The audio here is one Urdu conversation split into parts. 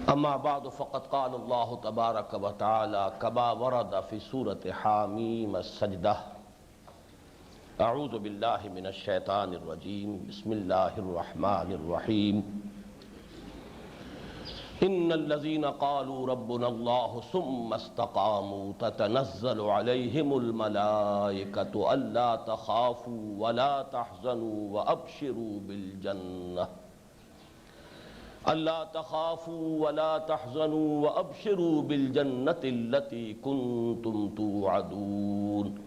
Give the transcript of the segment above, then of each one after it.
اما بعد فقد قال الله تبارك وتعالى كما ورد في سورة حاميم السجدة اعوذ بالله من الشيطان الرجيم بسم الله الرحمن الرحيم ان الذين قالوا ربنا الله ثم استقاموا تتنزل عليهم الملائكة الا تخافوا ولا تحزنوا وابشروا بالجنة ألا تخافوا ولا تحزنوا وأبشروا بالجنة التي كنتم توعدون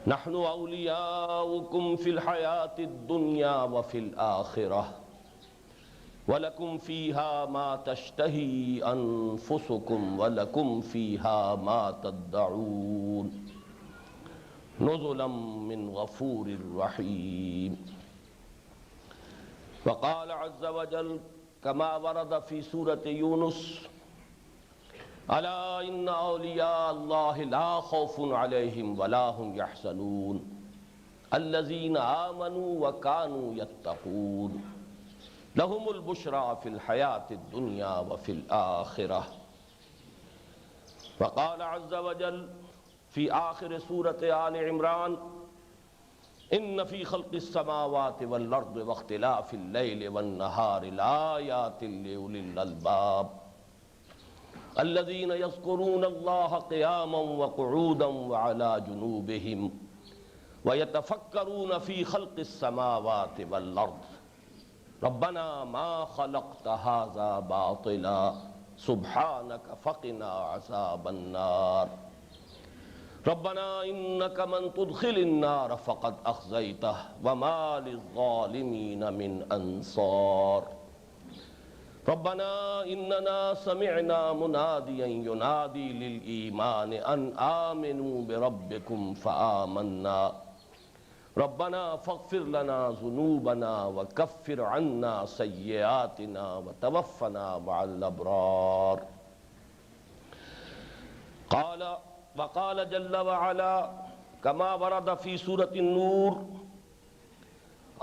نحن أولياؤكم في الحياة الدنيا وفي الآخرة ولكم فيها ما تشتهي أنفسكم ولكم فيها ما تدعون نزلا من غفور رحيم. وقال عز وجل كما ورد في سورة يونس ألا إن أولياء الله لا خوف عليهم ولا هم يحزنون الذين آمنوا وكانوا يتقون لهم البشرى في الحياة الدنيا وفي الآخرة. وقال عز وجل في آخر سورة آل عمران ان فی خلق السماوات والارض واختلاف اللیل والنہار لآیات لأولی الالباب الذین یذکرون اللہ قیاما وقعودا وعلی جنوبہم ویتفکرون فی خلق السماوات والارض ربنا ما خلقت هذا باطلا سبحانک فقنا عذاب النار ربنا انك من تدخل النار فقد اخزيته وما للظالمين من انصار ربنا اننا سمعنا مناديا ينادي للايمان ان امنوا بربكم فآمنا ربنا فاغفر لنا ذنوبنا وكفر عنا سيئاتنا وتوفنا مع الابرار. وقال جل وعلا كما ورد في سورة النور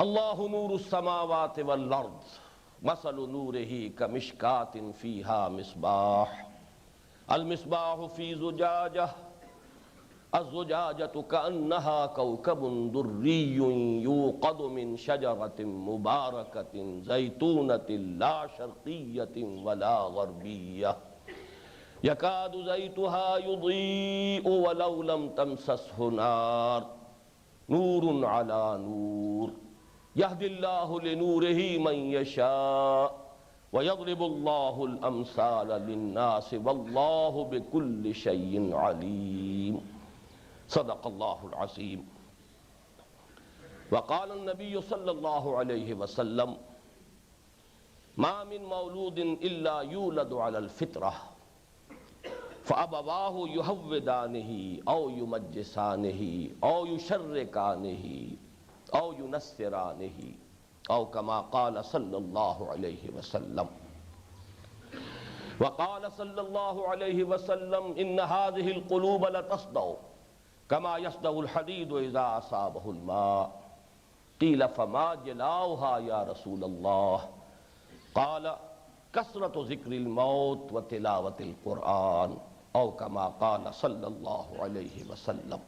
الله نور السماوات والأرض مثل نوره كمشكاة فيها مصباح المصباح في زجاجة الزجاجة كأنها كوكب دري يوقد من شجرة مباركة زيتونة لا شرقية ولا غربية يكاد زيتها يضيء ولو لم تمسسه نار نور على نور يهدي الله لنوره من يشاء ويضرب الله الأمثال للناس والله بكل شيء عليم. صدق الله العظيم. وقال النبي صلى الله عليه وسلم ما من مولود إلا يولد على الفطرة فأبواه يهودانه أو يمجسانه أو يشركانه أو ينصرانه أو كما قال صلى الله عليه وسلم. وقال صلى الله عليه وسلم إن هذه القلوب لتصدع كما يصدع الحديد إذا أصابه الماء. قيل فما جلاؤها يا رسول الله؟ قال كثرة ذكر الموت وتلاوة القرآن او كما قال صلی اللہ علیہ وسلم.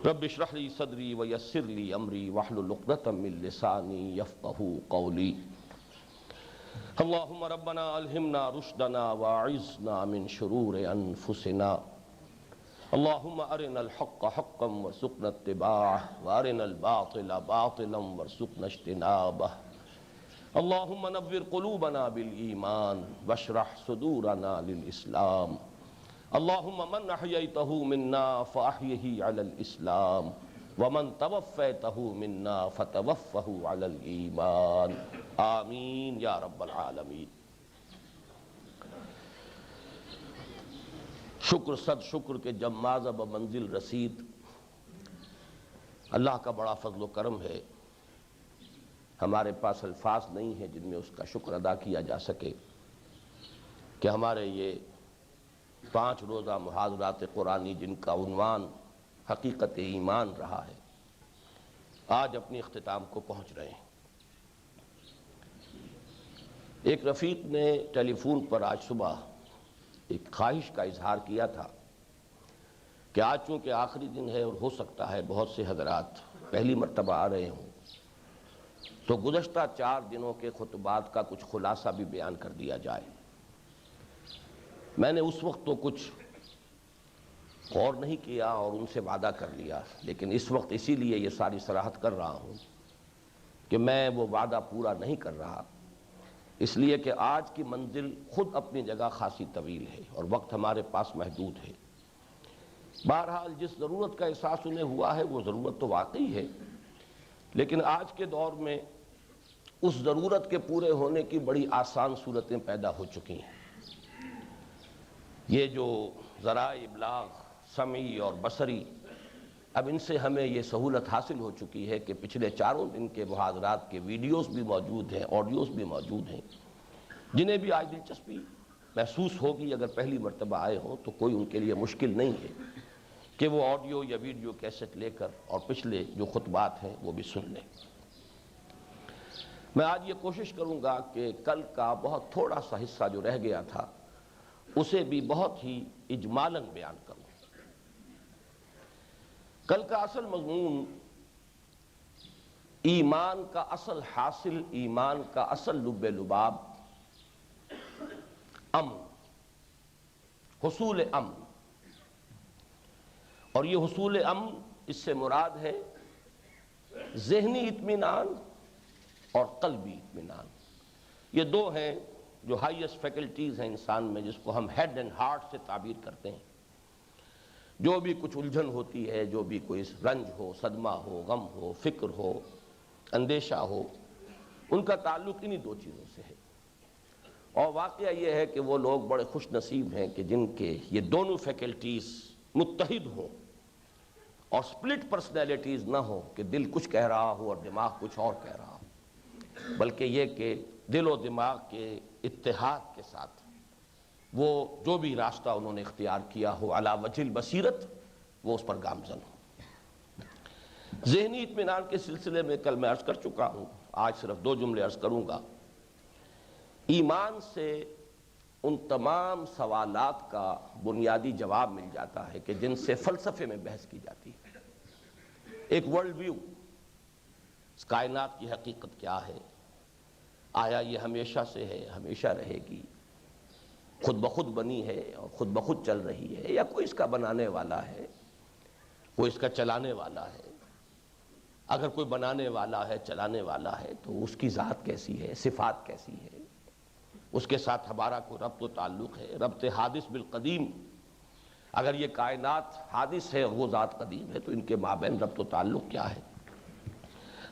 رب اشرح لي صدری ويسر لي امری واحلل عقدة من لسانی يفقهوا قولی. اللهم ربنا الہمنا رشدنا واعذنا من شرور انفسنا. اللهم ارنا الحق حقا وارزقنا اتباعه وارنا الباطل باطلا وارزقنا اجتنابه. اللهم نور قلوبنا بالایمان واشرح صدورنا للاسلام. اللهم من احييته منا فاحيه على الاسلام ومن توفيته منا فتوفه على الايمان آمین یا رب العالمین. شکر صد شکر کے جب مازب منزل رسید. اللہ کا بڑا فضل و کرم ہے، ہمارے پاس الفاظ نہیں ہیں جن میں اس کا شکر ادا کیا جا سکے کہ ہمارے یہ 5 روزہ محاضرات قرآنی جن کا عنوان حقیقت ایمان رہا ہے، آج اپنی اختتام کو پہنچ رہے ہیں. ایک رفیق نے ٹیلی فون پر آج صبح ایک خواہش کا اظہار کیا تھا کہ آج چونکہ آخری دن ہے اور ہو سکتا ہے بہت سے حضرات پہلی مرتبہ آ رہے ہوں، تو گزشتہ 4 دنوں کے خطبات کا کچھ خلاصہ بھی بیان کر دیا جائے۔ میں نے اس وقت تو کچھ غور نہیں کیا اور ان سے وعدہ کر لیا، لیکن اس وقت اسی لیے یہ ساری صراحت کر رہا ہوں کہ میں وہ وعدہ پورا نہیں کر رہا، اس لیے کہ آج کی منزل خود اپنی جگہ خاصی طویل ہے اور وقت ہمارے پاس محدود ہے۔ بہرحال جس ضرورت کا احساس انہیں ہوا ہے وہ ضرورت تو واقعی ہے، لیکن آج کے دور میں اس ضرورت کے پورے ہونے کی بڑی آسان صورتیں پیدا ہو چکی ہیں۔ یہ جو ذرائع ابلاغ سمعی اور بصری، اب ان سے ہمیں یہ سہولت حاصل ہو چکی ہے کہ پچھلے 4 دن کے محاضرات کے ویڈیوز بھی موجود ہیں، آڈیوز بھی موجود ہیں۔ جنہیں بھی آج دلچسپی محسوس ہوگی اگر پہلی مرتبہ آئے ہوں تو کوئی ان کے لیے مشکل نہیں ہے کہ وہ آڈیو یا ویڈیو کیسٹ لے کر اور پچھلے جو خطبات ہیں وہ بھی سن لیں۔ میں آج یہ کوشش کروں گا کہ کل کا بہت تھوڑا سا حصہ جو رہ گیا تھا اسے بھی بہت ہی اجمالاً بیان کروں۔ کل کا اصل مضمون ایمان کا اصل حاصل، ایمان کا اصل لب لباب، امن، حصول امن۔ اور یہ حصول امن، اس سے مراد ہے ذہنی اطمینان اور قلبی اطمینان۔ یہ 2 ہیں جو ہائیسٹ فیکلٹیز ہیں انسان میں، جس کو ہم ہیڈ اینڈ ہارٹ سے تعبیر کرتے ہیں۔ جو بھی کچھ الجھن ہوتی ہے، جو بھی کوئی رنج ہو، صدمہ ہو، غم ہو، فکر ہو، اندیشہ ہو، ان کا تعلق انہی 2 چیزوں سے ہے۔ اور واقعہ یہ ہے کہ وہ لوگ بڑے خوش نصیب ہیں کہ جن کے یہ دونوں فیکلٹیز متحد ہوں اور سپلٹ پرسنالٹیز نہ ہو کہ دل کچھ کہہ رہا ہو اور دماغ کچھ اور کہہ رہا ہو، بلکہ یہ کہ دل و دماغ کے اتحاد کے ساتھ وہ جو بھی راستہ انہوں نے اختیار کیا ہو علی وجہ البصیرت، وہ اس پر گامزن ہو۔ ذہنی اطمینان کے سلسلے میں کل میں عرض کر چکا ہوں، آج صرف 2 جملے عرض کروں گا۔ ایمان سے ان تمام سوالات کا بنیادی جواب مل جاتا ہے کہ جن سے فلسفے میں بحث کی جاتی ہے۔ ایک ورلڈ ویو، اس کائنات کی حقیقت کیا ہے؟ آیا یہ ہمیشہ سے ہے، ہمیشہ رہے گی، خود بخود بنی ہے اور خود بخود چل رہی ہے، یا کوئی اس کا بنانے والا ہے، کوئی اس کا چلانے والا ہے؟ اگر کوئی بنانے والا ہے، چلانے والا ہے، تو اس کی ذات کیسی ہے، صفات کیسی ہے؟ اس کے ساتھ ہمارا کوئی ربط و تعلق ہے؟ ربط حادث بالقدیم، اگر یہ کائنات حادث ہے اور وہ ذات قدیم ہے تو ان کے مابین ربط و تعلق کیا ہے؟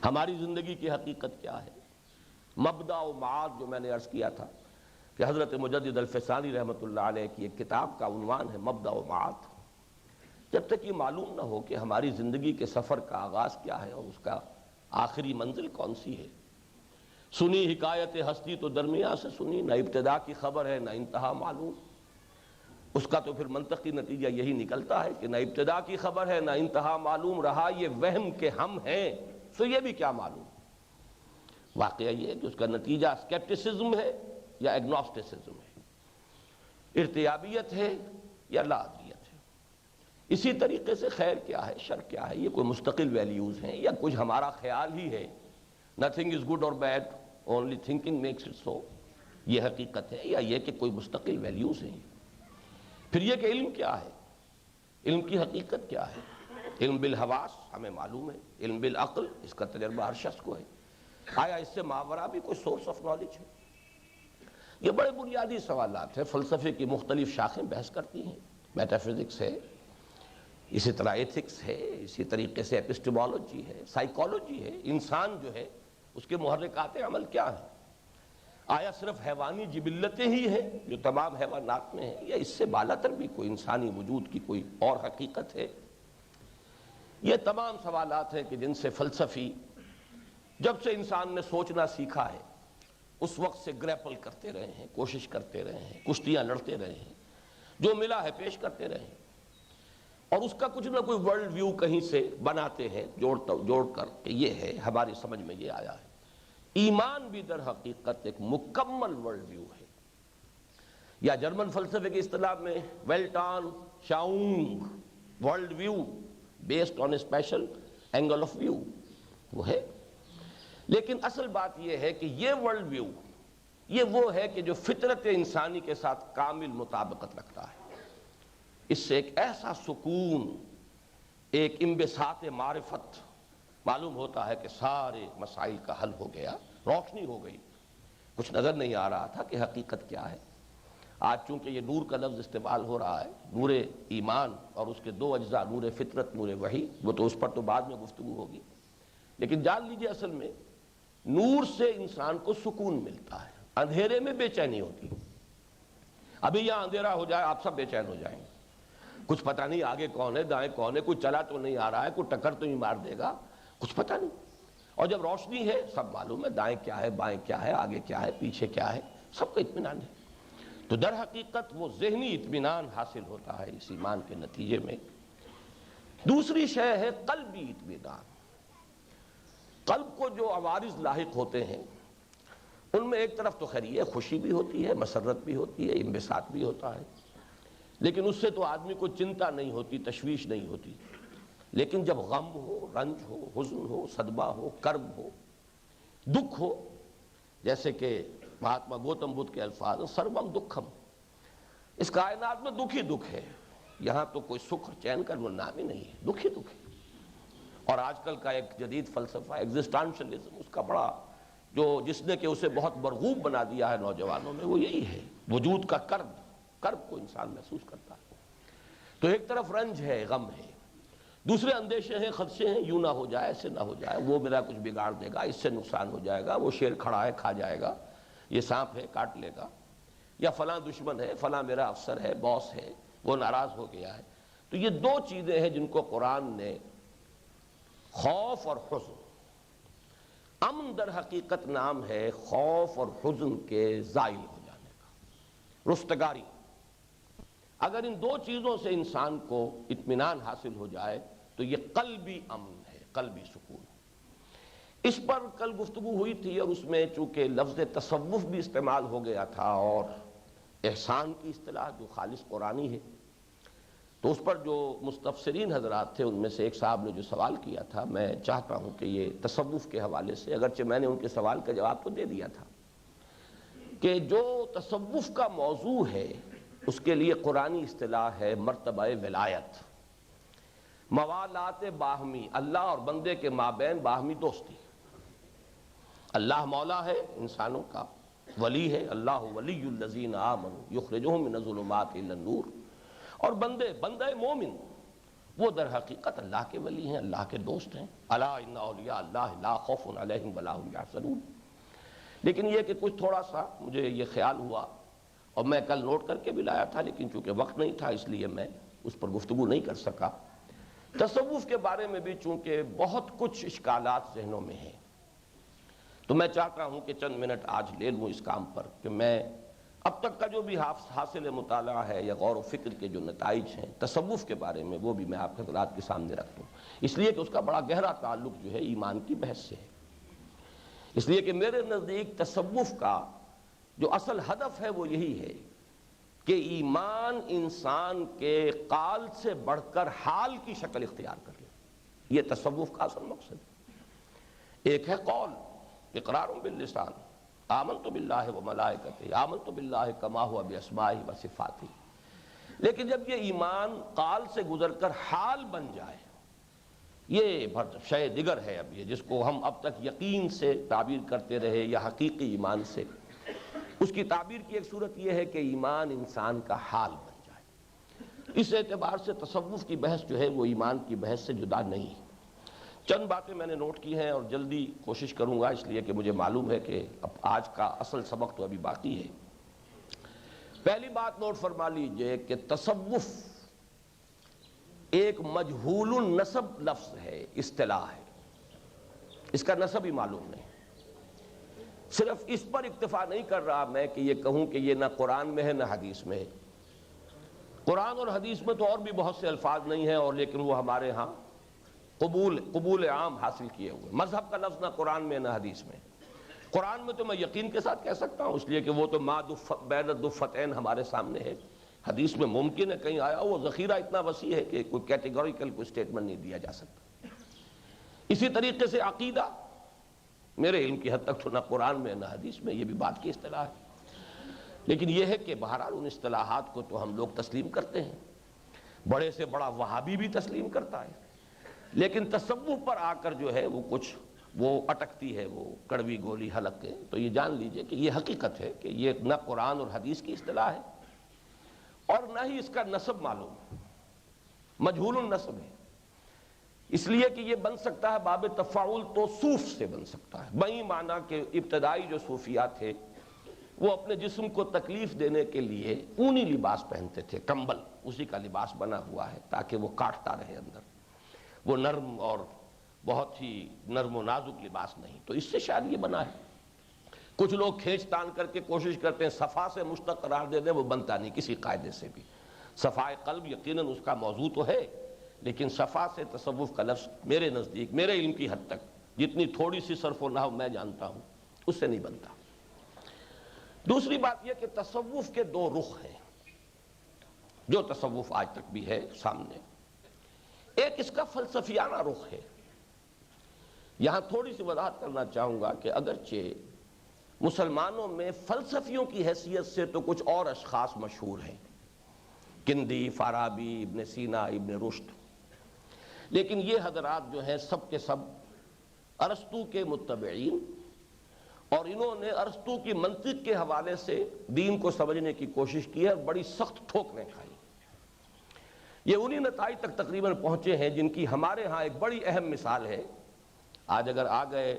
ہماری زندگی کی حقیقت کیا ہے؟ مبدأ و معاد جو میں نے عرض کیا تھا کہ حضرت مجدد الفسانی رحمۃ اللہ علیہ کی ایک کتاب کا عنوان ہے مبدأ و معاد۔ جب تک یہ معلوم نہ ہو کہ ہماری زندگی کے سفر کا آغاز کیا ہے اور اس کا آخری منزل کون سی ہے، سنی حکایت ہستی تو درمیان سے سنی، نہ ابتدا کی خبر ہے نہ انتہا معلوم، اس کا تو پھر منطقی نتیجہ یہی نکلتا ہے کہ نہ ابتدا کی خبر ہے نہ انتہا معلوم، رہا یہ وہم کہ ہم ہیں تو یہ بھی کیا معلوم۔ واقعہ یہ ہے کہ اس کا نتیجہ اسکیپٹسزم ہے یا ایگنوسٹسزم ہے، ارتیابیت ہے یا لا ادریت ہے۔ اسی طریقے سے خیر کیا ہے، شر کیا ہے، یہ کوئی مستقل ویلیوز ہیں یا کچھ ہمارا خیال ہی ہے، nothing is good or bad, only thinking makes it so، یہ حقیقت ہے، یا یہ کہ کوئی مستقل ویلیوز ہیں۔ پھر یہ کہ علم کیا ہے، علم کی حقیقت کیا ہے؟ علم بالحواس ہمیں معلوم ہے، علم بالعقل اس کا تجربہ ہر شخص کو ہے، آیا اس سے ماورا بھی کوئی سورس آف نالج ہے؟ یہ بڑے بنیادی سوالات ہیں، فلسفے کی مختلف شاخیں بحث کرتی ہیں، میٹافزکس ہے، اسی طرح ایتھکس ہے، اسی طریقے سے ایپسٹیمولوجی ہے، سائیکالوجی ہے، انسان جو ہے اس کے محرکات عمل کیا ہیں؟ آیا صرف حیوانی جبلتیں ہی ہیں جو تمام حیوانات میں ہیں، یا اس سے بالاتر بھی کوئی انسانی وجود کی کوئی اور حقیقت ہے؟ یہ تمام سوالات ہیں کہ جن سے فلسفی جب سے انسان نے سوچنا سیکھا ہے اس وقت سے گریپل کرتے رہے ہیں، کوشش کرتے رہے ہیں، کشتیاں لڑتے رہے ہیں، جو ملا ہے پیش کرتے رہے ہیں، اور اس کا کچھ نہ کوئی ورلڈ ویو کہیں سے بناتے ہیں جوڑ کر کہ یہ ہے، ہماری سمجھ میں یہ آیا ہے۔ ایمان بھی در حقیقت ایک مکمل ورلڈ ویو ہے، یا جرمن فلسفے کی اصطلاح میں ویلٹان شاؤنگ world view based on a special angle of view وہ ہے۔ لیکن اصل بات یہ ہے کہ یہ ورلڈ ویو یہ وہ ہے کہ جو فطرت انسانی کے ساتھ کامل مطابقت رکھتا ہے۔ اس سے ایک ایسا سکون، ایک انبساط معرفت معلوم ہوتا ہے کہ سارے مسائل کا حل ہو گیا، روشنی ہو گئی، کچھ نظر نہیں آ رہا تھا کہ حقیقت کیا ہے۔ آج چونکہ یہ نور کا لفظ استعمال ہو رہا ہے، نور ایمان اور اس کے دو اجزاء نور فطرت نور وحی، وہ تو اس پر تو بعد میں گفتگو ہوگی، لیکن جان لیجئے اصل میں نور سے انسان کو سکون ملتا ہے، اندھیرے میں بے چینی ہوتی ہے۔ ابھی یہاں اندھیرا ہو جائے آپ سب بے چین ہو جائیں گے، کچھ پتہ نہیں آگے کون ہے دائیں کون ہے، کوئی چلا تو نہیں آ رہا ہے، کوئی ٹکر تو نہیں مار دے گا، کچھ پتہ نہیں۔ اور جب روشنی ہے سب معلوم ہے، دائیں کیا ہے بائیں کیا ہے آگے کیا ہے پیچھے کیا ہے، سب کا اطمینان ہے۔ تو در حقیقت وہ ذہنی اطمینان حاصل ہوتا ہے اس ایمان کے نتیجے میں۔ دوسری شے ہے قلبی اطمینان۔ قلب کو جو عوارض لاحق ہوتے ہیں ان میں ایک طرف تو خیر یہ خوشی بھی ہوتی ہے، مسرت بھی ہوتی ہے، انبساط بھی ہوتا ہے، لیکن اس سے تو آدمی کو چنتا نہیں ہوتی، تشویش نہیں ہوتی۔ لیکن جب غم ہو، رنج ہو، حزن ہو، صدمہ ہو، کرب ہو، دکھ ہو، جیسے کہ مہاتما گوتم بدھ کے الفاظ سروم دکھم، اس کائنات میں دکھ ہی دکھ ہے، یہاں تو کوئی سکھ چین کا نام ہی نہیں ہے، دکھ ہی دکھ ہے۔ اور آج کل کا ایک جدید فلسفہ ایگزسٹانشلزم، اس کا بڑا جس نے کہ اسے بہت مرغوب بنا دیا ہے نوجوانوں میں، وہ یہی ہے، وجود کا کرب کو انسان محسوس کرتا ہے۔ تو ایک طرف رنج ہے، غم ہے، دوسرے اندیشے ہیں، خدشے ہیں، یوں نہ ہو جائے ایسے نہ ہو جائے، وہ میرا کچھ بگاڑ دے گا، اس سے نقصان ہو جائے گا، وہ شیر کھڑا ہے کھا جائے گا، یہ سانپ ہے کاٹ لے گا، یا فلاں دشمن ہے، فلاں میرا افسر ہے، باس ہے، وہ ناراض ہو گیا ہے۔ تو یہ دو چیزیں ہیں جن کو قرآن نے خوف اور حزن، امن در حقیقت نام ہے خوف اور حزن کے زائل ہو جانے کا، رستگاری۔ اگر ان دو چیزوں سے انسان کو اطمینان حاصل ہو جائے تو یہ قلبی امن ہے، قلبی سکون۔ اس پر کل گفتگو ہوئی تھی اور اس میں چونکہ لفظ تصوف بھی استعمال ہو گیا تھا اور احسان کی اصطلاح جو خالص قرآنی ہے، تو اس پر جو مستفسرین حضرات تھے ان میں سے ایک صاحب نے جو سوال کیا تھا، میں چاہتا ہوں کہ یہ تصوف کے حوالے سے، اگرچہ میں نے ان کے سوال کا جواب تو دے دیا تھا، کہ جو تصوف کا موضوع ہے اس کے لیے قرآنی اصطلاح ہے مرتبہ ولایت، موالات باہمی، اللہ اور بندے کے مابین باہمی دوستی۔ اللہ مولا ہے انسانوں کا، ولی ہے، اللہ ولی الذین آمنوا یخرجہم من الظلمات الی النور، اور بندہ مومن وہ در حقیقت اللہ کے ولی ہیں، اللہ کے دوست ہیں۔ الا ان اولیاء اللہ لا خوف علیہم ولا هم یحزنون۔ لیکن یہ کہ کچھ تھوڑا سا مجھے یہ خیال ہوا اور میں کل نوٹ کر کے بھی لایا تھا، لیکن چونکہ وقت نہیں تھا اس لیے میں اس پر گفتگو نہیں کر سکا۔ تصوف کے بارے میں بھی چونکہ بہت کچھ اشکالات ذہنوں میں ہیں، تو میں چاہتا ہوں کہ چند منٹ آج لے لوں اس کام پر کہ میں اب تک کا جو بھی حاصل مطالعہ ہے یا غور و فکر کے جو نتائج ہیں تصوف کے بارے میں، وہ بھی میں آپ حضرات کے سامنے رکھ دوں، اس لیے کہ اس کا بڑا گہرا تعلق جو ہے ایمان کی بحث سے ہے۔ اس لیے کہ میرے نزدیک تصوف کا جو اصل ہدف ہے وہ یہی ہے کہ ایمان انسان کے قال سے بڑھ کر حال کی شکل اختیار کر لے، یہ تصوف کا اصل مقصد ہے۔ ایک ہے قول، اقرار باللسان، آمنت باللہ و ملائکتہ، آمنت باللہ کما ہوا باسمائہ و صفاتہ، لیکن جب یہ ایمان قال سے گزر کر حال بن جائے، یہ شے دیگر ہے اب یہ جس کو ہم اب تک یقین سے تعبیر کرتے رہے یا حقیقی ایمان سے، اس کی تعبیر کی ایک صورت یہ ہے کہ ایمان انسان کا حال بن جائے۔ اس اعتبار سے تصوف کی بحث جو ہے وہ ایمان کی بحث سے جدا نہیں ہے۔ چند باتیں میں نے نوٹ کی ہیں اور جلدی کوشش کروں گا، اس لیے کہ مجھے معلوم ہے کہ اب آج کا اصل سبق تو ابھی باقی ہے۔ پہلی بات نوٹ فرما لیجئے کہ تصوف ایک مجہول النسب لفظ ہے، اصطلاح ہے، اس کا نسب ہی معلوم نہیں۔ صرف اس پر اکتفا نہیں کر رہا میں کہ یہ کہوں کہ یہ نہ قرآن میں ہے نہ حدیث میں ہے۔ قرآن اور حدیث میں تو اور بھی بہت سے الفاظ نہیں ہیں، اور لیکن وہ ہمارے ہاں قبول عام حاصل کیے ہوئے۔ مذہب کا لفظ نہ قرآن میں نہ حدیث میں، قرآن میں تو میں یقین کے ساتھ کہہ سکتا ہوں، اس لیے کہ وہ تو ما بین الدفتین ہمارے سامنے ہے۔ حدیث میں ممکن ہے کہیں آیا وہ ذخیرہ اتنا وسیع ہے کہ کوئی کیٹیگوریکل کوئی سٹیٹمنٹ نہیں دیا جا سکتا۔ اسی طریقے سے عقیدہ، میرے علم کی حد تک تو نہ قرآن میں نہ حدیث میں یہ بھی بات کی اصطلاح ہے، لیکن یہ ہے کہ بہرحال ان اصطلاحات کو تو ہم لوگ تسلیم کرتے ہیں، بڑے سے بڑا وہابی بھی تسلیم کرتا ہے، لیکن تصوف پر آ کر جو ہے وہ کچھ وہ اٹکتی ہے، وہ کڑوی گولی حلق کے۔ تو یہ جان لیجئے کہ یہ حقیقت ہے کہ یہ نہ قرآن اور حدیث کی اصطلاح ہے اور نہ ہی اس کا نسب معلوم، مجہول النسب ہے، اس لیے کہ یہ بن سکتا ہے باب تفاعل تو صوف سے بن سکتا ہے، بئی معنی کہ ابتدائی جو صوفیاء تھے وہ اپنے جسم کو تکلیف دینے کے لیے اونی لباس پہنتے تھے، کمبل اسی کا لباس بنا ہوا ہے تاکہ وہ کاٹتا رہے اندر، وہ نرم اور بہت ہی نرم و نازک لباس نہیں، تو اس سے شاید یہ بنا ہے۔ کچھ لوگ کھینچ تان کر کے کوشش کرتے ہیں صفا سے مشتق قرار دے دیں، وہ بنتا نہیں کسی قاعدے سے بھی۔ صفائے قلب یقیناً اس کا موضوع تو ہے، لیکن صفا سے تصوف کا لفظ میرے نزدیک، میرے علم کی حد تک جتنی تھوڑی سی صرف و نحو میں جانتا ہوں اس سے نہیں بنتا۔ دوسری بات یہ کہ تصوف کے دو رخ ہیں، جو تصوف آج تک بھی ہے سامنے۔ ایک اس کا فلسفیانہ رخ ہے۔ یہاں تھوڑی سی وضاحت کرنا چاہوں گا کہ اگرچہ مسلمانوں میں فلسفیوں کی حیثیت سے تو کچھ اور اشخاص مشہور ہیں، کندی، فارابی، ابن سینا، ابن رشد، لیکن یہ حضرات جو ہیں سب کے سب ارسطو کے متبعین، اور انہوں نے ارسطو کی منطق کے حوالے سے دین کو سمجھنے کی کوشش کی ہے اور بڑی سخت ٹھوکریں کھائی۔ یہ انہی نتائج تک تقریباً پہنچے ہیں جن کی ہمارے ہاں ایک بڑی اہم مثال ہے۔ آج اگر آ گئے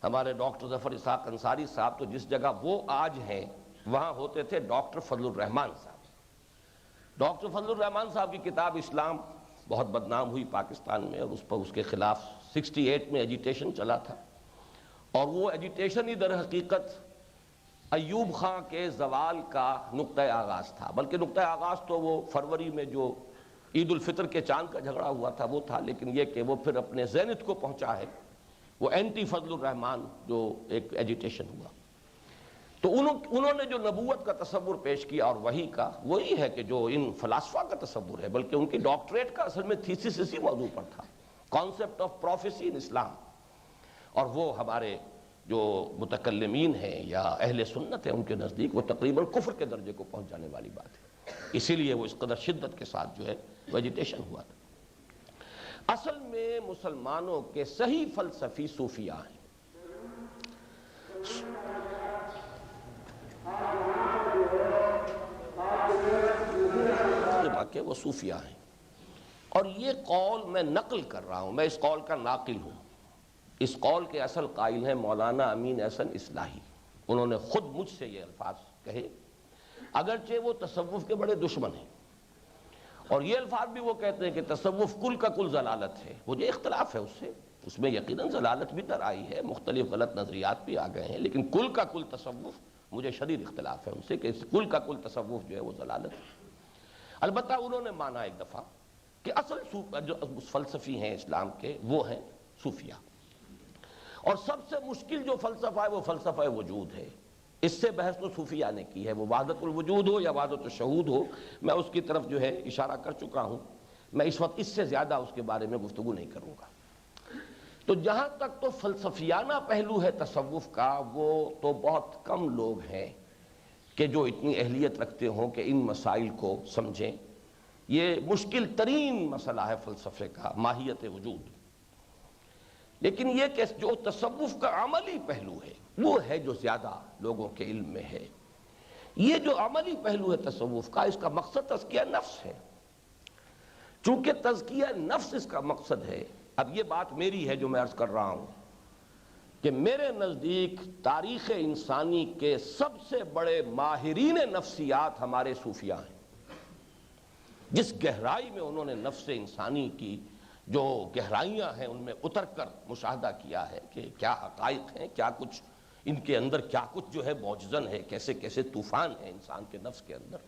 ہمارے ڈاکٹر ظفر اسحاق انصاری صاحب، تو جس جگہ وہ آج ہیں وہاں ہوتے تھے ڈاکٹر فضل الرحمان صاحب۔ ڈاکٹر فضل الرحمان صاحب کی کتاب اسلام بہت بدنام ہوئی پاکستان میں، اور اس پر اس کے خلاف 68 میں ایجیٹیشن چلا تھا، اور وہ ایجیٹیشن ہی در حقیقت ایوب خان کے زوال کا نقطۂ آغاز تھا، بلکہ نقطۂ آغاز تو وہ فروری میں جو عید الفطر کے چاند کا جھگڑا ہوا تھا وہ تھا، لیکن یہ کہ وہ پھر اپنے زینت کو پہنچا ہے وہ اینٹی فضل الرحمان جو ایک ایجیٹیشن ہوا۔ تو انہوں نے جو نبوت کا تصور پیش کیا اور وحی کا، وہی ہے کہ جو ان فلاسفہ کا تصور ہے، بلکہ ان کی ڈاکٹریٹ کا اصل میں تھیسس اسی موضوع پر تھا، کانسیپٹ آف پروفیسی ان اسلام، اور وہ ہمارے جو متکلمین ہیں یا اہل سنت ہیں ان کے نزدیک وہ تقریباً کفر کے درجے کو پہنچ جانے والی بات ہے، اسی لیے وہ اس قدر شدت کے ساتھ جو ہے ویجیٹیشن ہوا تھا۔ اصل میں مسلمانوں کے صحیح فلسفی صوفیاء ہیں۔ کہ وہ صوفیاء ہیں، اور یہ قول میں نقل کر رہا ہوں، میں اس قول کا ناقل ہوں۔ اس قول کے اصل قائل ہیں مولانا امین احسن اصلاحی، انہوں نے خود مجھ سے یہ الفاظ کہے، اگرچہ وہ تصوف کے بڑے دشمن ہیں، اور یہ الفاظ بھی وہ کہتے ہیں کہ تصوف کل کا کل ضلالت ہے۔ مجھے اختلاف ہے اس سے، اس میں یقیناً ضلالت بھی در آئی ہے، مختلف غلط نظریات بھی آ گئے ہیں، لیکن کل کا کل تصوف مجھے شدید اختلاف ہے ان سے کہ کل کا کل تصوف جو ہے وہ ضلالت ہے۔ البتہ انہوں نے مانا ایک دفعہ کہ اصل جو فلسفی ہیں اسلام کے وہ ہیں صوفیہ، اور سب سے مشکل جو فلسفہ ہے وہ فلسفہ وجود ہے۔ اس سے بحث تو صوفیہ نے کی ہے، وہ وحدت الوجود ہو یا وحدت الشہود ہو، میں اس کی طرف جو ہے اشارہ کر چکا ہوں، میں اس وقت اس سے زیادہ اس کے بارے میں گفتگو نہیں کروں گا۔ تو جہاں تک تو فلسفیانہ پہلو ہے تصوف کا، وہ تو بہت کم لوگ ہیں کہ جو اتنی اہلیت رکھتے ہوں کہ ان مسائل کو سمجھیں۔ یہ مشکل ترین مسئلہ ہے فلسفے کا، ماہیت وجود، لیکن یہ کہ جو تصوف کا عملی پہلو ہے وہ ہے جو زیادہ لوگوں کے علم میں ہے۔ یہ جو عملی پہلو ہے تصوف کا، اس کا مقصد تزکیہ نفس ہے۔ چونکہ تزکیہ نفس اس کا مقصد ہے، اب یہ بات میری ہے جو میں عرض کر رہا ہوں کہ میرے نزدیک تاریخ انسانی کے سب سے بڑے ماہرین نفسیات ہمارے صوفیاء ہیں۔ جس گہرائی میں انہوں نے نفس انسانی کی جو گہرائیاں ہیں ان میں اتر کر مشاہدہ کیا ہے کہ کیا حقائق ہیں، کیا کچھ ان کے اندر، کیا کچھ جو ہے معجزن ہے، کیسے کیسے طوفان ہے انسان کے نفس کے اندر،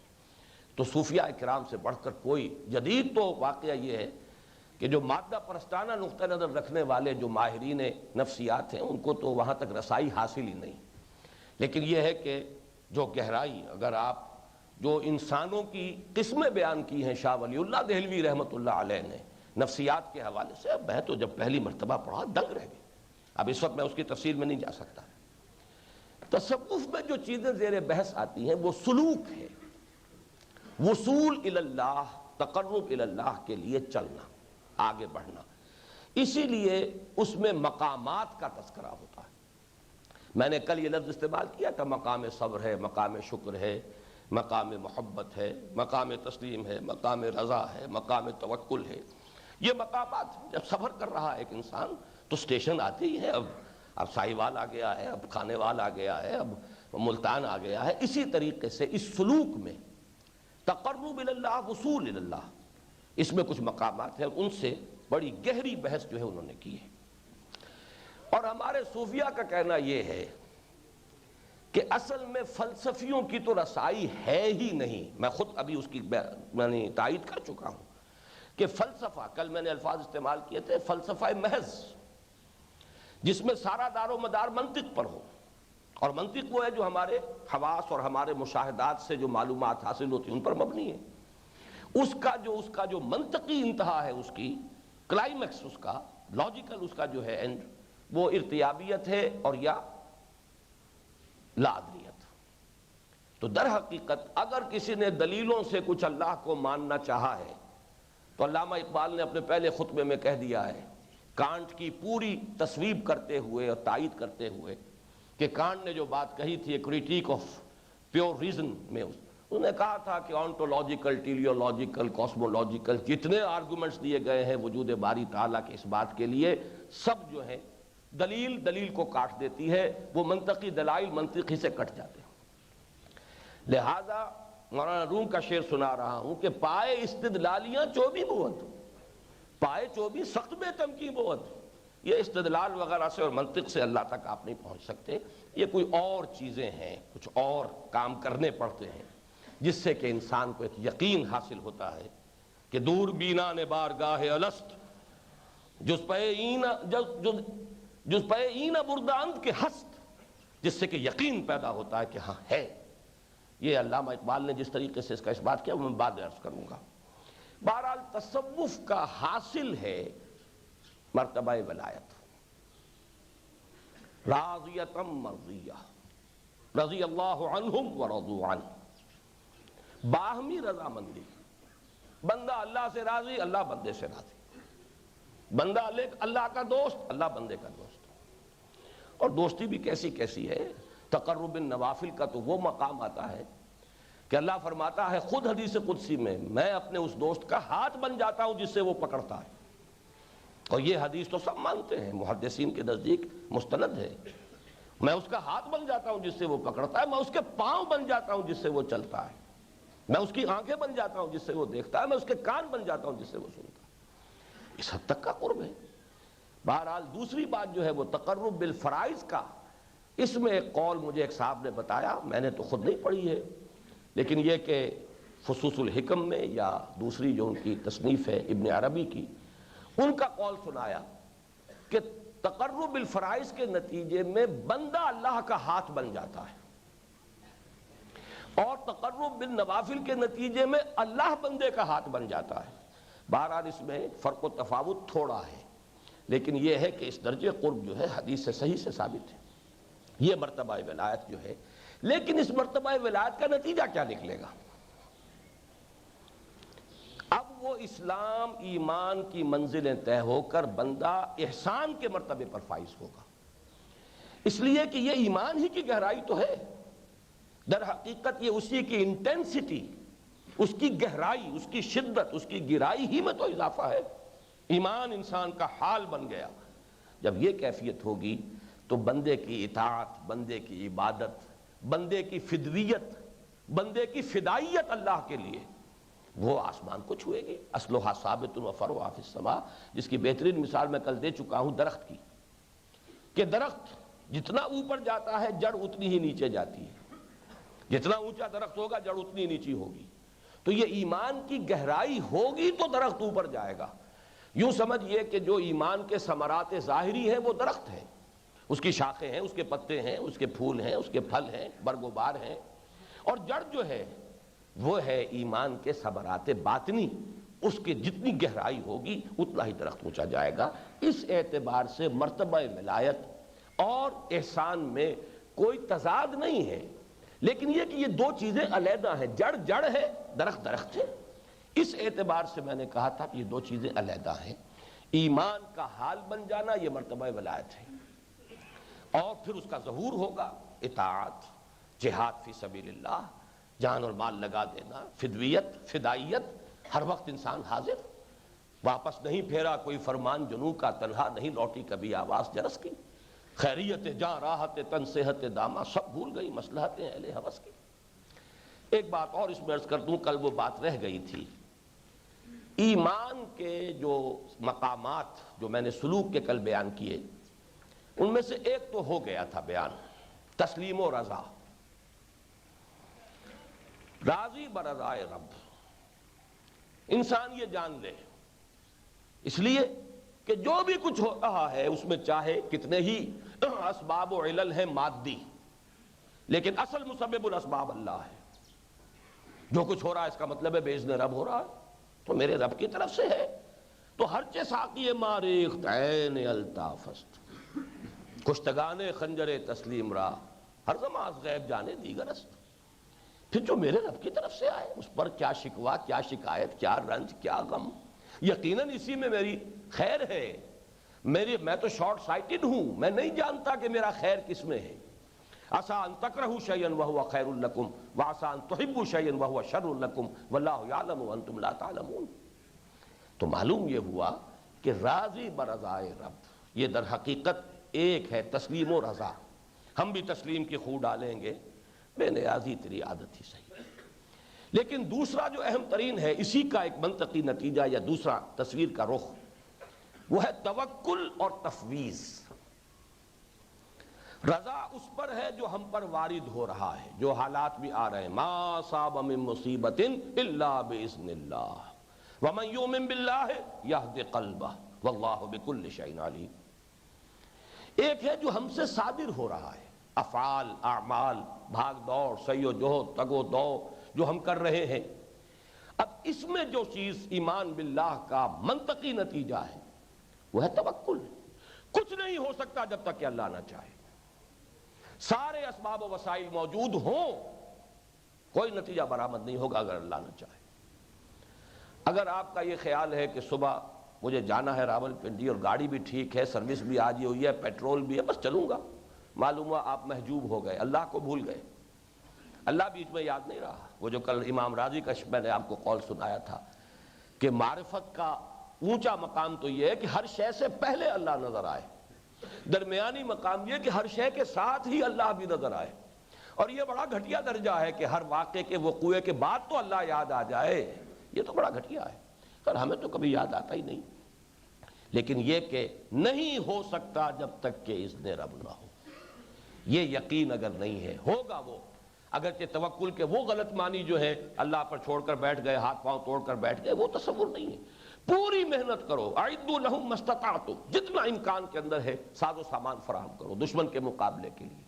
تو صوفیاء کرام سے بڑھ کر کوئی جدید تو واقعہ یہ ہے کہ جو مادہ پرستانہ نقطہ نظر رکھنے والے جو ماہرین نفسیات ہیں ان کو تو وہاں تک رسائی حاصل ہی نہیں، لیکن یہ ہے کہ جو گہرائی، اگر آپ جو انسانوں کی قسمیں بیان کی ہیں شاہ ولی اللہ دہلوی رحمۃ اللہ علیہ نے نفسیات کے حوالے سے، اب میں تو جب پہلی مرتبہ پڑھا دنگ رہ گئی، اب اس وقت میں اس کی تفصیل میں نہیں جا سکتا۔ تصوف میں جو چیزیں زیر بحث آتی ہیں وہ سلوک ہے، وصول الی اللہ، تقرب الی اللہ کے لیے چلنا، آگے بڑھنا، اسی لیے اس میں مقامات کا تذکرہ ہوتا ہے۔ میں نے کل یہ لفظ استعمال کیا تھا، مقام صبر ہے، مقام شکر ہے، مقام محبت ہے، مقام تسلیم ہے، مقام رضا ہے، مقام توکل ہے، یہ مقامات جب سفر کر رہا ہے ایک انسان تو سٹیشن آتے ہی ہیں، اب ساہیوال آ گیا ہے، اب کھانے وال آ گیا ہے، اب ملتان آ گیا ہے۔ اسی طریقے سے اس سلوک میں تقرب اللہ، وصول اللہ، اس میں کچھ مقامات ہیں، ان سے بڑی گہری بحث جو ہے انہوں نے کی ہے۔ اور ہمارے صوفیہ کا کہنا یہ ہے کہ اصل میں فلسفیوں کی تو رسائی ہے ہی نہیں۔ میں خود ابھی اس کی میں نے تائید کر چکا ہوں کہ فلسفہ، کل میں نے الفاظ استعمال کیے تھے، فلسفہ محض جس میں سارا دار و مدار منطق پر ہو، اور منطق وہ ہے جو ہمارے حواس اور ہمارے مشاہدات سے جو معلومات حاصل ہوتی ہیں ان پر مبنی ہے۔ اس کا جو منطقی انتہا ہے، اس کی کلائمیکس، اس کا لاجیکل، اس کا جو ہے اینڈ، وہ ارتیابیت ہے اور یا لادریت۔ تو در حقیقت اگر کسی نے دلیلوں سے کچھ اللہ کو ماننا چاہا ہے تو علامہ اقبال نے اپنے پہلے خطبے میں کہہ دیا ہے، کانٹ کی پوری تصویب کرتے ہوئے اور تائید کرتے ہوئے، کہ کانٹ نے جو بات کہی تھی کریٹیک آف پیور ریزن میں، انہوں نے کہا تھا کہ آنٹولوجیکل، ٹیلیولوجیکل، کاسمولوجیکل جتنے آرگومنٹس دیے گئے ہیں وجود باری تعالیٰ کے اس بات کے لیے، سب جو ہے دلیل کو کاٹ دیتی ہے، وہ منطقی دلائل منطقی سے کٹ جاتے ہیں۔ لہذا مولانا روم کا شعر سنا رہا ہوں کہ پائے استدلالیاں چوبی بود، پائے چوبی سخت بے تمکی بود۔ یہ استدلال وغیرہ سے اور منطق سے اللہ تک آپ نہیں پہنچ سکتے، یہ کوئی اور چیزیں ہیں، کچھ اور کام کرنے پڑتے ہیں جس سے کہ انسان کو ایک یقین حاصل ہوتا ہے کہ دور بینا نے بارگاہ الست، جس پہ اینا برداند کے ہست، جس سے کہ یقین پیدا ہوتا ہے کہ ہاں ہے۔ یہ علامہ اقبال نے جس طریقے سے اس کا اس بات کیا وہ میں بعد عرض کروں گا۔ بہرحال تصوف کا حاصل ہے مرتبہ ولایت، راضیتم مرضیہ، رضی اللہ عنہم ورضوا عنہ، باہمی رضامندی، بندہ اللہ سے راضی، اللہ بندے سے راضی، بندہ اللہ کا دوست، اللہ بندے کا دوست۔ اور دوستی بھی کیسی کیسی ہے، تقرب النوافل کا تو وہ مقام آتا ہے کہ اللہ فرماتا ہے خود حدیث قدسی میں اپنے اس دوست کا ہاتھ بن جاتا ہوں جس سے وہ پکڑتا ہے، اور یہ حدیث تو سب مانتے ہیں، محدثین کے نزدیک مستند ہے۔ میں اس کا ہاتھ بن جاتا ہوں جس سے وہ پکڑتا ہے، میں اس کے پاؤں بن جاتا ہوں جس سے وہ چلتا ہے، میں اس کی آنکھیں بن جاتا ہوں جس سے وہ دیکھتا ہے، میں اس کے کان بن جاتا ہوں جس سے وہ سنتا ہے۔ اس حد تک کا قرب ہے۔ بہرحال دوسری بات جو ہے وہ تقرب بالفرائض کا، اس میں ایک قول مجھے ایک صاحب نے بتایا، میں نے تو خود نہیں پڑھی ہے، لیکن یہ کہ فصوص الحکم میں یا دوسری جو ان کی تصنیف ہے ابن عربی کی، ان کا قول سنایا کہ تقرب بالفرائض کے نتیجے میں بندہ اللہ کا ہاتھ بن جاتا ہے، اور تقرب بالنوافل کے نتیجے میں اللہ بندے کا ہاتھ بن جاتا ہے۔ بہرحال اس میں فرق و تفاوت تھوڑا ہے، لیکن یہ ہے کہ اس درجے قرب جو ہے حدیث سے صحیح سے ثابت ہے، یہ مرتبہ ولایت جو ہے۔ لیکن اس مرتبہ ولایت کا نتیجہ کیا نکلے گا؟ اب وہ اسلام ایمان کی منزلیں طے ہو کر بندہ احسان کے مرتبے پر فائز ہوگا، اس لیے کہ یہ ایمان ہی کی گہرائی تو ہے، در حقیقت یہ اسی کی انٹینسٹی، اس کی گہرائی، اس کی شدت، اس کی گہرائی ہی میں تو اضافہ ہے۔ ایمان انسان کا حال بن گیا، جب یہ کیفیت ہوگی تو بندے کی اطاعت، بندے کی عبادت، بندے کی فدویت، بندے کی فدائیت اللہ کے لیے، وہ آسمان کو چھوئے گی۔ اصلھا ثابت و فرعھا فی السماء، جس کی بہترین مثال میں کل دے چکا ہوں درخت کی، کہ درخت جتنا اوپر جاتا ہے جڑ اتنی ہی نیچے جاتی ہے، جتنا اونچا درخت ہوگا جڑ اتنی نیچی ہوگی۔ تو یہ ایمان کی گہرائی ہوگی تو درخت اوپر جائے گا، یوں سمجھئے کہ جو ایمان کے ثمرات ظاہری ہیں وہ درخت ہیں، اس کی شاخیں ہیں، اس کے پتے ہیں، اس کے پھول ہیں، اس کے پھل ہیں، برگ و بار ہیں، اور جڑ جو ہے وہ ہے ایمان کے ثمرات باطنی، اس کی جتنی گہرائی ہوگی اتنا ہی درخت اونچا جائے گا۔ اس اعتبار سے مرتبہ ولایت اور احسان میں کوئی تضاد نہیں ہے، لیکن یہ کہ یہ دو چیزیں علیحدہ ہیں، جڑ جڑ ہے، درخت درخت ہے۔ اس اعتبار سے میں نے کہا تھا کہ یہ دو چیزیں علیحدہ ہیں۔ ایمان کا حال بن جانا یہ مرتبہ ولایت ہے، اور پھر اس کا ظہور ہوگا اطاعت، جہاد فی سبیل اللہ، جان اور مال لگا دینا، فدویت، فدائیت، ہر وقت انسان حاضر، واپس نہیں پھیرا کوئی فرمان جنوں کا، تنہا نہیں لوٹی کبھی آواز جرس کی، خیریت جاں راحت تن صحت دامہ، سب بھول گئی مصلحتیں اہل ہوس کی۔ ایک بات اور اس میں عرض کر دوں، کل وہ بات رہ گئی تھی، ایمان کے جو مقامات جو میں نے سلوک کے کل بیان کیے، ان میں سے ایک تو ہو گیا تھا بیان، تسلیم و رضا، راضی برضائے رب۔ انسان یہ جان لے، اس لیے کہ جو بھی کچھ ہو رہا ہے اس میں چاہے کتنے ہی اسباب و علل ہیں مادی، لیکن اصل مسبب الاسباب اللہ ہے۔ جو کچھ ہو رہا ہے اس کا مطلب ہے باذن رب ہو رہا ہے، تو میرے رب کی طرف سے ہے، تو ہر چے ساقی ماریخت عین الطافست، کشتگان خنجر تسلیم را، ہر زماز غیب جانے دیگر است۔ پھر جو میرے رب کی طرف سے آئے اس پر کیا شکوہ، کیا شکایت، کیا رنج، کیا غم، یقیناً اسی میں میری خیر ہے۔ میں تو شارٹ سائٹڈ ہوں، میں نہیں جانتا کہ میرا خیر کس میں ہے۔ عسیٰ ان تکرہوا شیئا وہو خیر لکم وعسیٰ ان تحبوا شیئا وہو شر لکم واللہ یعلم وانتم لا تعلمون۔ تو معلوم یہ ہوا کہ راضی برضائے رب یہ در حقیقت ایک ہے تسلیم و رضا۔ ہم بھی تسلیم کی خو ڈالیں گے، بے نیازی تیری عادت ہی صحیح۔ لیکن دوسرا جو اہم ترین ہے، اسی کا ایک منطقی نتیجہ یا دوسرا تصویر کا رخ، وہ ہے توکل اور تفویض۔ رضا اس پر ہے جو ہم پر وارد ہو رہا ہے، جو حالات بھی آ رہے ہیں، ما اصاب من مصیبت الا باذن اللہ ومن یؤمن باللہ یہد قلبہ واللہ بکل شیء علیم۔ ایک ہے جو ہم سے صادر ہو رہا ہے، افعال، اعمال، بھاگ دوڑ، سعی و جہد، تگ و دو جو ہم کر رہے ہیں۔ اب اس میں جو چیز ایمان باللہ کا منطقی نتیجہ ہے وہ ہے توکل۔ کچھ نہیں ہو سکتا جب تک کہ اللہ نہ چاہے، سارے اسباب و وسائل موجود ہوں، کوئی نتیجہ برآمد نہیں ہوگا اگر اللہ نہ چاہے۔ اگر آپ کا یہ خیال ہے کہ صبح مجھے جانا ہے راولپنڈی اور گاڑی بھی ٹھیک ہے، سروس بھی آج ہوئی ہے، پیٹرول بھی ہے، بس چلوں گا، معلوم ہوا آپ محجوب ہو گئے، اللہ کو بھول گئے، اللہ بیچ میں یاد نہیں رہا۔ وہ جو کل امام راضی کا میں نے آپ کو قول سنایا تھا کہ معرفت کا اونچا مقام تو یہ ہے کہ ہر شے سے پہلے اللہ نظر آئے، درمیانی مقام یہ کہ ہر شے کے ساتھ ہی اللہ بھی نظر آئے، اور یہ بڑا گھٹیا درجہ ہے کہ ہر واقعے کے وقوع کے بعد تو اللہ یاد آ جائے، یہ تو بڑا گھٹیا ہے، پر ہمیں تو کبھی یاد آتا ہی نہیں۔ لیکن یہ کہ نہیں ہو سکتا جب تک کہ اذن رب نہ ہو، یہ یقین اگر نہیں ہے، ہوگا وہ۔ اگرچہ توکل کے وہ غلط معنی جو ہے اللہ پر چھوڑ کر بیٹھ گئے، ہاتھ پاؤں توڑ کر بیٹھ گئے، وہ تصور نہیں ہے۔ پوری محنت کرو، اعدوا لہم ما استطعتم، جتنا امکان کے اندر ہے ساز و سامان فراہم کرو دشمن کے مقابلے کے لیے،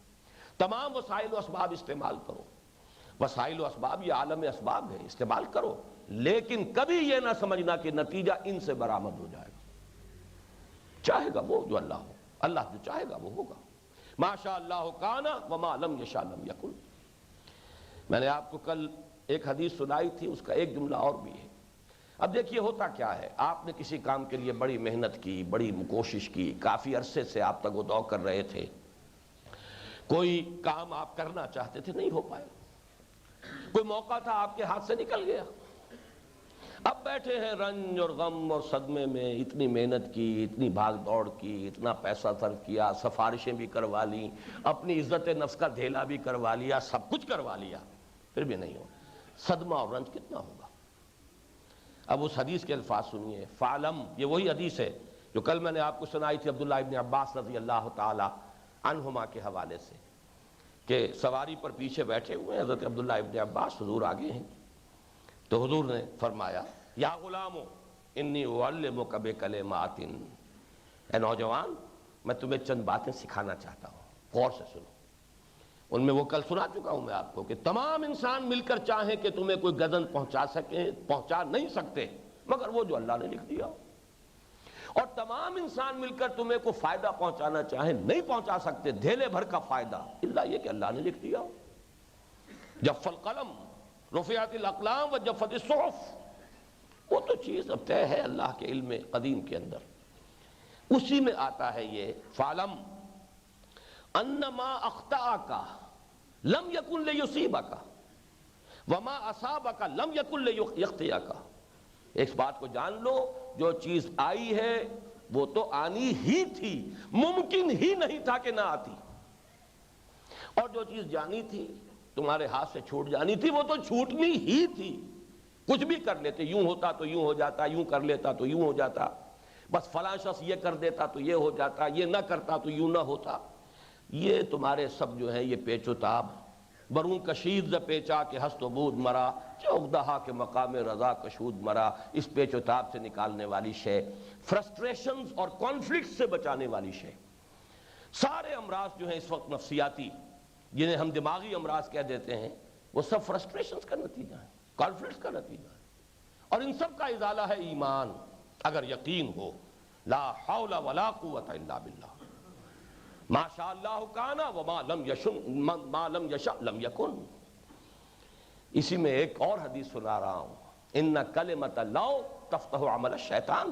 تمام وسائل و اسباب استعمال کرو۔ وسائل و اسباب یہ عالم اسباب ہے، استعمال کرو، لیکن کبھی یہ نہ سمجھنا کہ نتیجہ ان سے برآمد ہو جائے گا۔ چاہے گا وہ جو اللہ ہو، اللہ جو چاہے گا وہ ہوگا۔ ما شاء اللہ کان وما لم یشاء لم یکن۔ میں نے آپ کو کل ایک حدیث سنائی تھی، اس کا ایک جملہ اور بھی ہے۔ اب دیکھیے ہوتا کیا ہے، آپ نے کسی کام کے لیے بڑی محنت کی، بڑی کوشش کی، کافی عرصے سے آپ تگ و دو کر رہے تھے، کوئی کام آپ کرنا چاہتے تھے نہیں ہو پائے، کوئی موقع تھا آپ کے ہاتھ سے نکل گیا، اب بیٹھے ہیں رنج اور غم اور صدمے میں، اتنی محنت کی، اتنی بھاگ دوڑ کی، اتنا پیسہ صرف کیا، سفارشیں بھی کروا لیں، اپنی عزت نفس کا دھیلا بھی کروا لیا، سب کچھ کروا لیا، پھر بھی نہیں ہو، صدمہ اور رنج کتنا ہوگا۔ اب اس حدیث کے الفاظ سنیے، فعلم، یہ وہی حدیث ہے جو کل میں نے آپ کو سنائی تھی عبداللہ ابن عباس رضی اللہ تعالی عنہما کے حوالے سے، کہ سواری پر پیچھے بیٹھے ہوئے حضرت عبداللہ ابن عباس، حضور آگے ہیں، تو حضور نے فرمایا یا غلامو انی اعلمک بکلمات، اے نوجوان میں تمہیں چند باتیں سکھانا چاہتا ہوں، غور سے سنو۔ ان میں وہ کل سنا چکا ہوں میں آپ کو کہ تمام انسان مل کر چاہیں کہ تمہیں کوئی گزن پہنچا سکیں، پہنچا نہیں سکتے مگر وہ جو اللہ نے لکھ دیا، اور تمام انسان مل کر تمہیں کوئی فائدہ پہنچانا چاہیں نہیں پہنچا سکتے دھیلے بھر کا فائدہ، الا یہ کہ اللہ نے لکھ دیا۔ جف القلم رفعت الاقلام وجفت الصحف، وہ تو چیز اب طے ہے اللہ کے علم قدیم کے اندر، اسی میں آتا ہے یہ فعلم انما اخطأک لم یکن لیصیبک وما اصابک لم یکن لیخطئک، ایک بات کو جان لو، جو چیز آئی ہے وہ تو آنی ہی تھی، ممکن ہی نہیں تھا کہ نہ آتی، اور جو چیز جانی تھی تمہارے ہاتھ سے چھوٹ جانی تھی وہ تو چھوٹنی ہی تھی، کچھ بھی کر لیتے، یوں ہوتا تو یوں ہو جاتا، یوں کر لیتا تو یوں ہو جاتا، بس فلاں شخص یہ کر دیتا تو یہ ہو جاتا، یہ نہ کرتا تو یوں نہ ہوتا۔ یہ تمہارے سب جو ہیں یہ پیچ و تاب، برون کشید ز پیچا کہ ہست و بود مرا، چوکدہا کے مقام رضا کشود مرا، اس پیچ و تاب سے نکالنے والی شے، فرسٹریشنز اور کانفلکٹ سے بچانے والی شے۔ سارے امراض جو ہیں اس وقت نفسیاتی، جنہیں ہم دماغی امراض کہہ دیتے ہیں، وہ سب فرسٹریشنز کا نتیجہ ہے، کانفلکٹس کا نتیجہ ہے، اور ان سب کا ازالہ ہے ایمان، اگر یقین ہو لا حول ولا قوت الا باللہ، ما شاء اللہ کان وما لم یشاء لم یکن۔ اسی میں ایک اور حدیث سنا رہا ہوں، ان کلمۃ لو تفتح عمل الشیطان،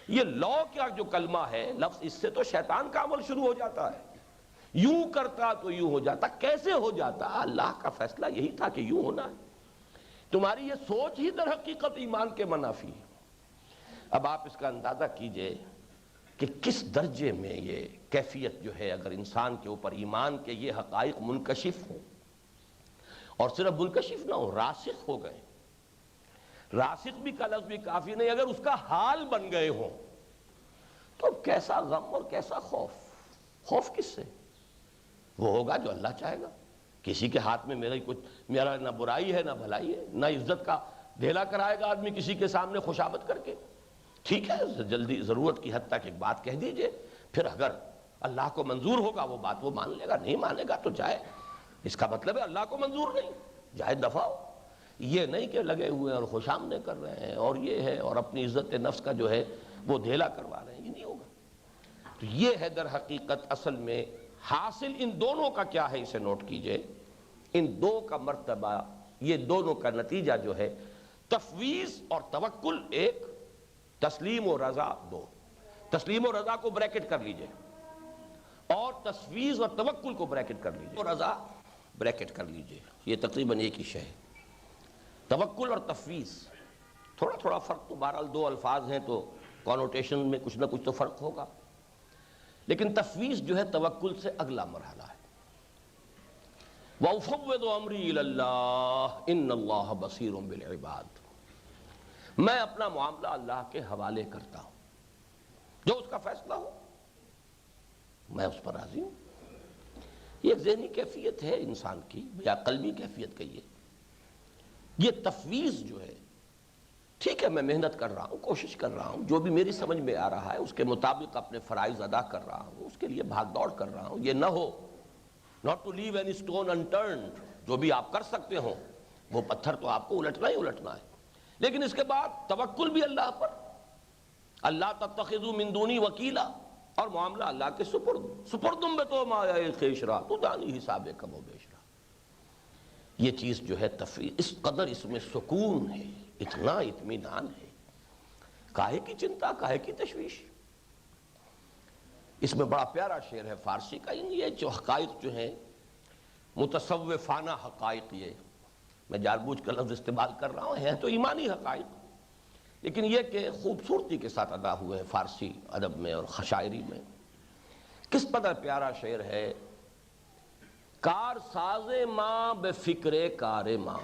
یہ لو کیا جو کلمہ ہے لفظ، اس سے تو شیطان کا عمل شروع ہو جاتا ہے، یوں کرتا تو یوں ہو جاتا، کیسے ہو جاتا؟ اللہ کا فیصلہ یہی تھا کہ یوں ہونا ہے، تمہاری یہ سوچ ہی در حقیقت ایمان کے منافی ہے۔ اب آپ اس کا اندازہ کیجئے کہ کس درجے میں یہ کیفیت جو ہے اگر انسان کے اوپر ایمان کے یہ حقائق منکشف ہوں، اور صرف منکشف نہ ہو، راسخ ہو گئے، راسخ بھی کا لفظ بھی کافی نہیں، اگر اس کا حال بن گئے ہوں تو کیسا غم اور کیسا خوف۔ خوف کس سے؟ وہ ہوگا جو اللہ چاہے گا، کسی کے ہاتھ میں میرا نہ برائی ہے نہ بھلائی ہے، نہ عزت کا ڈھیلا کرائے گا آدمی کسی کے سامنے خوشامد کر کے، ٹھیک ہے جلدی ضرورت کی حد تک ایک بات کہہ دیجئے، پھر اگر اللہ کو منظور ہوگا وہ بات وہ مان لے گا، نہیں مانے گا تو جائے، اس کا مطلب ہے اللہ کو منظور نہیں، جائے دفع ہو۔ یہ نہیں کہ لگے ہوئے اور خوش آمدیں کر رہے ہیں اور یہ ہے اور اپنی عزت نفس کا جو ہے وہ دھیلا کروا رہے ہیں، یہ نہیں ہوگا۔ تو یہ ہے در حقیقت اصل میں حاصل ان دونوں کا کیا ہے، اسے نوٹ کیجئے، ان دو کا مرتبہ، یہ دونوں کا نتیجہ جو ہے تفویض اور توکل ایک، تسلیم و رضا دو۔ تسلیم و رضا کو بریکٹ کر لیجئے اور تفویض اور توکل کو بریکٹ کر لیجئے، اور رضا بریکٹ کر لیجئے، یہ تقریباً ایک ہی شے ہے۔ توکل اور تفویض تھوڑا تھوڑا فرق تو بہرحال دو الفاظ ہیں تو کونوٹیشن میں کچھ نہ کچھ تو فرق ہوگا، لیکن تفویض جو ہے توکل سے اگلا مرحلہ ہے۔ وَأُفَوِّضُ أَمْرِي إِلَى اللَّهِ إِنَّ اللَّهَ بَصِيرٌ بِالْعِبَادِ، میں اپنا معاملہ اللہ کے حوالے کرتا ہوں، جو اس کا فیصلہ ہو میں اس پر راضی ہوں۔ یہ ایک ذہنی کیفیت ہے انسان کی، یا قلبی کیفیت کہیے۔ یہ تفویض جو ہے، ٹھیک ہے میں محنت کر رہا ہوں، کوشش کر رہا ہوں، جو بھی میری سمجھ میں آ رہا ہے اس کے مطابق اپنے فرائض ادا کر رہا ہوں، اس کے لیے بھاگ دوڑ کر رہا ہوں، یہ نہ ہو not to leave any stone unturned، جو بھی آپ کر سکتے ہوں وہ پتھر تو آپ کو الٹنا ہی الٹنا ہے، لیکن اس کے بعد توکل بھی اللہ پر، اللہ تتخذوا من دونی وکیلا، اور معاملہ اللہ کے سپردم بے تو ما خیشرا تو دانی حساب کم و بیشرا۔ یہ چیز جو ہے تفویض، اس قدر اس میں سکون ہے، اتنا اطمینان ہے، کاہے کی چنتا، کاہے کی تشویش۔ اس میں بڑا پیارا شعر ہے فارسی کا، یہ جو حقائق جو ہیں متصوفانہ حقائق، یہ میں جان بوجھ کر لفظ استعمال کر رہا ہوں، ہیں تو ایمانی حقائق، لیکن یہ کہ خوبصورتی کے ساتھ ادا ہوئے ہیں فارسی ادب میں اور شاعری میں۔ کس قدر پیارا شعر ہے، کار ساز ماں بے فکر کار ماں،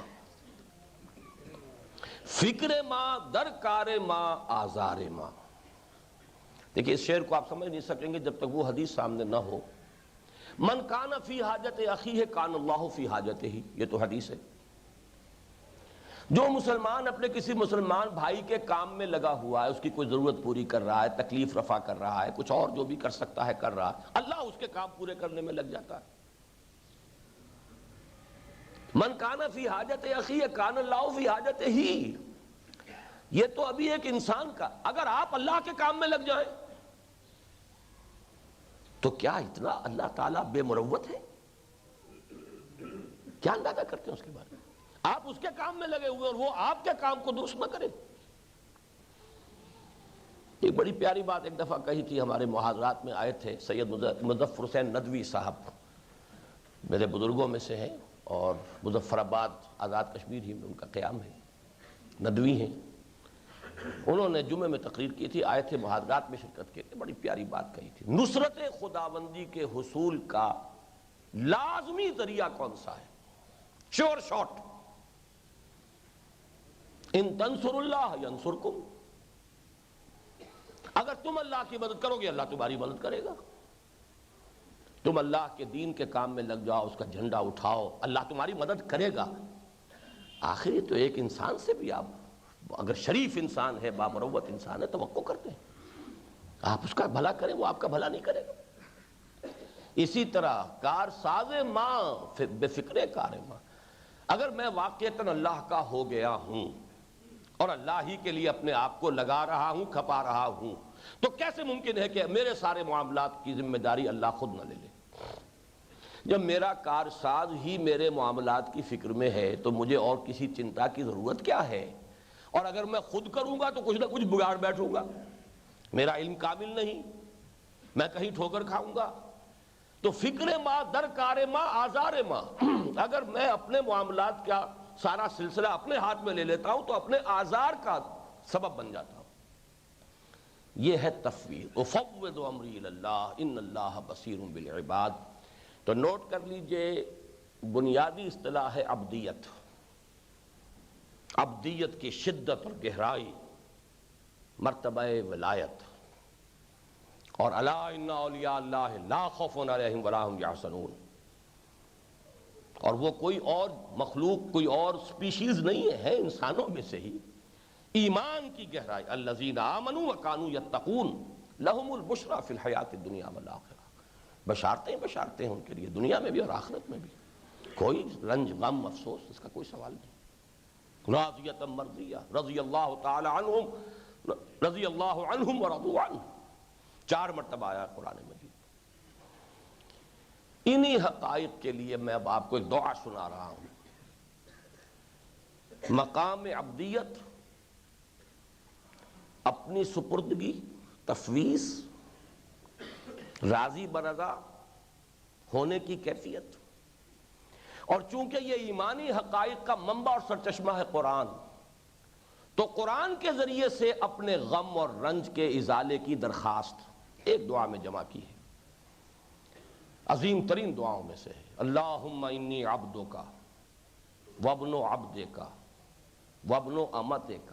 فکر ماں در کار ماں آزار ماں۔ دیکھیں اس شعر کو آپ سمجھ نہیں سکیں گے جب تک وہ حدیث سامنے نہ ہو، من کان فی حاجت اخیہ کان اللہ فی حاجتہ، یہ تو حدیث ہے۔ جو مسلمان اپنے کسی مسلمان بھائی کے کام میں لگا ہوا ہے، اس کی کوئی ضرورت پوری کر رہا ہے، تکلیف رفع کر رہا ہے، کچھ اور جو بھی کر سکتا ہے کر رہا ہے، اللہ اس کے کام پورے کرنے میں لگ جاتا ہے۔ من کان فی حاجت اخی کان اللہ فی حاجت ہی، یہ تو ابھی ایک انسان کا، اگر آپ اللہ کے کام میں لگ جائیں تو کیا اتنا اللہ تعالیٰ بے مروت ہے؟ کیا اندازہ کرتے ہیں اس کے بارے میں؟ آپ اس کے کام میں لگے ہوئے اور وہ آپ کے کام کو درست نہ کرے۔ ایک بڑی پیاری بات ایک دفعہ کہی تھی، ہمارے محاضرات میں آئے تھے سید مظفر حسین ندوی صاحب، میرے بزرگوں میں سے ہیں اور مظفر آباد آزاد کشمیر ہی میں ان کا قیام ہے، ندوی ہیں۔ انہوں نے جمعے میں تقریر کی تھی، آئے تھے محاضرات میں شرکت کے لیے، بڑی پیاری بات کہی تھی، نصرت خداوندی کے حصول کا لازمی ذریعہ کون سا ہے؟ شور شارٹ، ان تنصر اللہ ینصرکم، اگر تم اللہ کی مدد کرو گے اللہ تمہاری مدد کرے گا۔ تم اللہ کے دین کے کام میں لگ جاؤ، اس کا جھنڈا اٹھاؤ، اللہ تمہاری مدد کرے گا۔ آخر یہ تو ایک انسان سے بھی آپ اگر شریف انسان ہے، بامروت انسان ہے، توقع کرتے ہیں آپ اس کا بھلا کریں، وہ آپ کا بھلا نہیں کرے گا۔ اسی طرح کار ساز ماں بے فکر کار ماں، اگر میں واقعتاً اللہ کا ہو گیا ہوں اور اللہ ہی کے لیے اپنے آپ کو لگا رہا ہوں، کھپا رہا ہوں، تو کیسے ممکن ہے کہ میرے سارے معاملات کی ذمہ داری اللہ خود نہ لے لے؟ جب میرا کارساز ہی میرے معاملات کی فکر میں ہے تو مجھے اور کسی چنتا کی ضرورت کیا ہے؟ اور اگر میں خود کروں گا تو کچھ نہ کچھ بگاڑ بیٹھوں گا، میرا علم کامل نہیں، میں کہیں ٹھوکر کھاؤں گا۔ تو فکر ماں در کار ماں آزار ماں، اگر میں اپنے معاملات کا سارا سلسلہ اپنے ہاتھ میں لے لیتا ہوں تو اپنے آزار کا سبب بن جاتا ہوں۔ یہ ہے تفویض، افوض امری اللہ ان اللہ بصیر بالعباد۔ تو نوٹ کر لیجئے، بنیادی اصطلاح ہے عبدیت، عبدیت کی شدت اور گہرائی، مرتبہ ولایت، اور الا ان اولیاء اللہ لا خوف علیہم ولا هم یحزنون، اور وہ کوئی اور مخلوق، کوئی اور سپیشیز نہیں ہے انسانوں میں سے ہی۔ ایمان کی گہرائی، الذین آمنوا وکانوا یتقون لہم البشریٰ فی الحیات الدنیا والآخرہ، بشارتیں ان کے لیے دنیا میں بھی اور آخرت میں بھی، کوئی رنج غم افسوس اس کا کوئی سوال نہیں۔ راضیۃ مرضیہ، رضی اللہ تعالی عنہم، رضی اللہ عنہم ورضوا عنہ، 4 مرتبہ آیا قرآن مجید۔ انہی حقائق کے لیے میں اب آپ کو ایک دعا سنا رہا ہوں۔ مقام عبدیت، اپنی سپردگی، تفویض، راضی برضا ہونے کی کیفیت، اور چونکہ یہ ایمانی حقائق کا منبع اور سرچشمہ ہے قرآن، تو قرآن کے ذریعے سے اپنے غم اور رنج کے ازالے کی درخواست ایک دعا میں جمع کی ہے، عظیم ترین دعاؤں میں سے ہے۔ اللہم انی عبدک وابن عبدک وابن امتک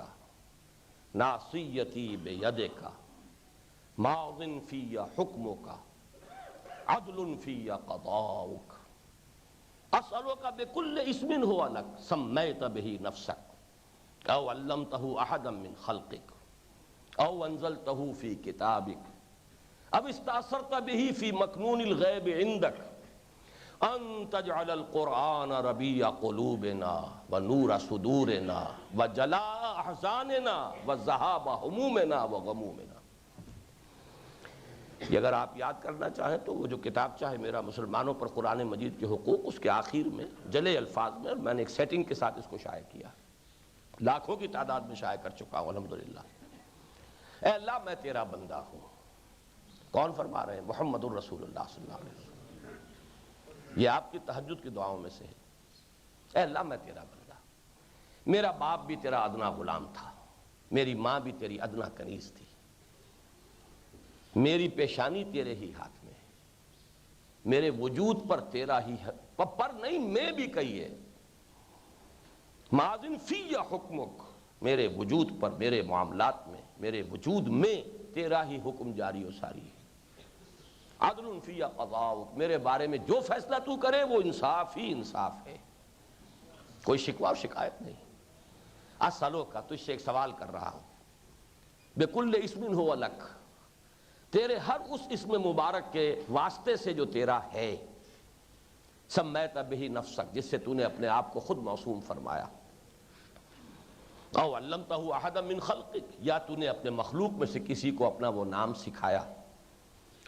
ناصیتی بیدک ماض فی حکمک عدل فی قضاؤک اسألک بکل اسم ہوا لک سمیت بہ نفسک او علمتہ احدا من خلقک او انزلتہ فی کتابک اب استاثرت به فی مکنون الغیب عندک ان تجعل القرآن ربیع قلوبنا ونور صدورنا وجلاء احزاننا وذہاب ہمومنا وغمومنا۔ یہ اگر آپ یاد کرنا چاہیں تو وہ جو کتاب چاہے میرا مسلمانوں پر قرآن مجید کے حقوق، اس کے آخر میں جلے الفاظ میں، اور میں نے ایک سیٹنگ کے ساتھ اس کو شائع کیا، لاکھوں کی تعداد میں شائع کر چکا ہوں الحمدللہ۔ اے اللہ میں تیرا بندہ ہوں۔ کون فرما رہے ہیں؟ محمد الرسول اللہ صلی اللہ علیہ وسلم۔ یہ آپ کی تہجد کی دعاؤں میں سے ہے۔ اے اللہ میں تیرا بندہ، میرا باپ بھی تیرا ادنا غلام تھا، میری ماں بھی تیری ادنا کنیز تھی، میری پیشانی تیرے ہی ہاتھ میں ہے، میرے وجود پر تیرا ہی ہے، پر نہیں میں بھی کہیے، ماضٍ فی حکمک، میرے وجود پر، میرے معاملات میں، میرے وجود میں تیرا ہی حکم جاری و ساری ہے۔ عدل فی قضاؤک، میرے بارے میں جو فیصلہ تو کرے وہ انصاف ہی انصاف ہے، کوئی شکوہ و شکایت نہیں۔ اسالو کا، تجھ سے ایک سوال کر رہا ہوں، بکل اسم ہو لک، تیرے ہر اس اسم مبارک کے واسطے سے جو تیرا ہے، سمیت بہ نفسک، جس سے تو نے اپنے آپ کو خود موسوم فرمایا، او علمتہ احدا من خلقک، یا تو نے اپنے مخلوق میں سے کسی کو اپنا وہ نام سکھایا،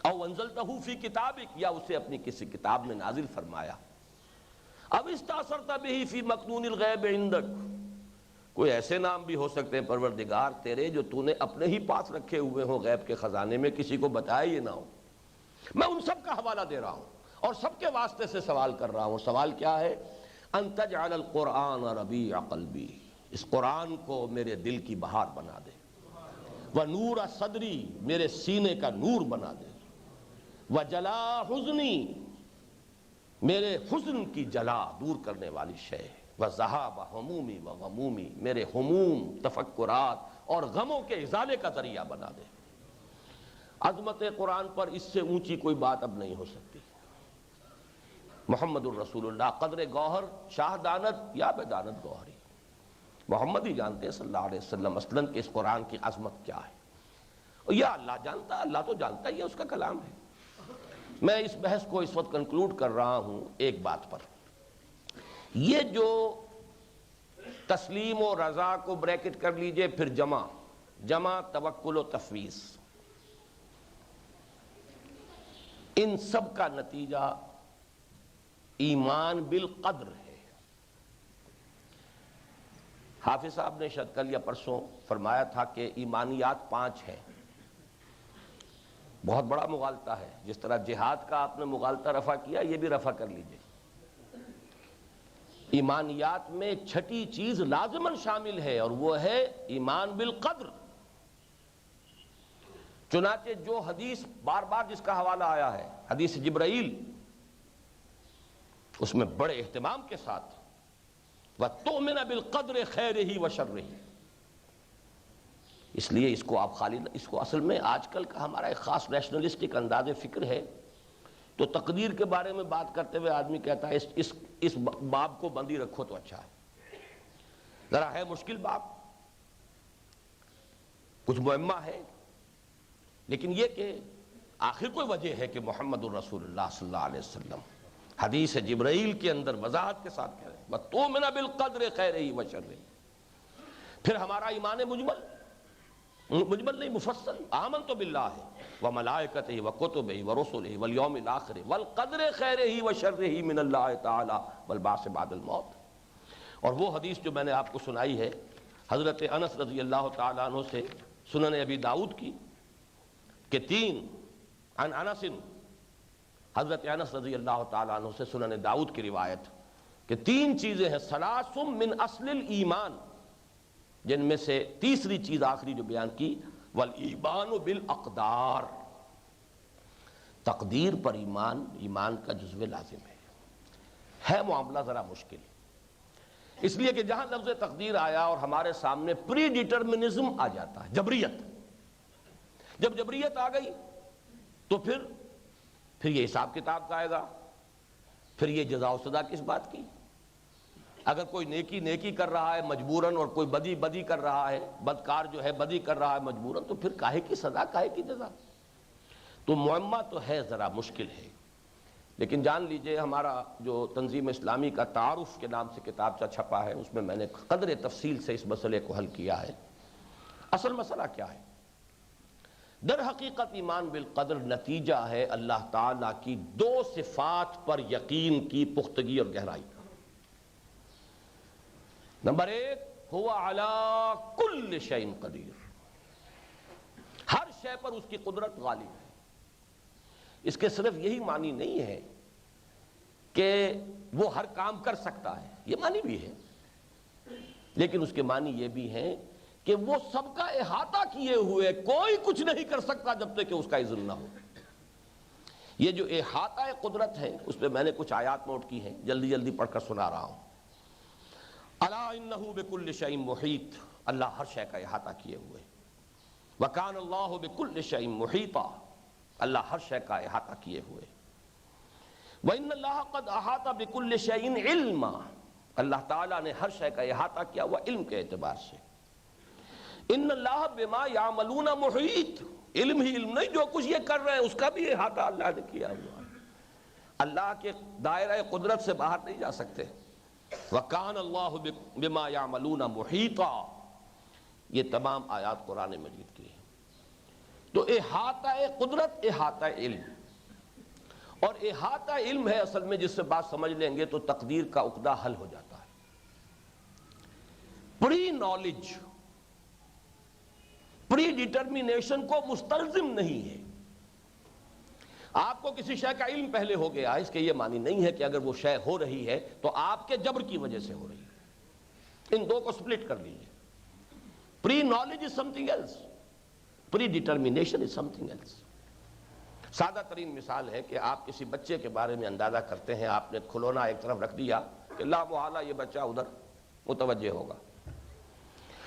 او انزلتہ فی کتابک، یا اسے اپنی کسی کتاب میں نازل فرمایا، اب استاثرت بہ فی مکنون الغیب عندک، کوئی ایسے نام بھی ہو سکتے ہیں پروردگار تیرے جو تو نے اپنے ہی پاس رکھے ہوئے ہوں غیب کے خزانے میں، کسی کو بتایا ہی نہ ہو۔ میں ان سب کا حوالہ دے رہا ہوں اور سب کے واسطے سے سوال کر رہا ہوں۔ سوال کیا ہے؟ ان تجعل القرآن ربیع قلبی، اس قرآن کو میرے دل کی بہار بنا دے، ونور صدری، میرے سینے کا نور بنا دے، وجلاء حزنی، میرے حزن کی جلا دور کرنے والی شے، وذہاب ہمومی وغمومی، میرے ہموم، تفکرات اور غموں کے ازالے کا ذریعہ بنا دے۔ عظمت قرآن پر اس سے اونچی کوئی بات اب نہیں ہو سکتی۔ محمد الرسول اللہ، قدر گوہر شاہ دانت یا بے دانت گوہری، محمد ہی جانتے ہیں صلی اللہ علیہ وسلم اصلاً کہ اس قرآن کی عظمت کیا ہے۔ یا اللہ جانتا، اللہ تو جانتا ہی ہے، اس کا کلام ہے۔ میں اس بحث کو اس وقت کنکلوڈ کر رہا ہوں ایک بات پر، یہ جو تسلیم و رضا کو بریکٹ کر لیجئے، پھر جمع توکل و تفویض، ان سب کا نتیجہ ایمان بالقدر ہے۔ حافظ صاحب نے شاید کل یا پرسوں فرمایا تھا کہ ایمانیات 5 ہیں، بہت بڑا مغالطہ ہے، جس طرح جہاد کا آپ نے مغالطہ رفع کیا، یہ بھی رفع کر لیجئے۔ ایمانیات میں ایک چھٹی چیز لازماً شامل ہے، اور وہ ہے ایمان بالقدر۔ چنانچہ جو حدیث بار بار جس کا حوالہ آیا ہے، حدیث جبرائیل، اس میں بڑے اہتمام کے ساتھ وَتُؤْمِنَ بِالْقَدْرِ خَيْرِهِ وَشَرِّهِ، اس لیے اس کو آپ اس کو اصل میں آج کل کا ہمارا ایک خاص ریشنلسٹک انداز فکر ہے، تو تقدیر کے بارے میں بات کرتے ہوئے آدمی کہتا ہے اس باب کو بندی رکھو تو اچھا ہے۔ ذرا ہے مشکل باب، کچھ معمہ ہے، لیکن یہ کہ آخر کوئی وجہ ہے کہ محمد الرسول اللہ صلی اللہ علیہ وسلم حدیث جبرائیل کے اندر وضاحت کے ساتھ کہہ رہے ہیں وَتُؤْمِنَ بِالْقَدْرِ خَيْرِهِ وَشَرِّهِ۔ پھر ہمارا ایمان مجمل نہیں، مفصل، آمنت باللہ وملائکتہ وکتبہ ورسلہ والیوم الآخر والقدر خیرہ وشرہ من اللہ تعالی والبعث بعد الموت۔ اور وہ حدیث جو میں نے آپ کو سنائی ہے حضرت انس رضی اللہ تعالیٰ عنہ سے، سنن ابی داؤد کی، کہ عن انس، حضرت انس رضی اللہ تعالیٰ عنہ سے سنن داؤد کی روایت، کہ 3 چیزیں ہیں، ثلاث من اصل الایمان، جن میں سے تیسری چیز آخری جو بیان کی، والایمان بالاقدار، تقدیر پر ایمان کا جزو لازم ہے معاملہ ذرا مشکل، اس لیے کہ جہاں لفظ تقدیر آیا اور ہمارے سامنے پری ڈیٹرمنزم آ جاتا ہے، جبریت، جب جبریت آ گئی تو پھر یہ حساب کتاب کا آئے گا، پھر یہ جزا و سزا کس بات کی؟ اگر کوئی نیکی کر رہا ہے مجبوراً اور کوئی بدی کر رہا ہے، بدکار جو ہے بدی کر رہا ہے مجبوراً، تو پھر کاہے کی سزا، کاہے کی جزا؟ تو معمہ تو ہے، ذرا مشکل ہے، لیکن جان لیجئے ہمارا جو تنظیم اسلامی کا تعارف کے نام سے کتابچہ چھپا ہے، اس میں میں نے قدر تفصیل سے اس مسئلے کو حل کیا ہے۔ اصل مسئلہ کیا ہے؟ در حقیقت ایمان بالقدر نتیجہ ہے اللہ تعالیٰ کی 2 صفات پر یقین کی پختگی اور گہرائی کا۔ نمبر 1، هو علی کل شیء قدیر، ہر شے پر اس کی قدرت غالب ہے۔ اس کے صرف یہی معنی نہیں ہے کہ وہ ہر کام کر سکتا ہے، یہ معنی بھی ہے، لیکن اس کے معنی یہ بھی ہیں کہ وہ سب کا احاطہ کیے ہوئے، کوئی کچھ نہیں کر سکتا جب تک کہ اس کا اذن نہ ہو۔ یہ جو احاطہ قدرت ہے، اس پہ میں نے کچھ آیات نوٹ کی ہیں، جلدی پڑھ کر سنا رہا ہوں۔ الا انہ بکل شیء محیط، اللہ ہر شے کا احاطہ کیے ہوئے، وکان اللہ بکل شیء محیطا، اللہ ہر شے کا احاطہ کیے ہوئے، وان اللہ قد احاط بکل شیء علما، اللہ تعالیٰ نے ہر شے کا احاطہ کیا ہوا علم کے اعتبار سے. ان اللہ بما یعملون محیط، علم ہی علم نہیں، جو کچھ یہ کر رہے ہیں اس کا بھی احاطہ اللہ نے کیا ہوا. اللہ کے دائرہ قدرت سے باہر نہیں جا سکتے. وَكَانَ اللَّهُ بِمَا يَعْمَلُونَ مُحِيطًا، یہ تمام آیات قرآن مجید کی ہیں. تو احاطہ قدرت، احاطہ علم، اور احاطہ علم ہے اصل میں جس سے بات سمجھ لیں گے تو تقدیر کا عقدہ حل ہو جاتا ہے. پری نالج، پری ڈیٹرمینیشن کو مستلزم نہیں ہے. آپ کو کسی شے کا علم پہلے ہو گیا، اس کے یہ معنی نہیں ہے کہ اگر وہ شے ہو رہی ہے تو آپ کے جبر کی وجہ سے ہو رہی ہے. ان دو کو سپلٹ کر لیجیے. Pre knowledge is something else, predetermination is something else. سادہ ترین مثال ہے کہ آپ کسی بچے کے بارے میں اندازہ کرتے ہیں، آپ نے کھلونا ایک طرف رکھ دیا کہ لا محالہ یہ بچہ ادھر متوجہ ہوگا،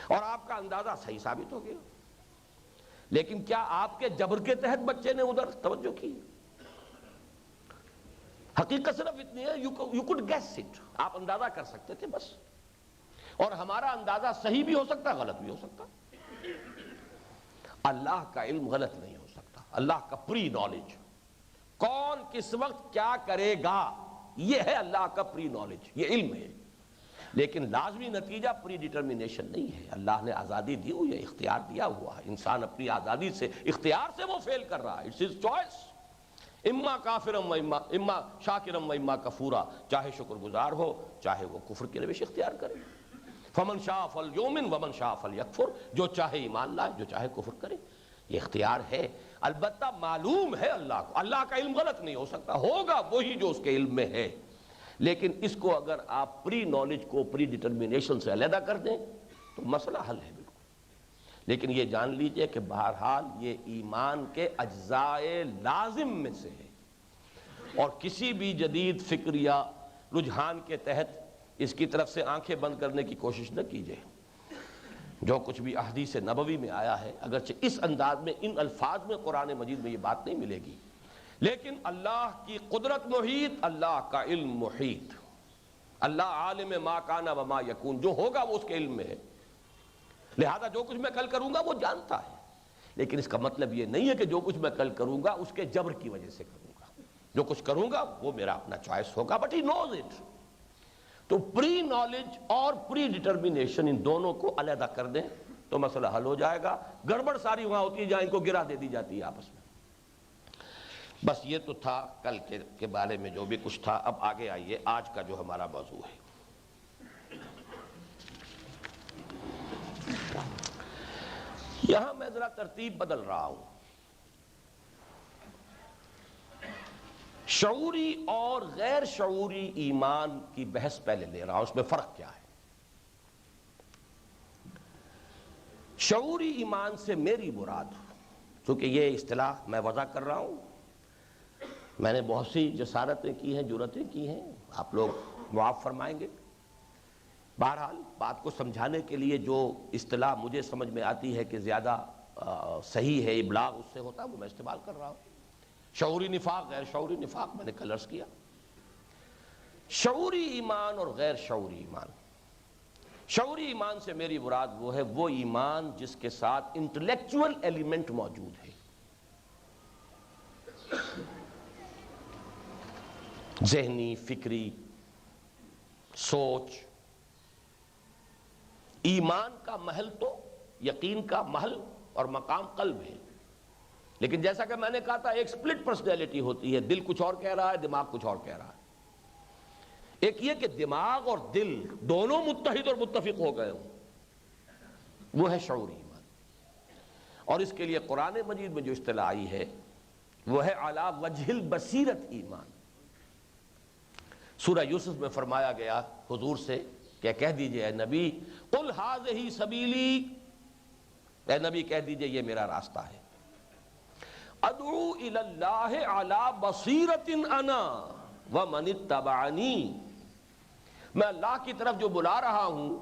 اور آپ کا اندازہ صحیح ثابت ہو گیا. لیکن کیا آپ کے جبر کے تحت بچے نے ادھر توجہ کی؟ حقیقت صرف اتنی ہے، you could guess it، آپ اندازہ کر سکتے تھے بس. اور ہمارا اندازہ صحیح بھی ہو سکتا، غلط بھی ہو سکتا. اللہ کا علم غلط نہیں ہو سکتا. اللہ کا پری نالج، کون کس وقت کیا کرے گا، یہ ہے اللہ کا پری نالج، یہ علم ہے. لیکن لازمی نتیجہ پری ڈیٹرمینیشن نہیں ہے. اللہ نے آزادی دی ہوئی ہے، اختیار دیا ہوا ہے. انسان اپنی آزادی سے، اختیار سے وہ فیل کر رہا ہے. اٹس ہز چوائس، اما کافرم و اما شاکرم و اما کفورا. چاہے شکر گزار ہو، چاہے وہ کفر کی روش اختیار کرے. فمن شاء فلیؤمن ومن شاء فلیکفر، جو چاہے ایمان لائے، جو چاہے کفر کرے. یہ اختیار ہے. البتہ معلوم ہے اللہ کو، اللہ کا علم غلط نہیں ہو سکتا، ہوگا وہی جو اس کے علم میں ہے. لیکن اس کو اگر آپ پری نالج کو پری ڈیٹرمینیشن سے علیحدہ کر دیں تو مسئلہ حل ہے بالکل. لیکن یہ جان لیجئے کہ بہرحال یہ ایمان کے اجزاء لازم میں سے ہے، اور کسی بھی جدید فکر یا رجحان کے تحت اس کی طرف سے آنکھیں بند کرنے کی کوشش نہ کیجئے. جو کچھ بھی احادیث نبوی میں آیا ہے، اگرچہ اس انداز میں ان الفاظ میں قرآن مجید میں یہ بات نہیں ملے گی، لیکن اللہ کی قدرت محیط، اللہ کا علم محیط. اللہ عالم ما کان و ما یکون، جو ہوگا وہ اس کے علم میں ہے. لہذا جو کچھ میں کل کروں گا وہ جانتا ہے. لیکن اس کا مطلب یہ نہیں ہے کہ جو کچھ میں کل کروں گا اس کے جبر کی وجہ سے کروں گا. جو کچھ کروں گا وہ میرا اپنا چوائس ہوگا، بٹ ہی نوز اٹ. تو پری نالج اور پری ڈیٹرمینیشن، ان دونوں کو علیحدہ کر دیں تو مسئلہ حل ہو جائے گا. گڑبڑ ساری وہاں ہوتی ہے جہاں ان کو گرا دے دی جاتی ہے آپس میں. بس یہ تو تھا کل کے بارے میں جو بھی کچھ تھا. اب آگے آئیے آج کا جو ہمارا موضوع ہے. یہاں میں ذرا ترتیب بدل رہا ہوں. شعوری اور غیر شعوری ایمان کی بحث پہلے لے رہا ہوں، اس میں فرق کیا ہے. شعوری ایمان سے میری مراد، چونکہ یہ اصطلاح میں وضع کر رہا ہوں، میں نے بہت سی جسارتیں کی ہیں، جرأتیں کی ہیں، آپ لوگ معاف فرمائیں گے. بہرحال بات کو سمجھانے کے لیے جو اصطلاح مجھے سمجھ میں آتی ہے کہ زیادہ صحیح ہے، ابلاغ اس سے ہوتا ہے، وہ میں استعمال کر رہا ہوں. شعوری نفاق، غیر شعوری نفاق میں نے کل عرض کیا. شعوری ایمان اور غیر شعوری ایمان. شعوری ایمان سے میری مراد وہ ہے وہ ایمان جس کے ساتھ انٹلیکچول ایلیمنٹ موجود ہے، ذہنی، فکری سوچ. ایمان کا محل تو یقین کا محل اور مقام قلب ہے. لیکن جیسا کہ میں نے کہا تھا، ایک سپلٹ پرسنالٹی ہوتی ہے، دل کچھ اور کہہ رہا ہے، دماغ کچھ اور کہہ رہا ہے. ایک یہ کہ دماغ اور دل دونوں متحد اور متفق ہو گئے ہوں، وہ ہے شعوری ایمان. اور اس کے لیے قرآن مجید میں جو اصطلاح آئی ہے وہ ہے علی وجہ البصیرت ایمان. سورہ یوسف میں فرمایا گیا حضور سے کہ کہہ دیجئے اے نبی، قل ھذہ سبیلی، اے نبی کہہ دیجئے یہ میرا راستہ ہے. ادعو الی اللہ علی بصیرت انا ومن اتبعنی، میں اللہ کی طرف جو بلا رہا ہوں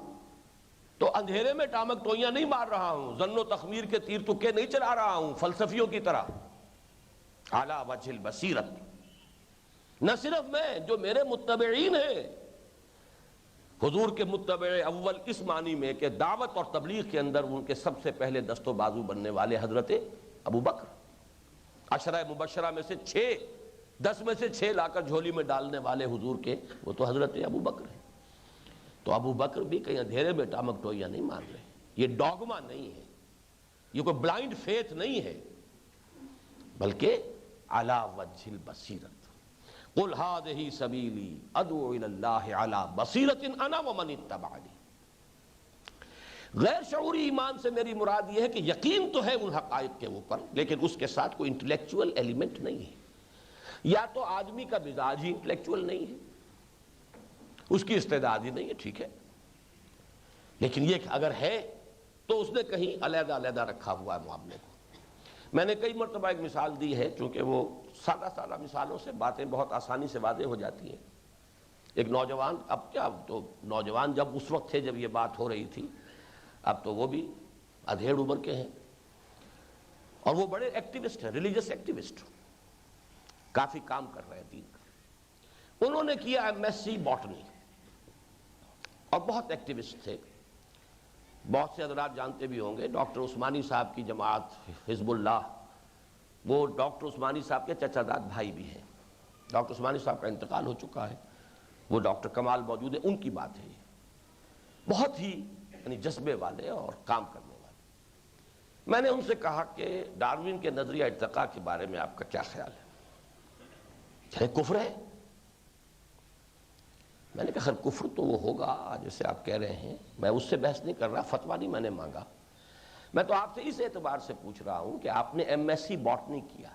تو اندھیرے میں ٹامک ٹوئیاں نہیں مار رہا ہوں، ظن و تخمیر کے تیر تکے نہیں چلا رہا ہوں فلسفیوں کی طرح. علی وجہ البصیرت، نہ صرف میں، جو میرے متبعین ہیں حضور کے متبع اول اس معنی میں کہ دعوت اور تبلیغ کے اندر ان کے سب سے پہلے دست و بازو بننے والے حضرت ابو بکر، عشرہ مبشرہ میں سے 10 میں سے 6 لا کر جھولی میں ڈالنے والے حضور کے وہ تو حضرت ابو بکر ہیں۔ تو ابو بکر بھی کہیں اندھیرے میں ٹامک ٹوئیاں نہیں مان رہے، یہ ڈوگما نہیں ہے، یہ کوئی بلائنڈ فیتھ نہیں ہے، بلکہ علی وجہ البصیرت، قل ھذہ سبیلی ادعو الی اللہ علی بصیرۃ انا ومن اتبعنی۔ غیر شعوری ایمان سے میری مراد یہ ہے کہ یقین تو ہے ان حقائق کے اوپر، لیکن اس کے ساتھ کوئی انٹلیکچول ایلیمنٹ نہیں ہے۔ یا تو آدمی کا مزاج ہی انٹلیکچول نہیں ہے، اس کی استعداد ہی نہیں ہے، ٹھیک ہے، لیکن یہ کہ اگر ہے تو اس نے کہیں علیحدہ علیحدہ رکھا ہوا ہے معاملے کو۔ میں نے کئی مرتبہ ایک مثال دی ہے، چونکہ وہ سادہ مثالوں سے باتیں بہت آسانی سے واضح ہو جاتی ہیں۔ ایک نوجوان، اب کیا تو نوجوان جب اس وقت تھے جب یہ بات ہو رہی تھی، اب تو وہ بھی ادھیڑ عمر کے ہیں، اور وہ بڑے ایکٹیوسٹ ہیں، ریلیجس ایکٹیوسٹ، کافی کام کر رہے ہیں دین کا۔ انہوں نے کیا MSc باٹنی اور بہت ایکٹیوسٹ تھے۔ بہت سے حضرات جانتے بھی ہوں گے، ڈاکٹر عثمانی صاحب کی جماعت حزب اللہ، وہ ڈاکٹر عثمانی صاحب کے چچا زاد بھائی بھی ہیں۔ ڈاکٹر عثمانی صاحب کا انتقال ہو چکا ہے، وہ ڈاکٹر کمال موجود ہے، ان کی بات ہے یہ، بہت ہی یعنی جذبے والے اور کام کرنے والے۔ میں نے ان سے کہا کہ ڈارون کے نظریہ ارتقاء کے بارے میں آپ کا کیا خیال ہے؟ کفر ہے؟ میں نے کہا خیر کفر تو وہ ہوگا جیسے آپ کہہ رہے ہیں، میں اس سے بحث نہیں کر رہا، فتویٰ نہیں میں نے مانگا، میں تو آپ سے اس اعتبار سے پوچھ رہا ہوں کہ آپ نے MSc باٹنی کیا،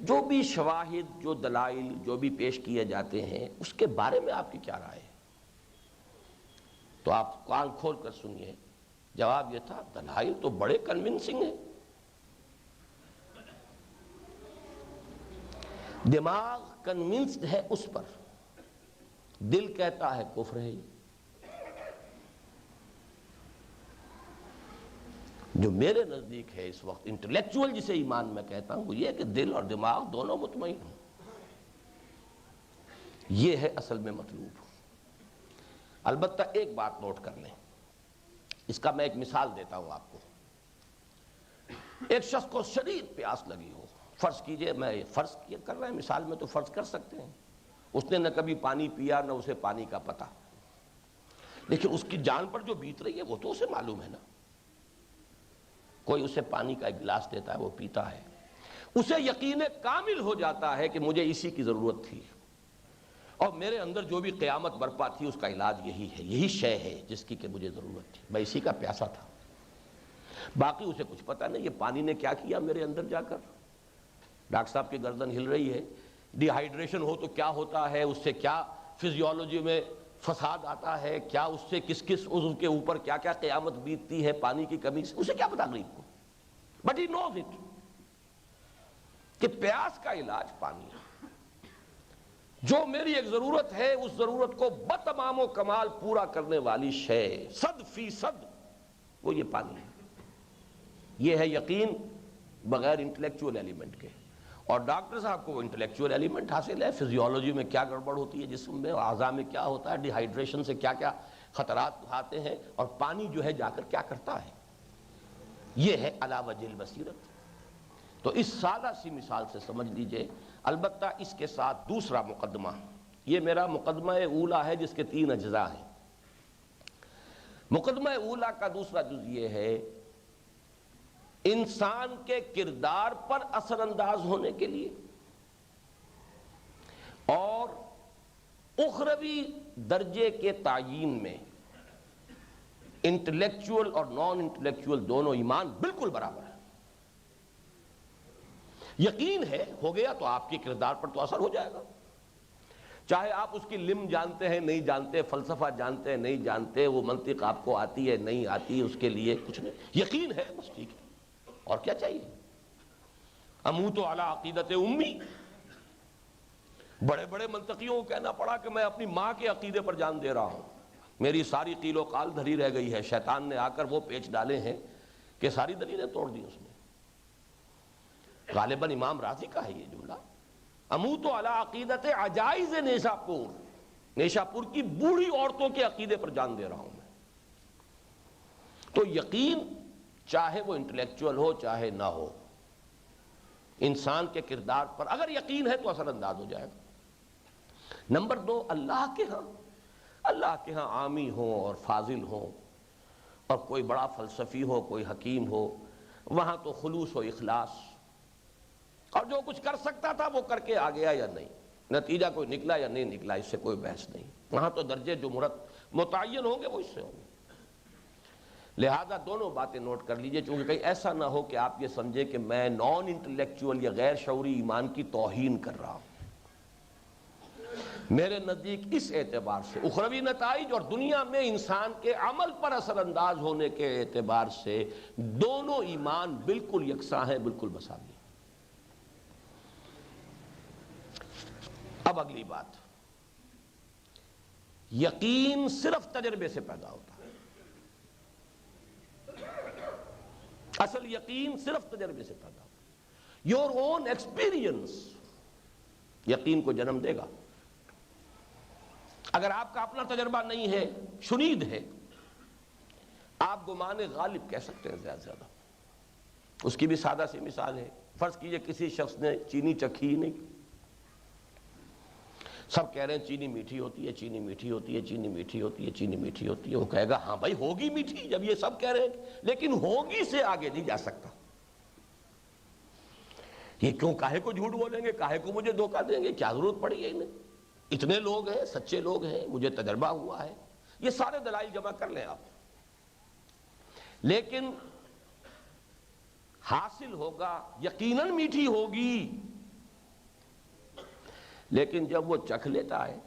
جو بھی شواہد، جو دلائل، جو بھی پیش کیے جاتے ہیں، اس کے بارے میں آپ کی کیا رائے ہے؟ تو آپ کان کھول کر سنیے، جواب یہ تھا دلائل تو بڑے کنونسنگ ہیں، دماغ کنونسڈ ہے اس پر، دل کہتا ہے کفر ہے۔ جو میرے نزدیک ہے اس وقت انٹلیکچول جسے ایمان میں کہتا ہوں، وہ یہ کہ دل اور دماغ دونوں مطمئن ہوں، یہ ہے اصل میں مطلوب۔ البتہ ایک بات نوٹ کر لیں، اس کا میں ایک مثال دیتا ہوں آپ کو۔ ایک شخص کو شدید پیاس لگی ہو، فرض کیجئے، میں فرض کر رہے ہیں، مثال میں تو فرض کر سکتے ہیں، اس نے نہ کبھی پانی پیا نہ اسے پانی کا پتہ، لیکن اس کی جان پر جو بیت رہی ہے وہ تو اسے معلوم ہے نا۔ کوئی اسے پانی کا ایک گلاس دیتا ہے، وہ پیتا ہے، اسے یقین کامل ہو جاتا ہے کہ مجھے اسی کی ضرورت تھی، اور میرے اندر جو بھی قیامت برپا تھی اس کا علاج یہی ہے، یہی شے ہے جس کی کہ مجھے ضرورت تھی، میں اسی کا پیاسا تھا۔ باقی اسے کچھ پتہ نہیں یہ پانی نے کیا کیا میرے اندر جا کر، ڈاکٹر صاحب کی گردن ہل رہی ہے، ڈی ہائیڈریشن ہو تو کیا ہوتا ہے، اس سے کیا فزیولوجی میں فساد آتا ہے، کیا اس سے کس کس عضو کے اوپر کیا کیا قیامت بیتتی ہے پانی کی کمی سے، اسے کیا پتا غریب کو، بٹ ہی نوز اٹ کہ پیاس کا علاج پانی ہے۔ جو میری ایک ضرورت ہے، اس ضرورت کو بتمام و کمال پورا کرنے والی شے 100% وہ یہ پانی ہے۔ یہ ہے یقین بغیر انٹلیکچول ایلیمنٹ کے، اور ڈاکٹر صاحب کو وہ انٹلیکچول ایلیمنٹ حاصل ہے، فزیولوجی میں کیا گڑبڑ ہوتی ہے جسم میں، اعضاء میں کیا ہوتا ہے، ڈی ہائیڈریشن سے کیا کیا خطرات آتے ہیں، اور پانی جو ہے جا کر کیا کرتا ہے۔ یہ ہے علی وجہ البصیرت۔ تو اس سادہ سی مثال سے سمجھ لیجئے۔ البتہ اس کے ساتھ دوسرا مقدمہ، یہ میرا مقدمہ اولا ہے جس کے 3 اجزاء ہیں۔ مقدمہ اولا کا دوسرا جز یہ ہے انسان کے کردار پر اثر انداز ہونے کے لیے اور اخروی درجے کے تعیین میں انٹلیکچول اور نان انٹلیکچول دونوں ایمان بالکل برابر ہے۔ یقین ہے، ہو گیا تو آپ کے کردار پر تو اثر ہو جائے گا، چاہے آپ اس کی لم جانتے ہیں نہیں جانتے، فلسفہ جانتے ہیں نہیں جانتے، وہ منطق آپ کو آتی ہے نہیں آتی، اس کے لیے کچھ نہیں، یقین ہے بس ٹھیک ہے، اور کیا چاہیے۔ اموت علی عقیدت امی، بڑے بڑے منطقیوں کو کہنا پڑا کہ میں اپنی ماں کے عقیدے پر جان دے رہا ہوں، میری ساری قیل و قال دھری رہ گئی ہے، شیطان نے آ کر وہ پیچ ڈالے ہیں کہ ساری دلیلیں توڑ دی اس نے۔ غالباً امام رازی کا ہے یہ جملہ، اموت علی عقیدت عجائز نیشاپور، نیشا پور کی بوڑھی عورتوں کے عقیدے پر جان دے رہا ہوں میں. تو یقین چاہے وہ انٹلیکچوئل ہو چاہے نہ ہو، انسان کے کردار پر اگر یقین ہے تو اثر انداز ہو جائے گا. نمبر 2، اللہ کے ہاں عامی ہوں اور فاضل ہوں اور کوئی بڑا فلسفی ہو، کوئی حکیم ہو، وہاں تو خلوص و اخلاص، اور جو کچھ کر سکتا تھا وہ کر کے آ گیا یا نہیں، نتیجہ کوئی نکلا یا نہیں نکلا اس سے کوئی بحث نہیں. وہاں تو درجے جو متعین ہوں گے وہ اس سے ہوں گے. لہذا دونوں باتیں نوٹ کر لیجئے، چونکہ کہیں ایسا نہ ہو کہ آپ یہ سمجھے کہ میں نان انٹلیکچوئل یا غیر شعوری ایمان کی توہین کر رہا ہوں. میرے نزدیک اس اعتبار سے اخروی نتائج اور دنیا میں انسان کے عمل پر اثر انداز ہونے کے اعتبار سے دونوں ایمان بالکل یکساں ہیں، بالکل مساوی. اب اگلی بات، یقین صرف تجربے سے پیدا ہوتا ہے. اصل یقین صرف تجربے سے پیدا ہوتا ہے. یور اون ایکسپیرینس یقین کو جنم دے گا. اگر آپ کا اپنا تجربہ نہیں ہے، شنید ہے، آپ گمان غالب کہہ سکتے ہیں زیادہ سے زیادہ. اس کی بھی سادہ سی مثال ہے. فرض کیجئے کسی شخص نے چینی چکھی ہی نہیں، سب کہہ رہے ہیں چینی میٹھی ہوتی ہے، چینی میٹھی ہوتی ہے، چینی میٹھی ہوتی ہے، چینی میٹھی ہوتی ہے. وہ کہے گا ہاں بھائی ہوگی میٹھی، جب یہ سب کہہ رہے ہیں، لیکن ہوگی سے آگے نہیں جا سکتا. یہ کیوں کاہے کو جھوٹ بولیں گے، کاہے کو مجھے دھوکہ دیں گے، کیا ضرورت پڑی ہے انہیں، اتنے لوگ ہیں، سچے لوگ ہیں، مجھے تجربہ ہوا ہے. یہ سارے دلائل جمع کر لیں آپ، لیکن حاصل ہوگا یقیناً میٹھی ہوگی. لیکن جب وہ چکھ لیتا ہے،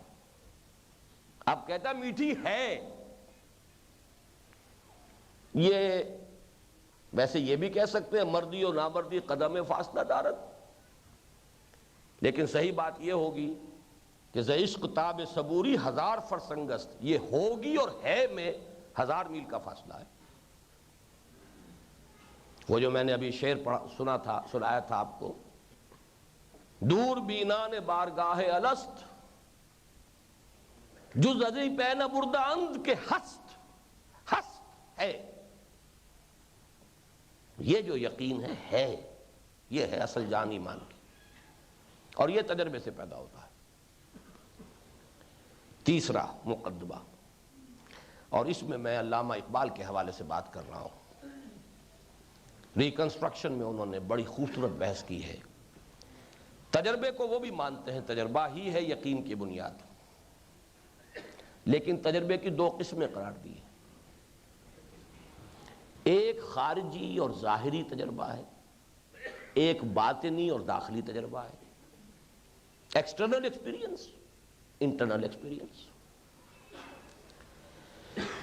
اب کہتا میٹھی ہے. یہ ویسے یہ بھی کہہ سکتے ہیں مردی و نامردی قدم فاصلہ دارت، لیکن صحیح بات یہ ہوگی کہ ز عشق تاب صبوری ہزار فرسنگست، یہ ہوگی اور ہے میں 1000 میل کا فاصلہ ہے. وہ جو میں نے ابھی شعر سنایا تھا آپ کو، دور بینان بارگاہ الست جز ازیں پین بردہ اند کے ہست ہے. یہ جو یقین ہے یہ ہے اصل جان ایمان کی، اور یہ تجربے سے پیدا ہوتا ہے. تیسرا مقدمہ، اور اس میں علامہ اقبال کے حوالے سے بات کر رہا ہوں. ریکنسٹرکشن میں انہوں نے بڑی خوبصورت بحث کی ہے. تجربے کو وہ بھی مانتے ہیں تجربہ ہی ہے یقین کی بنیاد، لیکن تجربے کی 2 قسمیں قرار دی ہیں. ایک خارجی اور ظاہری تجربہ ہے، ایک باطنی اور داخلی تجربہ ہے. External experience, internal experience.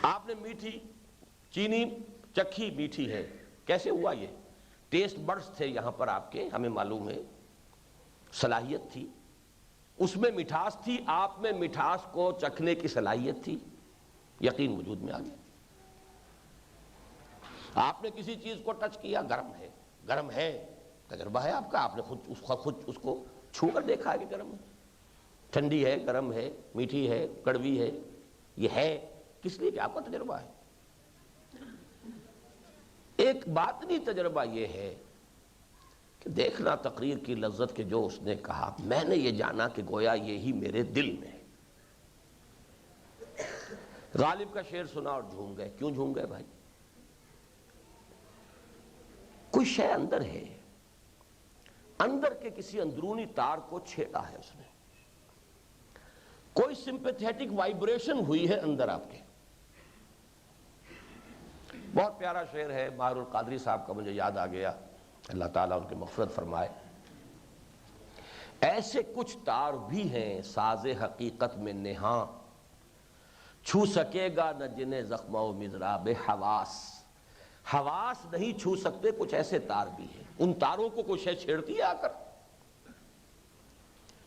آپ نے میٹھی چینی چکھی، میٹھی ہے، کیسے ہوا؟ یہ ٹیسٹ برڈز تھے یہاں پر آپ کے، ہمیں معلوم ہے، صلاحیت تھی، اس میں مٹھاس تھی، آپ میں مٹھاس کو چکھنے کی صلاحیت تھی، یقین وجود میں آ گیا. آپ نے کسی چیز کو ٹچ کیا، گرم ہے، تجربہ ہے آپ کا، آپ نے خود اس کو چھو کر دیکھا ہے کہ گرم ہے، ٹھنڈی ہے، گرم ہے، میٹھی ہے، کڑوی ہے. یہ ہے کس لیے کہ آپ کا تجربہ ہے. ایک باطنی تجربہ یہ ہے کہ دیکھنا تقریر کی لذت کے جو اس نے کہا، میں نے یہ جانا کہ گویا یہی میرے دل میں ہے. غالب کا شعر سنا اور جھوم گئے. کیوں جھوم گئے بھائی؟ کوئی شے اندر ہے، اندر کے کسی اندرونی تار کو چھیڑا ہے اس نے، کوئی سمپیتھیٹک وائبریشن ہوئی ہے اندر آپ کے. بہت پیارا شعر ہے ماہر القادری صاحب کا، مجھے یاد آ گیا، اللہ تعالیٰ ان کی مغفرت فرمائے. ایسے کچھ تار بھی ہیں ساز حقیقت میں نہاں، چھو سکے گا نہ جنہیں زخم و مضراب حواس. حواس نہیں چھو سکتے، کچھ ایسے تار بھی ہیں، ان تاروں کو کوئی شے چھیڑتی ہے آ کر.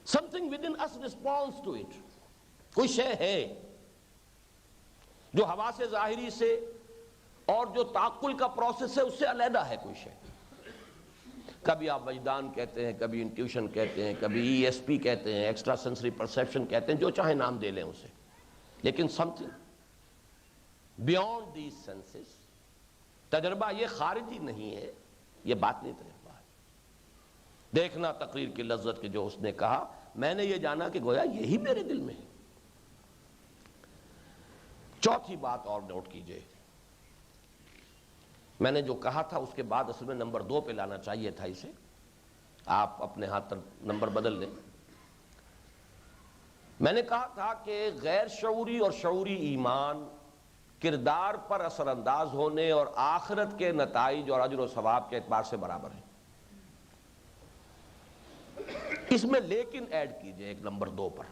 something within us responds to it. کوئی شے ہے جو حواس ظاہری سے اور جو تعقل کا پروسیس ہے اس سے علیحدہ ہے. کوئی شے کبھی آپ وجدان کہتے ہیں، کبھی انٹیوشن کہتے ہیں، کبھی ESP کہتے ہیں، ایکسٹرا سینسری پرسیپشن کہتے ہیں، جو چاہے نام دے لیں اسے، لیکن something beyond these senses. تجربہ یہ خارجی نہیں ہے، یہ باطنی تجربہ ہے. دیکھنا تقریر کی لذت کے جو اس نے کہا، میں نے یہ جانا کہ گویا یہی میرے دل میں ہے. چوتھی بات اور نوٹ کیجئے، میں نے جو کہا تھا اس کے بعد اصل میں نمبر 2 پہ لانا چاہیے تھا اسے، آپ اپنے ہاتھ پر نمبر بدل لیں. میں نے کہا تھا کہ غیر شعوری اور شعوری ایمان کردار پر اثر انداز ہونے اور آخرت کے نتائج اور اجر و ثواب کے اعتبار سے برابر ہیں. اس میں لیکن ایڈ کیجئے ایک نمبر 2 پر.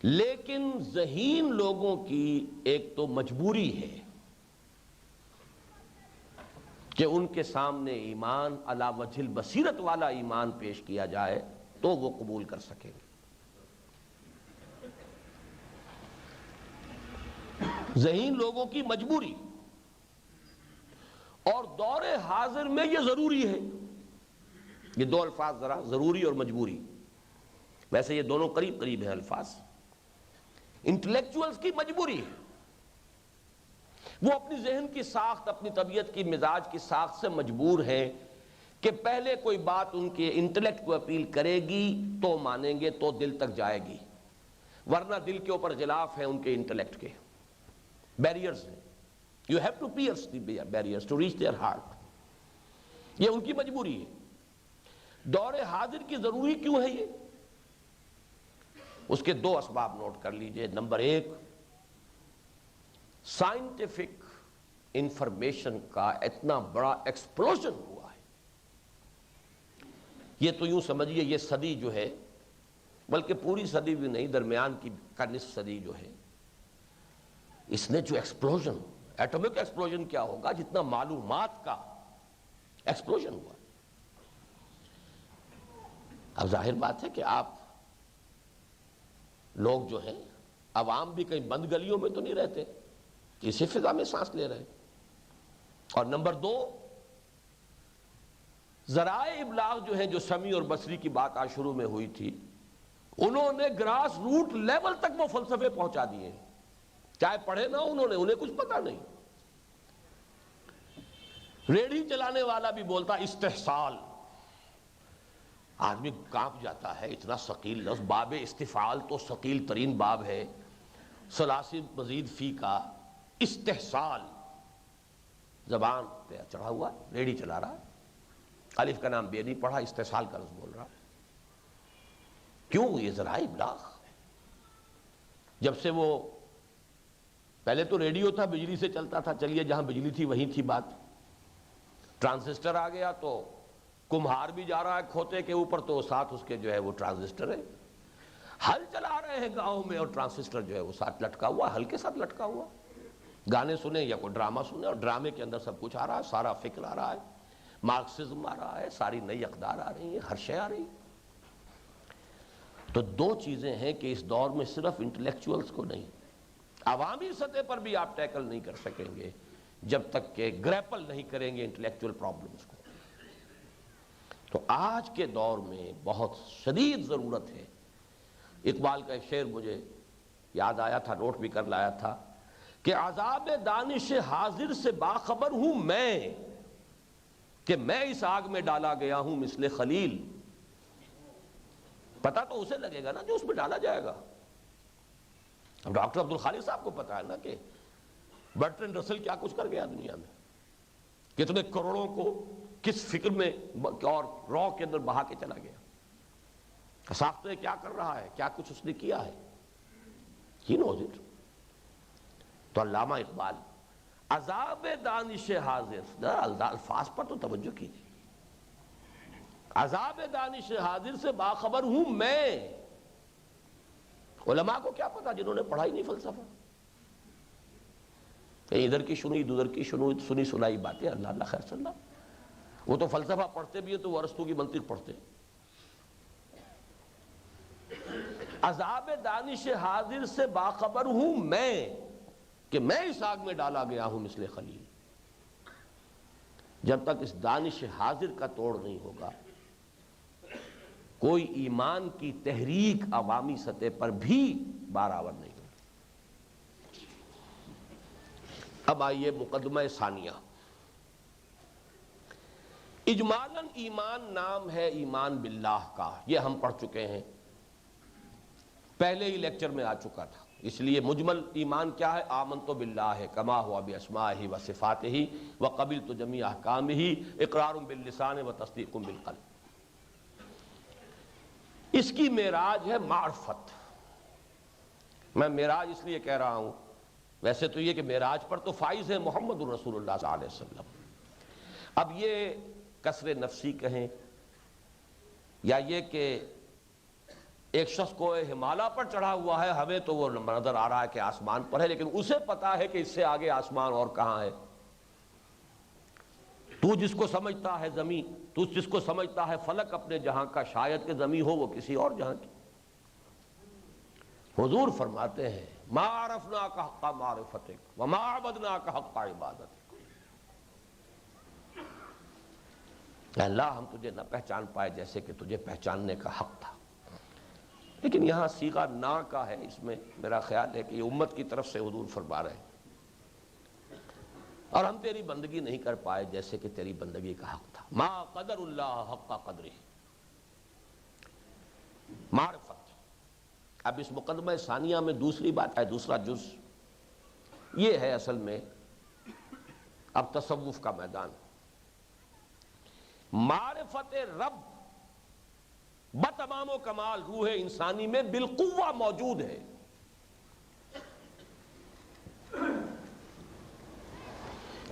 لیکن ذہین لوگوں کی ایک تو مجبوری ہے کہ ان کے سامنے ایمان علی وجہ البصیرت والا ایمان پیش کیا جائے تو وہ قبول کر سکیں گے. ذہین لوگوں کی مجبوری، اور دور حاضر میں یہ ضروری ہے. یہ دو الفاظ ذرا، ضروری اور مجبوری، ویسے یہ دونوں قریب قریب ہیں الفاظ. انٹلیکچوئلز کی مجبوری ہے، وہ اپنی ذہن کی ساخت، اپنی طبیعت کی مزاج کی ساخت سے مجبور ہیں کہ پہلے کوئی بات ان کے انٹلیکٹ کو اپیل کرے گی تو مانیں گے، تو دل تک جائے گی، ورنہ دل کے اوپر غلاف ہیں ان کے انٹلیکٹ کے، بیریئرز ہیں. You have to pierce the barriers to reach their heart. یہ ان کی مجبوری ہے. دور حاضر کی ضروری کیوں ہے یہ؟ اس کے 2 اسباب نوٹ کر لیجئے. نمبر 1، سائنٹیفک انفارمیشن کا اتنا بڑا ایکسپلوژن ہوا ہے. یہ تو یوں سمجھیے یہ صدی جو ہے، بلکہ پوری صدی بھی نہیں، درمیان کی کا نصف صدی جو ہے، اس نے جو ایکسپلوژن، ایٹمک ایکسپلوژن کیا ہوگا جتنا معلومات کا ایکسپلوژن ہوا. اب ظاہر بات ہے کہ آپ لوگ جو ہیں، عوام بھی کہیں بند گلیوں میں تو نہیں رہتے، اسی فضا میں سانس لے رہے. اور نمبر 2، ذرائع ابلاغ جو ہیں، جو سمیع اور بصری کی بات آج شروع میں ہوئی تھی، انہوں نے گراس روٹ لیول تک وہ فلسفے پہنچا دیے ہیں. چاہے پڑھے نہ انہیں کچھ پتا نہیں. ریڑھی چلانے والا بھی بولتا استحصال، آدمی کانپ جاتا ہے، اتنا ثقیل لفظ. باب استفعال تو ثقیل ترین باب ہے، ثلاثی مزید فی کا. استحصال زبان پہ چڑھا ہوا، ریڑھی چلا رہا ہے، الف کا نام بے نہیں پڑھا، استحصال کا لفظ بول رہا. کیوں؟ یہ ذرائع ابلاغ. جب سے وہ پہلے تو ریڈیو تھا، بجلی سے چلتا تھا، چلیے جہاں بجلی تھی وہیں تھی بات. ٹرانزسٹر آ گیا تو کمہار بھی جا رہا ہے کھوتے کے اوپر، تو ساتھ اس کے جو ہے وہ ٹرانزسٹر ہے. ہل چلا رہے ہیں گاؤں میں اور ٹرانزسٹر جو ہے وہ ساتھ لٹکا ہوا، ہل کے ساتھ لٹکا ہوا. گانے سنیں یا کوئی ڈرامہ سنیں، اور ڈرامے کے اندر سب کچھ آ رہا ہے، سارا فکر آ رہا ہے، مارکسزم آ رہا ہے، ساری نئی اقدار آ رہی ہیں، ہر شے آ رہی ہے. تو 2 چیزیں ہیں کہ اس دور میں صرف انٹلیکچوئلز کو نہیں، عوامی سطح پر بھی آپ ٹیکل نہیں کر سکیں گے جب تک کہ گریپل نہیں کریں گے انٹلیکچوئل پرابلمز کو. تو آج کے دور میں بہت شدید ضرورت ہے. اقبال کا ایک شعر مجھے یاد آیا تھا، نوٹ بھی کر لایا تھا، کہ عذاب دانش حاضر سے باخبر ہوں میں، کہ میں اس آگ میں ڈالا گیا ہوں مثل خلیل. پتہ تو اسے لگے گا نا جو اس میں ڈالا جائے گا. اب ڈاکٹر عبدالخالق صاحب کو پتا ہے نا کہ برٹرینڈ رسل کیا کچھ کر گیا دنیا میں، کتنے کروڑوں کو کس فکر میں اور رو کے اندر بہا کے چلا گیا. ساختہ کیا کر رہا ہے، کیا کچھ اس نے کیا ہے، ہی نوز اٹ. تو علامہ اقبال عذاب دانش حاضر، الفاظ پر تو توجہ کیجیے. عذاب دانش حاضر سے باخبر ہوں میں. علماء کو کیا پتا جنہوں نے پڑھا ہی نہیں فلسفہ، ادھر کی سنی ادھر کی سنی سنائی باتیں. اللہ اللہ خیر صلی اللہ. وہ تو فلسفہ پڑھتے بھی ہیں تو وہ ارسطو کی منطق پڑھتے. عذاب دانش حاضر سے باخبر ہوں میں، کہ میں اس آگ میں ڈالا گیا ہوں مثل خلیل. جب تک اس دانش حاضر کا توڑ نہیں ہوگا کوئی ایمان کی تحریک عوامی سطح پر بھی بارآور نہیں ہوگی۔ اب آئیے مقدمہ ثانیہ۔ اجمالاً ایمان نام ہے ایمان باللہ کا، یہ ہم پڑھ چکے ہیں، پہلے ہی لیکچر میں آ چکا تھا۔ اس لیے مجمل ایمان کیا ہے؟ آمنت باللہ کما ہوا باسمائہ و صفاتہ وقبلت جمیع احکامہ اقرار باللسان و تصدیق بالقلب۔ اس کی معراج ہے معرفت۔ میں معراج اس لیے کہہ رہا ہوں، ویسے تو یہ کہ معراج پر تو فائز ہے محمد الرسول اللہ صلی اللہ علیہ وسلم۔ اب یہ کسر نفسی کہیں یا یہ کہ ایک شخص کو ہمالیہ پر چڑھا ہوا ہے، ہمیں تو وہ نظر آ رہا ہے کہ آسمان پر ہے، لیکن اسے پتا ہے کہ اس سے آگے آسمان اور کہاں ہے۔ تو جس کو سمجھتا ہے زمین، تو جس کو سمجھتا ہے فلک اپنے جہاں کا، شاید کہ زمین ہو وہ کسی اور جہاں کی۔ حضور فرماتے ہیں ما عرفناک حق معرفتک وما عبدناک حق عبادتک۔ اے اللہ ہم تجھے نہ پہچان پائے جیسے کہ تجھے پہچاننے کا حق تھا۔ لیکن یہاں صیغہ نا کا ہے، اس میں میرا خیال ہے کہ یہ امت کی طرف سے حضور فرما رہے ہیں، اور ہم تیری بندگی نہیں کر پائے جیسے کہ تیری بندگی کا حق تھا۔ ما قدر اللہ حق قدرہ، معرفت۔ اب اس مقدمہ ثانیہ میں دوسری بات ہے، دوسرا جز یہ ہے اصل میں اب تصوف کا میدان۔ معرفت رب بتمام و کمال روح انسانی میں بالقوہ موجود ہے۔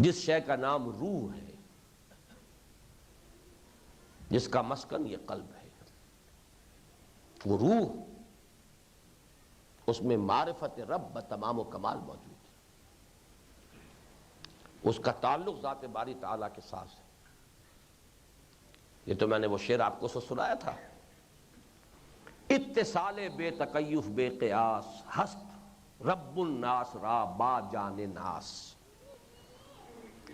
جس شے کا نام روح ہے، جس کا مسکن یہ قلب ہے، وہ روح، اس میں معرفت رب بتمام و کمال موجود ہے۔ اس کا تعلق ذات باری تعالیٰ کے ساتھ ہے۔ یہ تو میں نے وہ شعر آپ کو سنایا تھا، اتصال بے تکیف بے قیاس ہست رب الناس را با جان ناس۔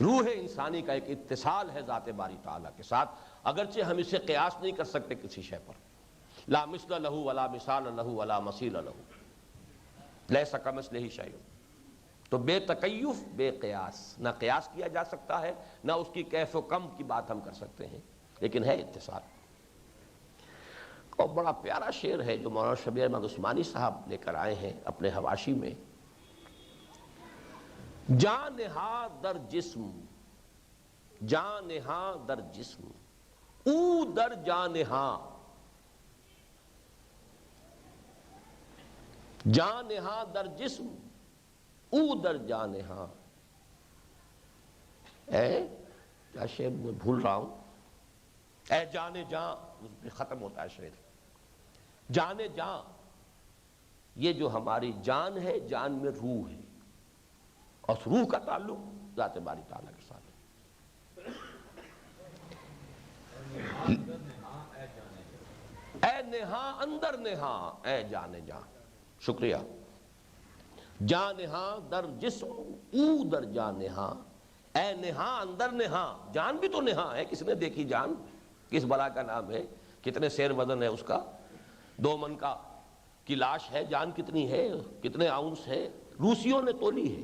روح انسانی کا ایک اتصال ہے ذات باری تعالیٰ کے ساتھ، اگرچہ ہم اسے قیاس نہیں کر سکتے کسی شے پر۔ لا مثل لہ ولا مثال لہ ولا مثیل لہ، لیس کمثلہ شیء۔ تو بے تکیف بے قیاس، نہ قیاس کیا جا سکتا ہے، نہ اس کی کیف و کم کی بات ہم کر سکتے ہیں، لیکن ہے اتصال۔ اور بڑا پیارا شعر ہے جو مولانا شبیر احمد عثمانی صاحب لے کر آئے ہیں اپنے حواشی میں۔ جاں نہاں در جسم، جاں نہاں در جسم، او در جاں نہاں، جاں نہاں در جسم، او در جاں نہاں۔ اے کیا شعر میں بھول رہا ہوں، اے جانے جاں، اس پہ ختم ہوتا ہے شعر۔ جانے جاں، یہ جو ہماری جان ہے، جان میں روح ہے، اور اس روح کا تعلق ذات باری تعالیٰ کے ساتھ ہے۔ اے نہاں اندر نہاں اے جانے جاں، شکریہ۔ جاں نہاں در جسم او در جاں نہاں، اے نہاں اندر نہاں، جان بھی تو نہاں ہے، کس نے دیکھی جان؟ کس بلا کا نام ہے؟ کتنے سیر وزن ہے اس کا؟ 2 من کی لاش ہے، جان کتنی ہے؟ کتنے آؤنس ہے؟ روسیوں نے تولی ہے۔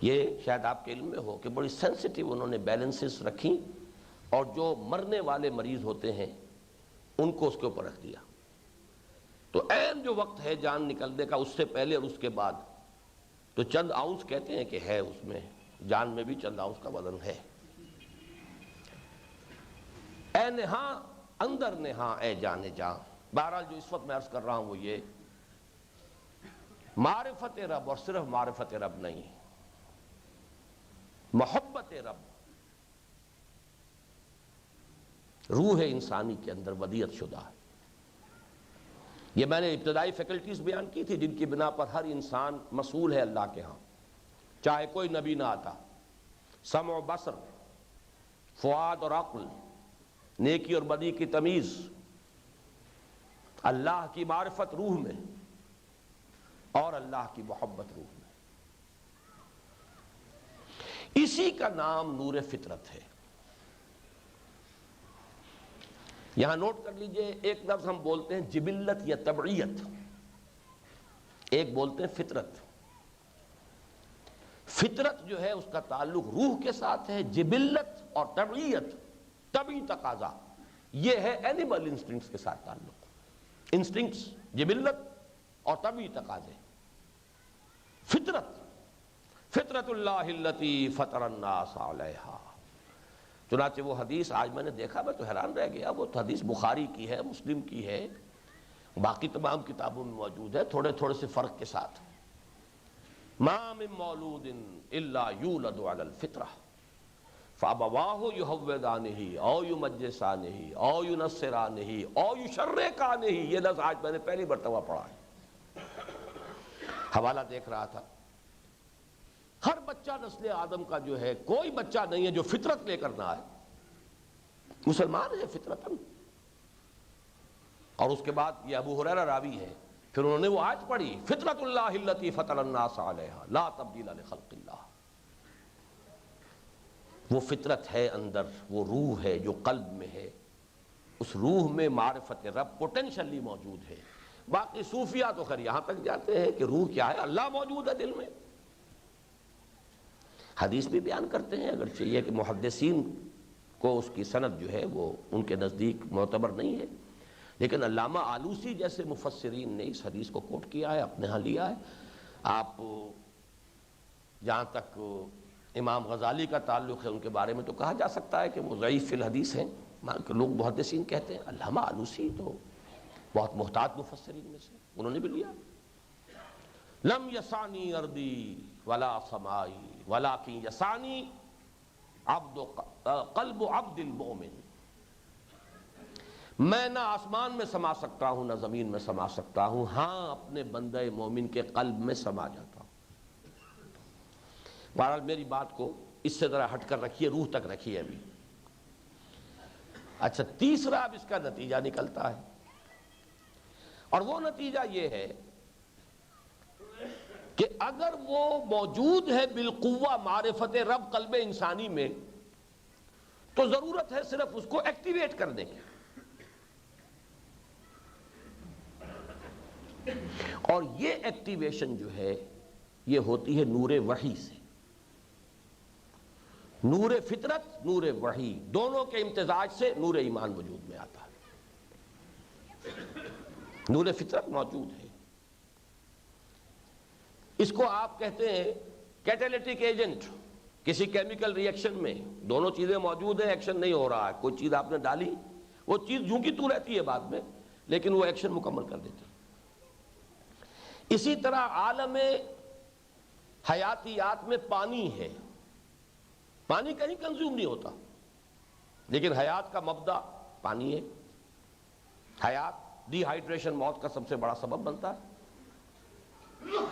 یہ شاید آپ کے علم میں ہو کہ بڑی سینسٹیو انہوں نے بیلنسز رکھی، اور جو مرنے والے مریض ہوتے ہیں ان کو اس کے اوپر رکھ دیا، تو عین جو وقت ہے جان نکلنے کا، اس سے پہلے اور اس کے بعد، تو چند آؤنس کہتے ہیں کہ ہے اس میں، جان میں بھی چند آؤنس کا وزن ہے۔ اے نہاں اندر نہاں اے جانے جاں۔ بہرحال جو اس وقت میں عرض کر رہا ہوں وہ یہ، معرفت رب، اور صرف معرفت رب نہیں، محبت رب روح انسانی کے اندر ودیعت شدہ ہے۔ یہ میں نے ابتدائی فیکلٹیز بیان کی تھی جن کی بنا پر ہر انسان مسئول ہے اللہ کے ہاں، چاہے کوئی نبی نہ آتا۔ سمع و بصر، فؤاد اور عقل، نیکی اور بدی کی تمیز، اللہ کی معرفت روح میں، اور اللہ کی محبت روح میں۔ اسی کا نام نور فطرت ہے۔ یہاں نوٹ کر لیجئے، ایک لفظ ہم بولتے ہیں جبلت یا طبعیت، ایک بولتے ہیں فطرت۔ فطرت جو ہے اس کا تعلق روح کے ساتھ ہے، جبلت اور طبعیت، طبعی تقاضا، یہ ہے اینیمل انسٹنکٹس کے ساتھ تعلق۔ انسٹنکٹس، جبلت اور طبعی تقاضے۔ فطرت، فطرت اللہ التی فطر الناس علیہا۔ چنانچہ وہ حدیث آج میں نے دیکھا، میں تو حیران رہ گیا، وہ تو حدیث بخاری کی ہے، مسلم کی ہے، باقی تمام کتابوں میں موجود ہے، تھوڑے تھوڑے سے فرق کے ساتھ۔ ما من مولود الا یولد علی الفطرہ فابواہ یہودانہ او یمجسانہ او ینصرانہ او یشرکانہ۔ یہ لفظ آج میں نے پہلی مرتبہ پڑھا ہے، حوالہ دیکھ رہا تھا۔ ہر بچہ نسل آدم کا جو ہے، کوئی بچہ نہیں ہے جو فطرت لے کر نہ آئے، مسلمان ہے فطرتاً۔ اور اس کے بعد یہ ابو ہریرہ راوی ہے، پھر انہوں نے وہ آیت پڑھی، فطرت اللہ التی فطر الناس علیہا لا تبدیل لخلق اللہ۔ وہ فطرت ہے اندر، وہ روح ہے جو قلب میں ہے، اس روح میں معرفت رب پوٹینشلی موجود ہے۔ باقی صوفیہ تو خیر یہاں تک جاتے ہیں کہ روح کیا ہے، اللہ موجود ہے دل میں۔ حدیث بھی بیان کرتے ہیں، اگرچہ یہ کہ محدثین کو اس کی سند جو ہے وہ ان کے نزدیک معتبر نہیں ہے، لیکن علامہ آلوسی جیسے مفسرین نے اس حدیث کو کوٹ کیا ہے، اپنے ہاں لیا ہے۔ آپ جہاں تک امام غزالی کا تعلق ہے، ان کے بارے میں تو کہا جا سکتا ہے کہ وہ ضعیف فی الحدیث ہیں، لوگ محدثین کہتے ہیں۔ علامہ آلوسی تو بہت محتاط مفسرین میں سے، انہوں نے بھی لیا۔ لم یسانی ارضی ولا سمائی ولکن یسانی قلب عبد المؤمن۔ میں نہ آسمان میں سما سکتا ہوں نہ زمین میں سما سکتا ہوں، ہاں اپنے بندہ مومن کے قلب میں سما جاتا ہوں۔ بہرحال میری بات کو اس سے ذرا ہٹ کر رکھیے، روح تک رکھیے ابھی۔ اچھا، تیسرا اب اس کا نتیجہ نکلتا ہے، اور وہ نتیجہ یہ ہے کہ اگر وہ موجود ہے بالقوہ معرفت رب قلب انسانی میں، تو ضرورت ہے صرف اس کو ایکٹیویٹ کرنے کی، اور یہ ایکٹیویشن جو ہے یہ ہوتی ہے نور وحی سے۔ نور فطرت، نور وحی، دونوں کے امتزاج سے نور ایمان وجود میں آتا ہے۔ نور فطرت موجود ہے، اس کو آپ کہتے ہیں کیٹالیٹک ایجنٹ۔ کسی کیمیکل ری ایکشن میں دونوں چیزیں موجود ہیں، ایکشن نہیں ہو رہا ہے، کوئی چیز آپ نے ڈالی، وہ چیز یوں کی تو رہتی ہے بعد میں، لیکن وہ ایکشن مکمل کر دیتی ہے۔ اسی طرح عالم حیاتیات میں پانی ہے، پانی کہیں کنزیوم نہیں ہوتا، لیکن حیات کا مبدا پانی ہے۔ حیات، ڈی ہائیڈریشن موت کا سب سے بڑا سبب بنتا ہے۔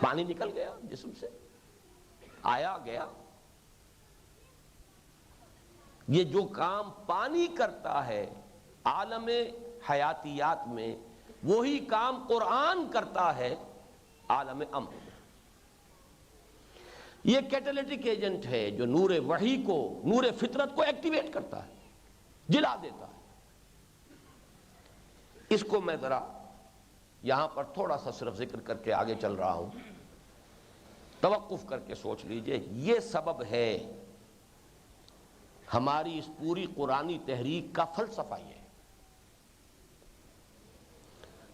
پانی نکل گیا جسم سے، آیا گیا۔ یہ جو کام پانی کرتا ہے عالم حیاتیات میں، وہی کام قرآن کرتا ہے عالم امر میں۔ یہ کیٹالیٹک ایجنٹ ہے جو نور وحی کو، نور فطرت کو ایکٹیویٹ کرتا ہے، جلا دیتا ہے۔ اس کو میں ذرا یہاں پر تھوڑا سا صرف ذکر کر کے آگے چل رہا ہوں، توقف کر کے سوچ لیجئے۔ یہ سبب ہے ہماری اس پوری قرآنی تحریک کا، فلسفہ یہ ہے۔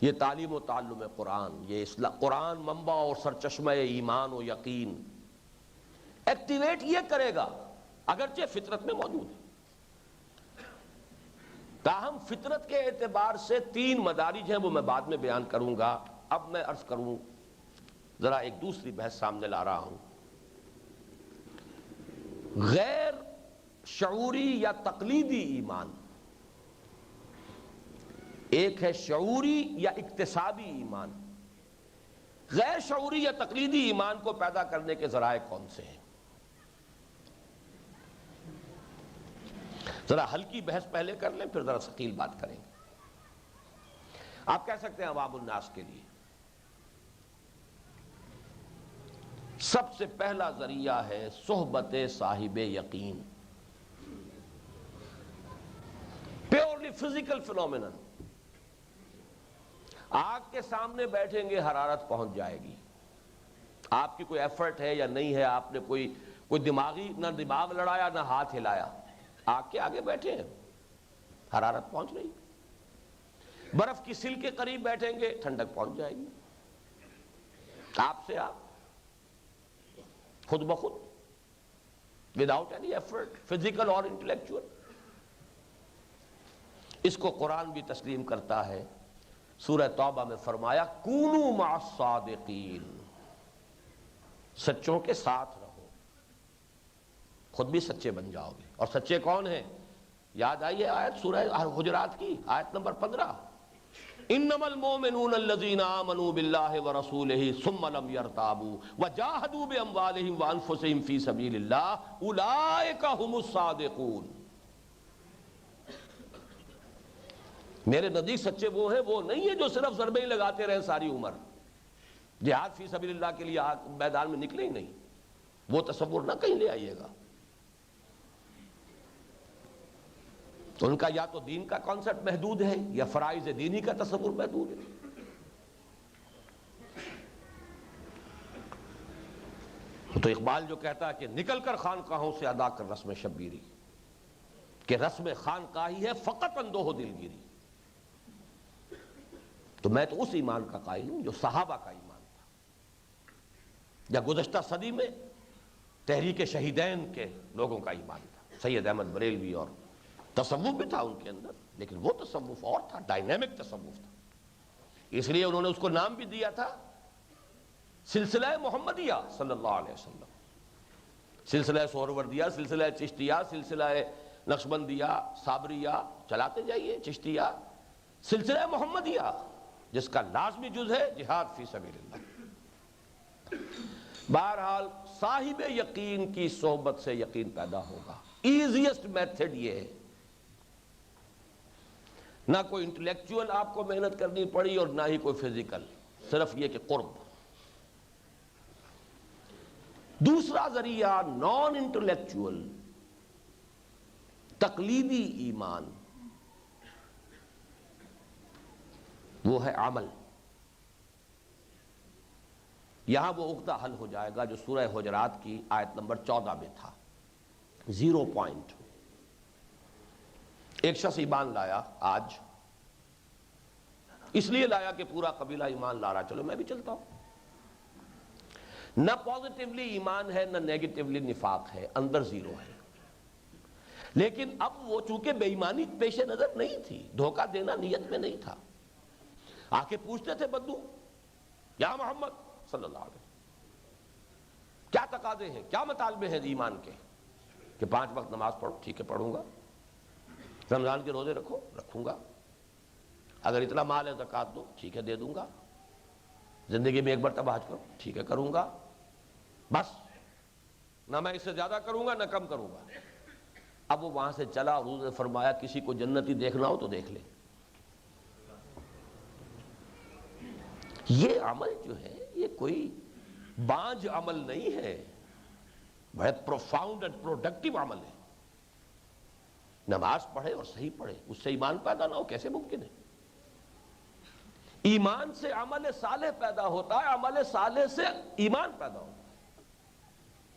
یہ تعلیم و تعلم قرآن، یہ قرآن منبع اور سرچشمہ ایمان و یقین ایکٹیویٹ یہ کرے گا، اگرچہ فطرت میں موجود ہے۔ تاہم فطرت کے اعتبار سے تین مدارج ہیں، وہ میں بعد میں بیان کروں گا۔ اب میں عرض کروں، ذرا ایک دوسری بحث سامنے لا رہا ہوں۔ غیر شعوری یا تقلیدی ایمان، ایک ہے شعوری یا اکتسابی ایمان۔ غیر شعوری یا تقلیدی ایمان کو پیدا کرنے کے ذرائع کون سے ہیں؟ ذرا ہلکی بحث پہلے کر لیں، پھر ذرا ثقیل بات کریں گے۔ آپ کہہ سکتے ہیں عوام الناس کے لیے سب سے پہلا ذریعہ ہے صحبت صاحب یقین، پیورلی فزیکل فینومینن۔ آگ کے سامنے بیٹھیں گے حرارت پہنچ جائے گی، آپ کی کوئی ایفرٹ ہے یا نہیں ہے، آپ نے کوئی دماغی نہ دماغ لڑایا نہ ہاتھ ہلایا، آگ کے آگے بیٹھے ہیں حرارت پہنچ رہی۔ برف کی سل کے قریب بیٹھیں گے ٹھنڈک پہنچ جائے گی، آپ سے آپ خود بخود، وداؤٹ اینی ایفرٹ فزیکل اور انٹلیکچوئل۔ اس کو قرآن بھی تسلیم کرتا ہے، سورہ توبہ میں فرمایا کونوا مع الصادقین، سچوں کے ساتھ رہو، خود بھی سچے بن جاؤ گے۔ اور سچے کون ہیں؟ یاد آئیے آیت سورہ حجرات کی آیت نمبر 15، انما المؤمنون الذین آمنوا باللہ ورسولہ ثم لم یرتابوا وجاہدوا باموالہم وانفسہم فی سبیل اللہ اولئک ھم الصادقون۔ میرے نزدیک سچے وہ ہیں، وہ نہیں ہے جو صرف ضربے ہی لگاتے رہے ساری عمر، جہاد فی سبیل اللہ کے لیے میدان میں نکلے ہی نہیں، وہ تصور نہ کہیں لے آئیے گا۔ ان کا یا تو دین کا کانسیپٹ محدود ہے یا فرائض دینی کا تصور محدود ہے۔ تو اقبال جو کہتا ہے کہ نکل کر خانقاہوں سے ادا کر رسم شبیری، کہ رسم خانقاہی ہے فقط اندوہ دلگیری۔ تو میں تو اس ایمان کا قائل ہوں جو صحابہ کا ایمان تھا، یا گزشتہ صدی میں تحریک شہیدین کے لوگوں کا ایمان تھا، سید احمد بریلوی، اور تصوف بھی تھا ان کے اندر، لیکن وہ تصوف اور تھا، ڈائنامک تصوف تھا۔ اس لیے انہوں نے اس کو نام بھی دیا تھا سلسلہ محمدیہ صلی اللہ علیہ وسلم، سلسلہ سہروردیہ، سلسلہ چشتیہ، سلسلہ نقشبندیہ، صابریہ، چلاتے جائیے چشتیہ، سلسلہ محمدیہ جس کا لازمی جز ہے جہاد فی سبیل اللہ۔ بہرحال صاحب یقین کی صحبت سے یقین پیدا ہوگا۔ ایزیسٹ میتھڈ یہ ہے، نہ کوئی انٹلیکچوئل آپ کو محنت کرنی پڑی اور نہ ہی کوئی فزیکل، صرف یہ کہ قرب۔ دوسرا ذریعہ نان انٹلیکچوئل تقلیدی ایمان، وہ ہے عمل۔ یہاں وہ عقدہ حل ہو جائے گا جو سورہ حجرات کی آیت نمبر 14 میں تھا، 0 پوائنٹ۔ ایک شخص ایمان لایا آج، اس لیے لایا کہ پورا قبیلہ ایمان لا رہا، چلو میں بھی چلتا ہوں۔ نہ پازیٹیولی ایمان ہے نہ نیگیٹیولی نفاق ہے، اندر 0 ہے۔ لیکن اب وہ چونکہ بے ایمانی پیش نظر نہیں تھی، دھوکہ دینا نیت میں نہیں تھا، آ کے پوچھتے تھے بدو یا محمد صلی اللہ علیہ وسلم کیا تقاضے ہیں، کیا مطالبے ہیں ایمان کے؟ کہ 5 وقت نماز پڑھو، ٹھیک ہے پڑھوں گا۔ رمضان کے روزے رکھو، رکھوں گا۔ اگر اتنا مال ہے زکوٰۃ دو، ٹھیک ہے دے دوں گا۔ زندگی میں ایک مرتبہ حج کرو، ٹھیک ہے کروں گا۔ بس نہ میں اس سے زیادہ کروں گا نہ کم کروں گا۔ اب وہ وہاں سے چلا اور حضور نے فرمایا کسی کو جنتی دیکھنا ہو تو دیکھ لے۔ یہ عمل جو ہے یہ کوئی بانجھ عمل نہیں ہے، بہت پروفاؤنڈ اینڈ پروڈکٹیو عمل ہے۔ نماز پڑھے اور صحیح پڑھے، اس سے ایمان پیدا نہ ہو کیسے ممکن ہے؟ ایمان سے عمل صالح پیدا ہوتا ہے، عمل صالح سے ایمان پیدا ہوتا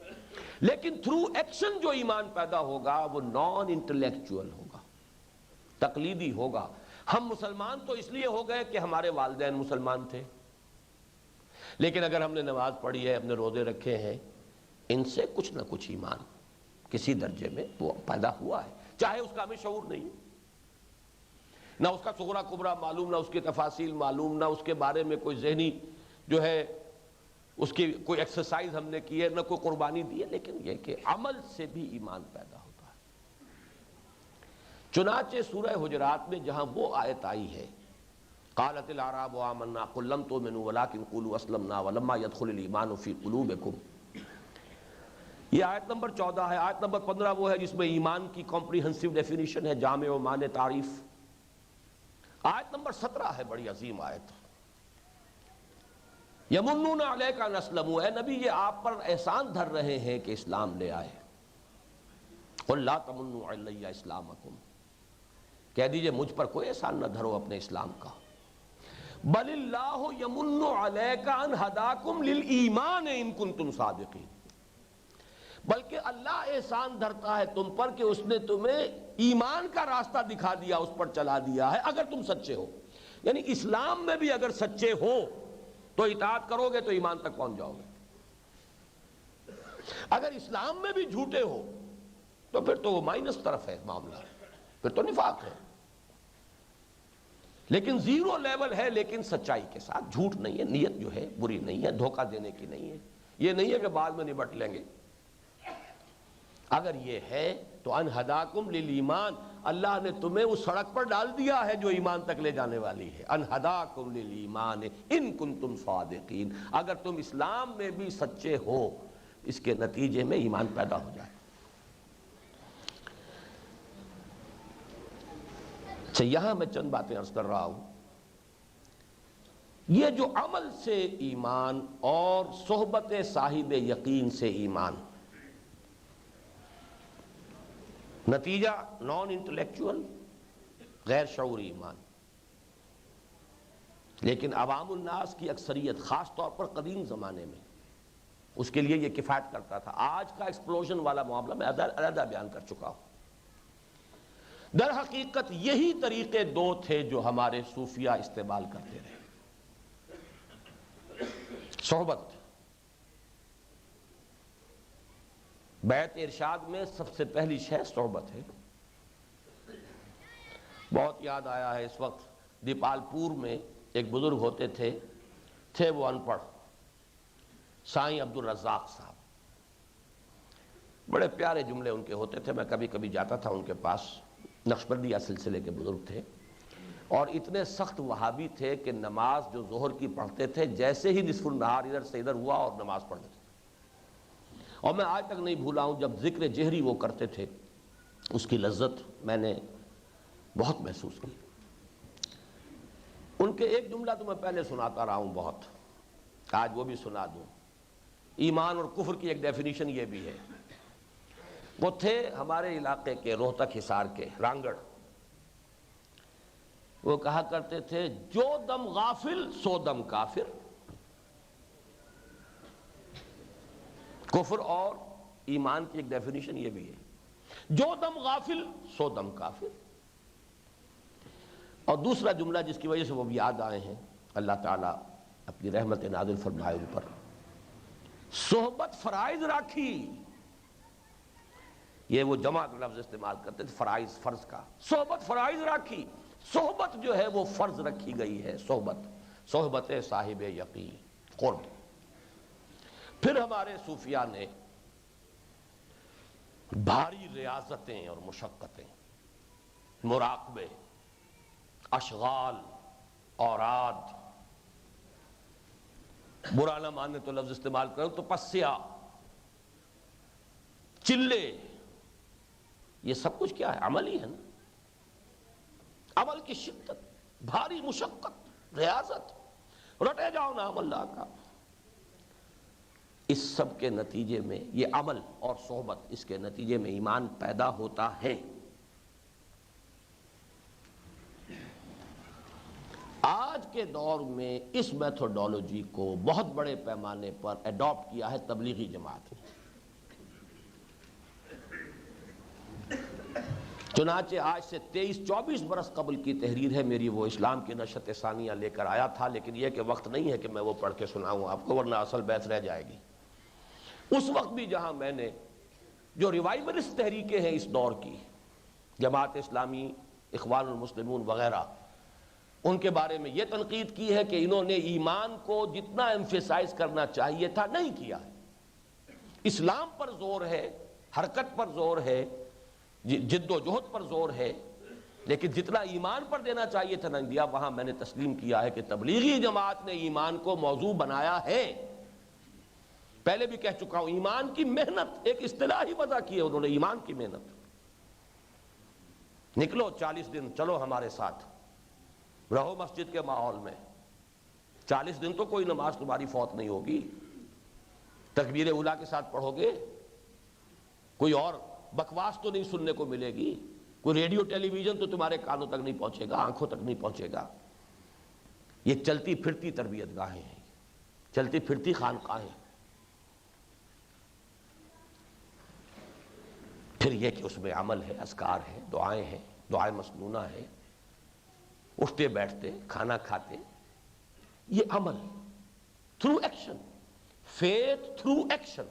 ہے، لیکن تھرو ایکشن جو ایمان پیدا ہوگا وہ نان انٹلیکچوئل ہوگا، تقلیدی ہوگا۔ ہم مسلمان تو اس لیے ہو گئے کہ ہمارے والدین مسلمان تھے، لیکن اگر ہم نے نماز پڑھی ہے، اپنے روزے رکھے ہیں، ان سے کچھ نہ کچھ ایمان کسی درجے میں وہ پیدا ہوا ہے، چاہے اس کا ہمیں شعور نہیں، نہ اس کا صغرا کبرا معلوم، نہ اس کی تفاصیل معلوم، نہ اس کے بارے میں کوئی ذہنی جو ہے اس کی کوئی ایکسرسائز ہم نے کی ہے، نہ کوئی قربانی دی ہے، لیکن یہ کہ عمل سے بھی ایمان پیدا ہوتا ہے۔ چنانچہ سورہ حجرات میں جہاں وہ آیت آئی ہے قالت الاعراب آمنا قل لم تؤمنوا ولكن قولوا اسلمنا ولما يدخل الايمان في قلوبكم، یہ آیت نمبر 14 ہے۔ آیت نمبر 15 وہ ہے جس میں ایمان کی کمپریہنسو ڈیفینیشن ہے، جامع و مانع تعریف۔ آیت نمبر 17 ہے بڑی عظیم آیت، یمنون علیک ان اسلموا، اے نبی یہ آپ پر احسان دھر رہے ہیں کہ اسلام لے آئے. قل لا تمنوا علی اسلامکم، کہہ دیجئے مجھ پر کوئی احسان نہ دھرو اپنے اسلام کا. بل اللہ یمن علیک ان ہداکم للایمان ان کنتم صادقین، بلکہ اللہ احسان دھرتا ہے تم پر کہ اس نے تمہیں ایمان کا راستہ دکھا دیا، اس پر چلا دیا ہے اگر تم سچے ہو. یعنی اسلام میں بھی اگر سچے ہو تو اطاعت کرو گے تو ایمان تک پہنچ جاؤ گے. اگر اسلام میں بھی جھوٹے ہو تو پھر تو وہ مائنس طرف ہے معاملہ، پھر تو نفاق ہے. لیکن زیرو لیول ہے، لیکن سچائی کے ساتھ، جھوٹ نہیں ہے، نیت جو ہے بری نہیں ہے، دھوکہ دینے کی نہیں ہے. یہ نہیں ہے کہ بعد میں نبٹ لیں گے. اگر یہ ہے تو ان ہداکم للایمان، اللہ نے تمہیں اس سڑک پر ڈال دیا ہے جو ایمان تک لے جانے والی ہے. ان ہداکم للایمان ان کنتم صادقین، اگر تم اسلام میں بھی سچے ہو اس کے نتیجے میں ایمان پیدا ہو جائے. اچھا، یہاں میں چند باتیں عرض کر رہا ہوں. یہ جو عمل سے ایمان اور صحبت صاحب یقین سے ایمان، نتیجہ نان انٹلیکچوئل غیر شعوری ایمان. لیکن عوام الناس کی اکثریت، خاص طور پر قدیم زمانے میں، اس کے لیے یہ کفایت کرتا تھا. آج کا ایکسپلوژن والا معاملہ میں علیحدہ بیان کر چکا ہوں. در حقیقت یہی طریقے دو تھے جو ہمارے صوفیہ استعمال کرتے رہے. صحبت، بیت ارشاد میں سب سے پہلی شے صحبت ہے. بہت یاد آیا ہے اس وقت، دیپال پور میں ایک بزرگ ہوتے تھے وہ ان پڑھ، سائیں عبد الرزاق صاحب. بڑے پیارے جملے ان کے ہوتے تھے، میں کبھی کبھی جاتا تھا ان کے پاس. نقشبندیہ سلسلے کے بزرگ تھے اور اتنے سخت وہابی تھے کہ نماز جو ظہر کی پڑھتے تھے جیسے ہی نصف النہار ادھر سے ادھر ہوا اور نماز پڑھ لیتے تھے. اور میں آج تک نہیں بھولا ہوں جب ذکر جہری وہ کرتے تھے، اس کی لذت میں نے بہت محسوس کی. ان کے ایک جملہ تو میں پہلے سناتا رہا ہوں بہت، آج وہ بھی سنا دوں. ایمان اور کفر کی ایک ڈیفینیشن یہ بھی ہے. وہ تھے ہمارے علاقے کے روہتک حصار کے رانگڑ. وہ کہا کرتے تھے جو دم غافل سو دم کافر. کفر اور ایمان کی ایک ڈیفینیشن یہ بھی ہے، جو دم غافل سو دم کافر. اور دوسرا جملہ جس کی وجہ سے وہ بھی یاد آئے ہیں، اللہ تعالیٰ اپنی رحمت نازل فرمائے ان پر، صحبت فرائض راکھی. یہ وہ جمع کا لفظ استعمال کرتے تھے، فرائض، فرض کا. صحبت فرائض راکھی، صحبت جو ہے وہ فرض رکھی گئی ہے. صحبت صاحب یقین، قرب. پھر ہمارے صوفیاء نے بھاری ریاضتیں اور مشقتیں، مراقبے، اشغال، اوراد، برا نہ مانے تو لفظ استعمال کرو تپسیا، چلے، یہ سب کچھ کیا ہے؟ عمل ہی ہے نا. عمل کی شدت، بھاری مشقت، ریاضت، رٹے جاؤ نام اللہ کا. اس سب کے نتیجے میں یہ عمل اور صحبت، اس کے نتیجے میں ایمان پیدا ہوتا ہے. آج کے دور میں اس میتھوڈالوجی کو بہت بڑے پیمانے پر ایڈاپٹ کیا ہے تبلیغی جماعت نے. چنانچہ آج سے 23-24 برس قبل کی تحریر ہے میری، وہ اسلام کی نشت ثانیہ لے کر آیا تھا، لیکن یہ کہ وقت نہیں ہے کہ میں وہ پڑھ کے سناؤں آپ کو، ورنہ اصل بحث رہ جائے گی. اس وقت بھی جہاں میں نے جو ریوائولسٹ تحریکیں ہیں اس دور کی، جماعت اسلامی، اخوان المسلمون وغیرہ، ان کے بارے میں یہ تنقید کی ہے کہ انہوں نے ایمان کو جتنا ایمفیسائز کرنا چاہیے تھا نہیں کیا ہے. اسلام پر زور ہے، حرکت پر زور ہے، جد و جہد پر زور ہے، لیکن جتنا ایمان پر دینا چاہیے تھا نہیں دیا. وہاں میں نے تسلیم کیا ہے کہ تبلیغی جماعت نے ایمان کو موضوع بنایا ہے. پہلے بھی کہہ چکا ہوں، ایمان کی محنت ایک اصطلاحی وضع کی ہے انہوں نے، ایمان کی محنت. نکلو 40 دن چلو ہمارے ساتھ، رہو مسجد کے ماحول میں، 40 دن تو کوئی نماز تمہاری فوت نہیں ہوگی، تکبیر اولیٰ کے ساتھ پڑھو گے، کوئی اور بکواس تو نہیں سننے کو ملے گی، کوئی ریڈیو ٹیلی ویژن تو تمہارے کانوں تک نہیں پہنچے گا، آنکھوں تک نہیں پہنچے گا۔ یہ چلتی پھرتی تربیت گاہیں ہیں، چلتی پھرتی خانقاہیں۔ پھر یہ کہ اس میں عمل ہے، اذکار ہے، دعائیں ہیں، دعائیں مسنونہ ہیں، اٹھتے بیٹھتے، کھانا کھاتے، یہ عمل through action, faith through action.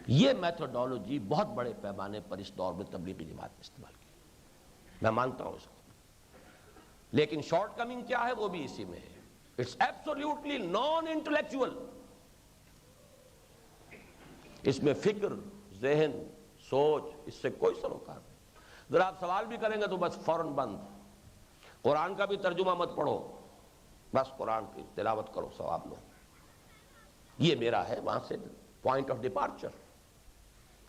یہ میتھڈالوجی بہت بڑے پیمانے پر اس دور میں تبلیغی جماعت میں استعمال کی، میں مانتا ہوں اس کو، لیکن شارٹ کمنگ کیا ہے وہ بھی اسی میں ہے، اٹس ایبسولوٹلی نان انٹلیکچوئل۔ اس میں فکر، ذہن، سوچ، اس سے کوئی سروکار نہیں۔ ذرا آپ سوال بھی کریں گے تو بس فوراً بند۔ قرآن کا بھی ترجمہ مت پڑھو، بس قرآن کی تلاوت کرو، ثواب لو۔ یہ میرا ہے وہاں سے پوائنٹ آف ڈپارچر۔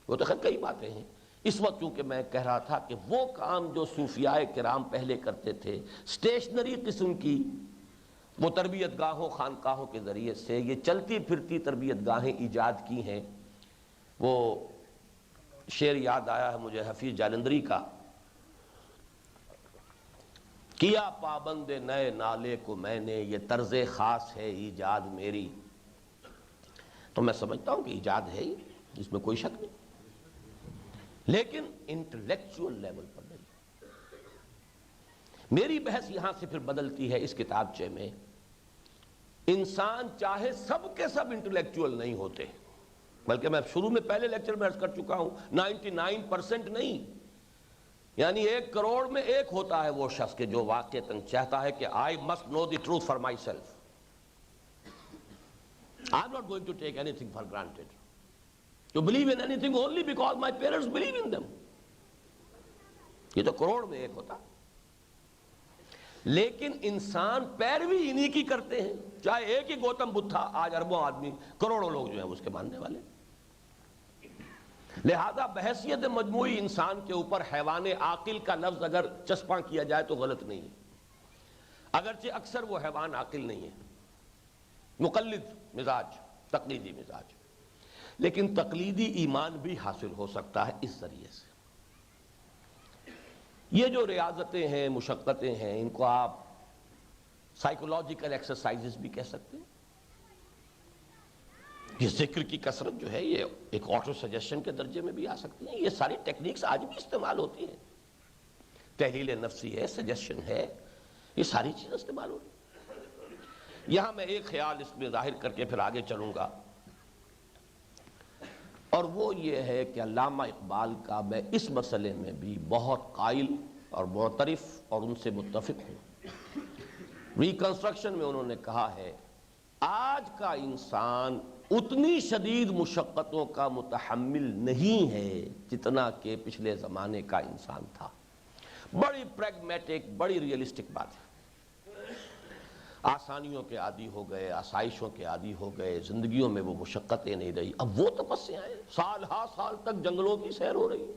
وہ تو خیر کئی باتیں ہیں، اس وقت چونکہ میں کہہ رہا تھا کہ وہ کام جو صوفیاء کرام پہلے کرتے تھے اسٹیشنری قسم کی، وہ تربیت گاہوں خانقاہوں کے ذریعے سے یہ چلتی پھرتی تربیت گاہیں ایجاد کی ہیں۔ وہ شعر یاد آیا ہے مجھے حفیظ جالندری کا، کیا پابند نئے نالے کو میں نے، یہ طرز خاص ہے ایجاد میری۔ تو میں سمجھتا ہوں کہ ایجاد ہے ہی، اس میں کوئی شک نہیں، لیکن انٹلیکچوئل لیول پر نہیں۔ میری بحث یہاں سے پھر بدلتی ہے اس کتابچے میں، انسان چاہے سب کے سب انٹلیکچوئل نہیں ہوتے، بلکہ میں شروع میں پہلے لیکچر میں عرض کر چکا ہوں 99% نہیں، یعنی 1 کروڑ میں 1 ہوتا ہے وہ شخص کہ جو واقعتاً چاہتا ہے کہ I must know the truth for myself. I'm not going to take anything for granted. To believe in anything only because my parents believe in them. یہ تو کروڑ میں 1 ہوتا، لیکن انسان پیروی انہی کی کرتے ہیں، چاہے ایک ہی گوتم بدھ تھا، آج اربوں آدمی، کروڑوں لوگ جو ہیں اس کے ماننے والے۔ لہذا بحیثیت مجموعی انسان کے اوپر حیوان عاقل کا لفظ اگر چسپاں کیا جائے تو غلط نہیں ہے، اگرچہ اکثر وہ حیوان عاقل نہیں ہے، مقلد مزاج، تقلیدی مزاج، لیکن تقلیدی ایمان بھی حاصل ہو سکتا ہے اس ذریعے سے۔ یہ جو ریاضتیں ہیں، مشقتیں ہیں، ان کو آپ سائیکولوجیکل ایکسرسائزز بھی کہہ سکتے ہیں۔ یہ ذکر کی کثرت جو ہے یہ ایک آٹو سجیشن کے درجے میں بھی آ سکتی ہیں، یہ ساری ٹیکنیکس آج بھی استعمال ہوتی ہیں، تحلیل نفسی ہے، سجیشن ہے، یہ ساری چیزیں استعمال ہوتی ہیں۔ یہاں میں ایک خیال اس میں ظاہر کر کے پھر آگے چلوں گا، اور وہ یہ ہے کہ علامہ اقبال کا میں اس مسئلے میں بھی بہت قائل اور معترف اور ان سے متفق ہوں۔ ریکنسٹرکشن میں انہوں نے کہا ہے آج کا انسان اتنی شدید مشقتوں کا متحمل نہیں ہے جتنا کہ پچھلے زمانے کا انسان تھا۔ بڑی پریگمیٹک، بڑی ریئلسٹک بات ہے، آسانیوں کے عادی ہو گئے، آسائشوں کے عادی ہو گئے، زندگیوں میں وہ مشقتیں نہیں رہی۔ اب وہ تپسیاں سال ہا سال تک جنگلوں کی سیر ہو رہی ہے،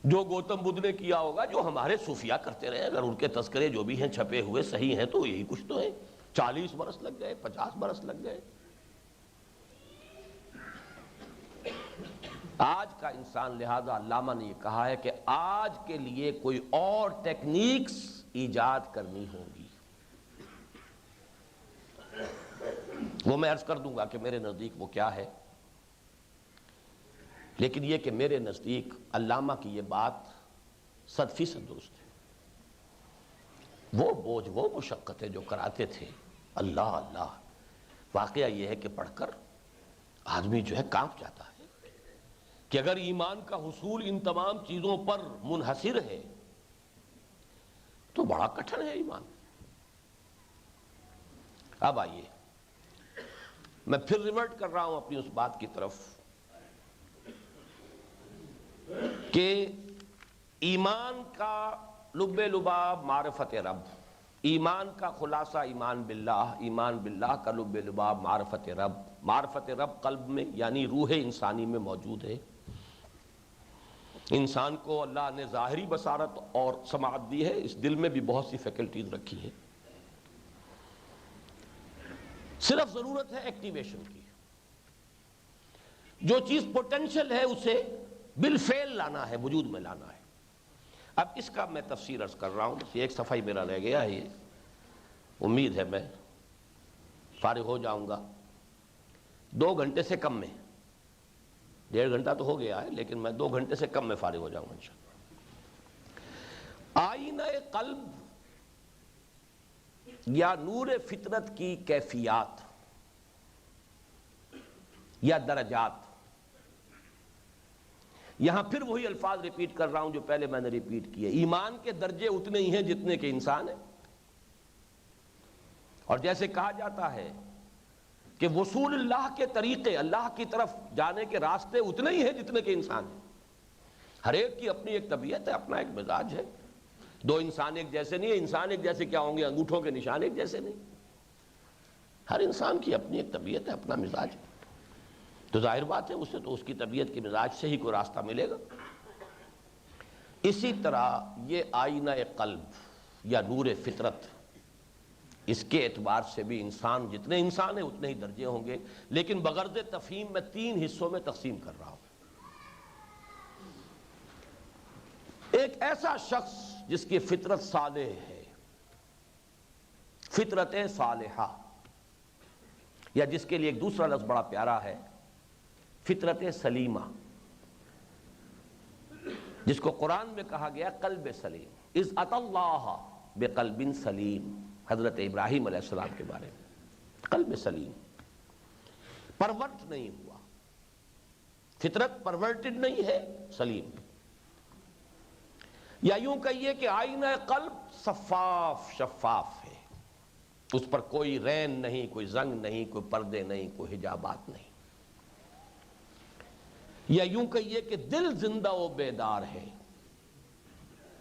جو گوتم بدھ نے کیا ہوگا، جو ہمارے صوفیاء کرتے رہے، اگر ان کے تذکرے جو بھی ہیں چھپے ہوئے صحیح ہیں تو یہی کچھ تو ہے۔ 40 برس لگ گئے، 50 برس لگ گئے۔ آج کا انسان، لہذا علامہ نے یہ کہا ہے کہ آج کے لیے کوئی اور ٹیکنیکس ایجاد کرنی ہوں گی۔ وہ میں عرض کر دوں گا کہ میرے نزدیک وہ کیا ہے، لیکن یہ کہ میرے نزدیک علامہ کی یہ بات 100% درست ہے۔ وہ بوجھ، وہ مشقتیں جو کراتے تھے، اللہ اللہ، واقعہ یہ ہے کہ پڑھ کر آدمی جو ہے کانپ جاتا ہے کہ اگر ایمان کا حصول ان تمام چیزوں پر منحصر ہے تو بڑا کٹھن ہے ایمان۔ اب آئیے میں پھر ریورٹ کر رہا ہوں اپنی اس بات کی طرف کہ ایمان کا لب لباب معرفت رب، ایمان کا خلاصہ ایمان باللہ، ایمان باللہ کا لب لباب معرفت رب۔ معرفت رب قلب میں یعنی روح انسانی میں موجود ہے، انسان کو اللہ نے ظاہری بصارت اور سماعت دی ہے، اس دل میں بھی بہت سی فیکلٹیز رکھی ہیں، صرف ضرورت ہے ایکٹیویشن کی۔ جو چیز پوٹینشل ہے اسے بالفعل لانا ہے، وجود میں لانا ہے۔ اب اس کا میں تفسیر عرض کر رہا ہوں، بس ایک صفحہ ہی میرا رہ گیا ہے، یہ امید ہے میں فارغ ہو جاؤں گا 2 گھنٹے سے کم میں، 1.5 گھنٹہ تو ہو گیا ہے لیکن میں 2 گھنٹے سے کم میں فارغ ہو جاؤں گا انشاءاللہ۔ آئینہ قلب یا نور فطرت کی کیفیات یا درجات، یہاں پھر وہی الفاظ ریپیٹ کر رہا ہوں جو پہلے میں نے ریپیٹ کیے۔ ایمان کے درجے اتنے ہی ہیں جتنے کہ انسان ہے، اور جیسے کہا جاتا ہے کہ وصول اللہ کے طریقے، اللہ کی طرف جانے کے راستے اتنے ہی ہیں جتنے کہ انسان ہے۔ ہر ایک کی اپنی ایک طبیعت ہے، اپنا ایک مزاج ہے۔ 2 انسان ایک جیسے نہیں ہے، انسان ایک جیسے کیا ہوں گے، انگوٹھوں کے نشان ایک جیسے نہیں۔ ہر انسان کی اپنی ایک طبیعت ہے، اپنا مزاج ہے، تو ظاہر بات ہے اسے تو اس کی طبیعت کے مزاج سے ہی کوئی راستہ ملے گا۔ اسی طرح یہ آئینہ قلب یا نور فطرت، اس کے اعتبار سے بھی انسان جتنے انسان ہیں اتنے ہی درجے ہوں گے، لیکن بغرض تفہیم میں 3 حصوں میں تقسیم کر رہا ہوں۔ ایک ایسا شخص جس کی فطرت صالح ہے، فطرت صالحہ، یا جس کے لیے ایک دوسرا لفظ بڑا پیارا ہے، فطرت سلیمہ، جس کو قرآن میں کہا گیا قلب سلیم، اذ اتی اللہ بقلب سلیم، حضرت ابراہیم علیہ السلام کے بارے میں۔ قلب سلیم، پرورٹ نہیں ہوا، فطرت پرورٹڈ نہیں ہے، سلیم۔ یا یوں کہیے کہ آئینہ قلب صفاف شفاف ہے، اس پر کوئی رین نہیں، کوئی زنگ نہیں، کوئی پردے نہیں، کوئی حجابات نہیں۔ یا یوں کہیے کہ دل زندہ و بیدار ہے،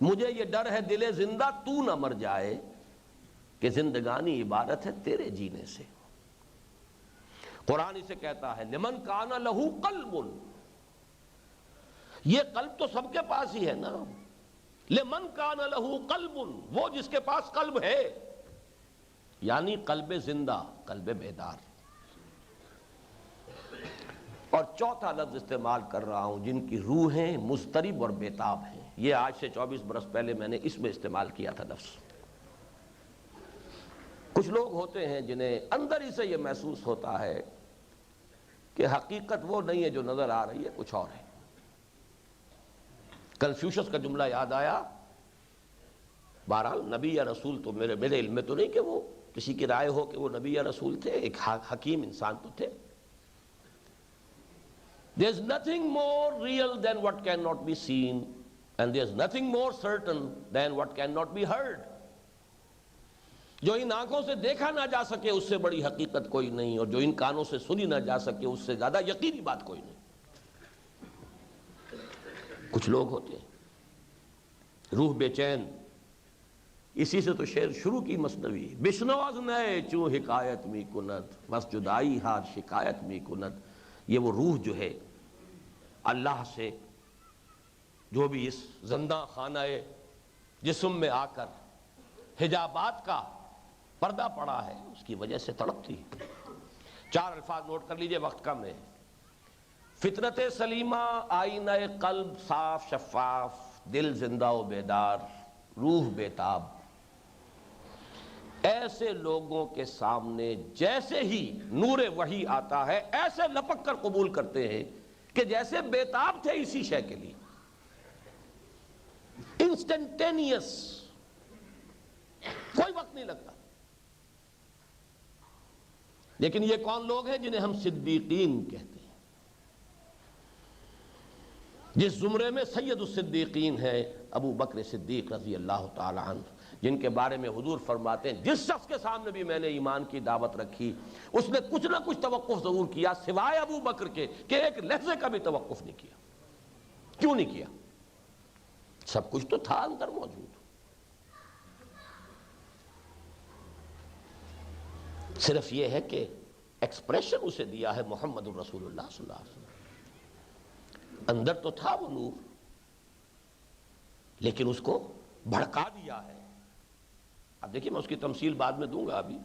مجھے یہ ڈر ہے دل زندہ تو نہ مر جائے، کہ زندگانی عبارت ہے تیرے جینے سے۔ قرآن اسے کہتا ہے لمن کان لہو قلب، یہ قلب تو سب کے پاس ہی ہے نا، لمن کان لہو قلب، وہ جس کے پاس قلب ہے، یعنی قلب زندہ، قلب بیدار۔ اور چوتھا لفظ استعمال کر رہا ہوں، جن کی روحیں مضطرب اور بیتاب ہیں، یہ آج سے 24 برس پہلے میں نے اس میں استعمال کیا تھا لفظ۔ کچھ لوگ ہوتے ہیں جنہیں اندر ہی سے یہ محسوس ہوتا ہے کہ حقیقت وہ نہیں ہے جو نظر آ رہی ہے، کچھ اور ہے۔ کنفیوشس کا جملہ یاد آیا، بہرحال نبی یا رسول تو میرے علم میں تو نہیں کہ وہ کسی کی رائے ہو کہ وہ نبی یا رسول تھے، ایک حکیم انسان تو تھے۔ There's nothing more real than what cannot be seen, and there's nothing more certain than what cannot be heard. جو ان آنکھوں سے دیکھا نہ جا سکے اس سے بڑی حقیقت کوئی نہیں، اور جو ان کانوں سے سنی نہ جا سکے اس سے زیادہ یقینی بات کوئی نہیں۔ کچھ لوگ ہوتے ہیں روح بے چین، اسی سے تو شعر شروع کی مثنوی، بشنواز نئے چوں حکایت می کند، بس جدائی ہار شکایت می کند۔ یہ وہ روح جو ہے اللہ سے، جو بھی اس زندہ خانہ جسم میں آ کر حجابات کا پردہ پڑا ہے، اس کی وجہ سے تڑپتی ہے۔ 4 الفاظ نوٹ کر لیجئے، وقت کم ہے۔ فطرت سلیمہ، آئینہ قلب صاف شفاف، دل زندہ و بیدار، روح بیتاب۔ ایسے لوگوں کے سامنے جیسے ہی نور وحی آتا ہے ایسے لپک کر قبول کرتے ہیں کہ جیسے بیتاب تھے اسی شے کے لیے، انسٹنٹینیس، کوئی وقت نہیں لگتا۔ لیکن یہ کون لوگ ہیں جنہیں ہم صدیقین کہتے ہیں؟ جس زمرے میں سید الصدیقین ہے ابو بکر صدیق رضی اللہ تعالی عنہ، جن کے بارے میں حضور فرماتے ہیں جس شخص کے سامنے بھی میں نے ایمان کی دعوت رکھی اس نے کچھ نہ کچھ توقف ضرور کیا، سوائے ابو بکر کے کہ ایک لحظے کا بھی توقف نہیں کیا۔ کیوں نہیں کیا؟ سب کچھ تو تھا اندر موجود، صرف یہ ہے کہ ایکسپریشن اسے دیا ہے محمد الرسول اللہ صلی اللہ علیہ وسلم۔ اندر تو تھا وہ نور، لیکن اس کو بھڑکا دیا ہے۔ اب دیکھیں میں اس کی تمثیل بعد میں دوں گا۔ ابھی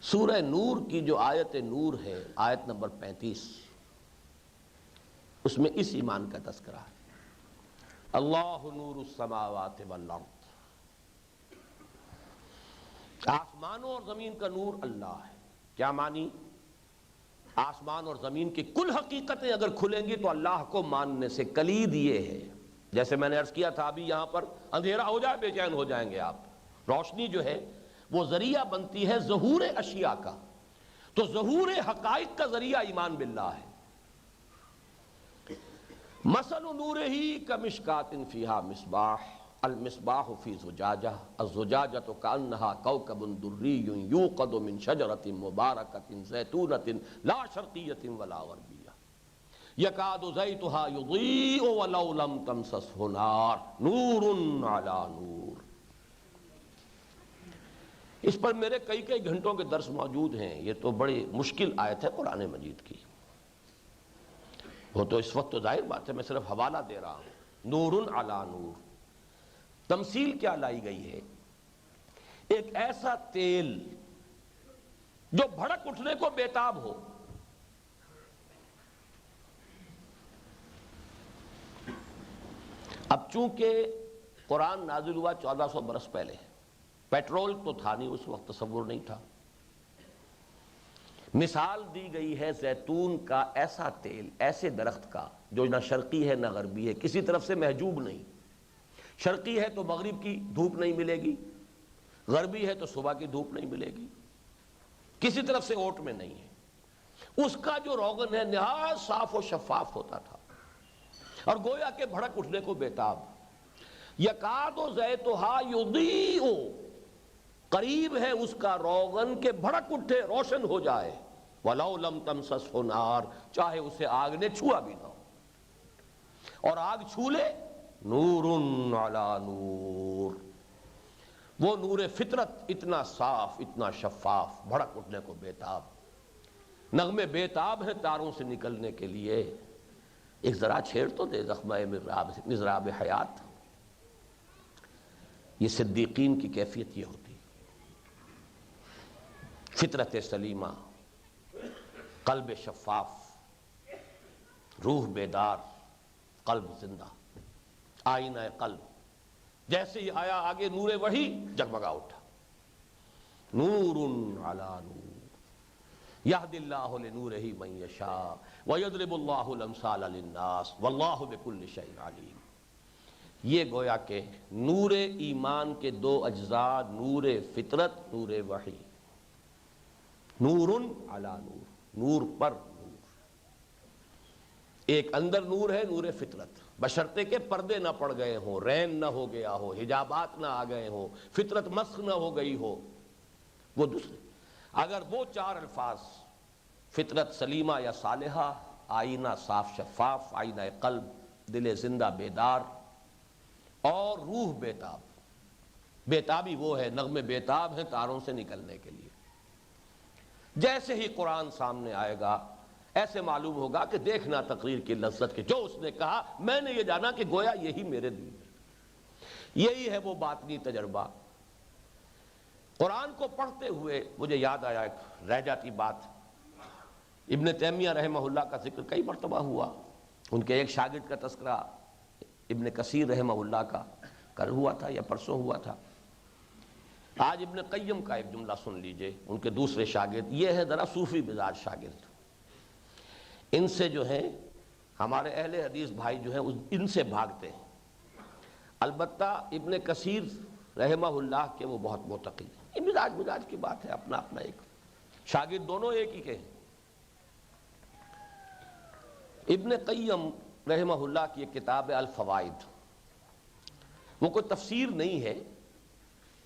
سورہ نور کی جو آیت نور ہے، آیت نمبر 35، اس میں اس ایمان کا تذکرہ ہے، اللہ نور السماوات والارض۔ آسمانوں اور زمین کا نور اللہ ہے۔ کیا معنی؟ آسمان اور زمین کی کل حقیقتیں اگر کھلیں گی تو اللہ کو ماننے سے کلید یہ ہے، جیسے میں نے عرض کیا تھا ابھی یہاں پر اندھیرا ہو جائے بے چین ہو جائیں گے آپ۔ روشنی جو ہے وہ ذریعہ بنتی ہے ظہور اشیاء کا، تو ظہور حقائق کا ذریعہ ایمان باللہ ہے۔ مثل نورہ کمشکات فیہا مصباح، المصباح فی زجاجہ، الزجاجۃ کأنہا کوکب دری یوقد من شجرۃ مبارکۃ زیتونۃ لا شرقیۃ ولا غربیہ یکاد زیتھا یضیء ولو لم تمسسہ نار نور علی نور۔ اس پر میرے کئی گھنٹوں کے درس موجود ہیں۔ یہ تو بڑی مشکل آیت ہے قرآن مجید کی، وہ تو اس وقت تو ظاہر بات ہے میں صرف حوالہ دے رہا ہوں۔ نور علی نور، تمثیل کیا لائی گئی ہے؟ ایک ایسا تیل جو بھڑک اٹھنے کو بیتاب ہو، اب چونکہ قرآن نازل ہوا 1400 برس پہلے، پیٹرول تو تھا نہیں اس وقت، تصور نہیں تھا۔ مثال دی گئی ہے زیتون کا ایسا تیل، ایسے درخت کا جو نہ شرقی ہے نہ غربی ہے، کسی طرف سے محجوب نہیں۔ شرقی ہے تو مغرب کی دھوپ نہیں ملے گی، غربی ہے تو صبح کی دھوپ نہیں ملے گی، کسی طرف سے اوٹ میں نہیں ہے۔ اس کا جو روغن ہے نہایت صاف و شفاف ہوتا تھا، اور گویا کہ بھڑک اٹھنے کو بیتاب۔ یکاد زیتھا یضیء، قریب ہے اس کا روغن کہ بھڑک اٹھے، روشن ہو جائے، وَلَوْ لَمْ تَمْسَسْهُ نَارٌ، چاہے اسے آگ نے چھوا بھی نہ ہو، اور آگ چھو لے، نور علی نور، وہ نور فطرت اتنا صاف اتنا شفاف، بھڑک اٹھنے کو بیتاب۔ نغمے بیتاب ہیں تاروں سے نکلنے کے لیے، ایک ذرا چھیڑ تو دے زخمہ مضراب حیات۔ یہ صدیقین کی کیفیت یہ ہوتی، فطرت سلیمہ، قلب شفاف، روح بیدار، قلب زندہ، آئینہ قلب۔ جیسے ہی آیا آگے نور وحی جگمگا اٹھا، نور علی نور، یہد اللہ لنورہ من یشاء ویضرب اللہ الامثال للناس واللہ بکل شیء علیم۔ یہ گویا کہ نور ایمان کے دو اجزاء، نور فطرت، نور وحی، نور علی نور، نور پر نور۔ ایک اندر نور ہے، نور فطرت، بشرطے کہ پردے نہ پڑ گئے ہوں، رین نہ ہو گیا ہو، حجابات نہ آ گئے ہوں، فطرت مسخ نہ ہو گئی ہو، وہ دوسرے۔ اگر وہ چار الفاظ فطرت سلیمہ یا صالحہ، آئینہ صاف شفاف، آئینہ قلب، دل زندہ بیدار، اور روح بیتاب۔ بیتابی وہ ہے، نغمے بیتاب ہیں تاروں سے نکلنے کے لیے۔ جیسے ہی قرآن سامنے آئے گا ایسے معلوم ہوگا کہ دیکھنا تقریر کی لذت کے، جو اس نے کہا میں نے یہ جانا کہ گویا یہی میرے دل میں، یہی ہے وہ باطنی تجربہ۔ قرآن کو پڑھتے ہوئے مجھے یاد آیا ایک رہ جاتی بات، ابن تیمیہ رحمہ اللہ کا ذکر کئی مرتبہ ہوا، ان کے ایک شاگرد کا تذکرہ ابن کثیر رحمہ اللہ کا کل ہوا تھا یا پرسوں ہوا تھا۔ آج ابن قیم کا ایک جملہ سن لیجئے، ان کے دوسرے شاگرد، یہ ہے ذرا صوفی مزاج شاگرد، ان سے جو ہے ہمارے اہل حدیث بھائی جو ہیں ان سے بھاگتے ہیں۔ البتہ ابن کثیر رحمہ اللہ کے وہ بہت معتقد ہیں، یہ مزاج کی بات ہے، اپنا اپنا ایک شاگرد دونوں ایک ہی کے ہیں۔ ابن قیم رحمہ اللہ کی ایک کتاب ہے الفوائد، وہ کوئی تفسیر نہیں ہے،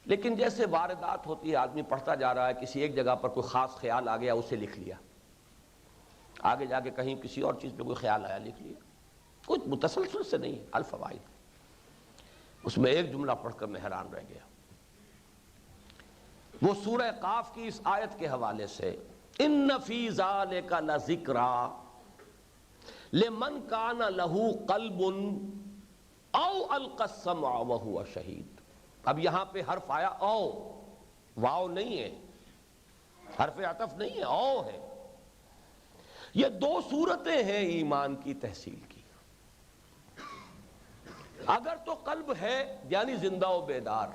لیکن جیسے واردات ہوتی ہے، آدمی پڑھتا جا رہا ہے، کسی ایک جگہ پر کوئی خاص خیال آ گیا اسے لکھ لیا، آگے جا کے کہیں کسی اور چیز پہ کوئی خیال آیا لکھ لیا، کچھ متسلسل سے نہیں۔ الفوائد، اس میں ایک جملہ پڑھ کر میں حیران رہ گیا، وہ سورہ قاف کی اس آیت کے حوالے سے، ان فی ذالک لذکریٰ لمن کان لہ قلب او القى السمع وهو شہید. اب یہاں پہ حرف آیا او، واو نہیں ہے، حرف عطف نہیں ہے، او ہے. یہ دو صورتیں ہیں ایمان کی تحصیل کی. اگر تو قلب ہے یعنی زندہ و بیدار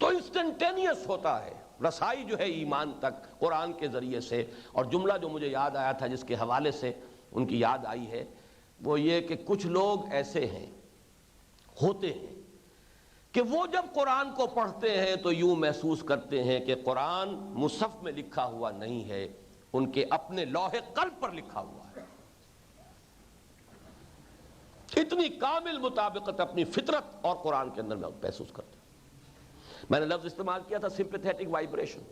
تو انسٹنٹینیس ہوتا ہے رسائی جو ہے ایمان تک قرآن کے ذریعے سے. اور جملہ جو مجھے یاد آیا تھا جس کے حوالے سے ان کی یاد آئی ہے وہ یہ کہ کچھ لوگ ایسے ہیں، ہوتے ہیں کہ وہ جب قرآن کو پڑھتے ہیں تو یوں محسوس کرتے ہیں کہ قرآن مصحف میں لکھا ہوا نہیں ہے، ان کے اپنے لوح قلب پر لکھا ہوا ہے. اتنی کامل مطابقت اپنی فطرت اور قرآن کے اندر محسوس کرتے ہیں. میں نے لفظ استعمال کیا تھا sympathetic vibration,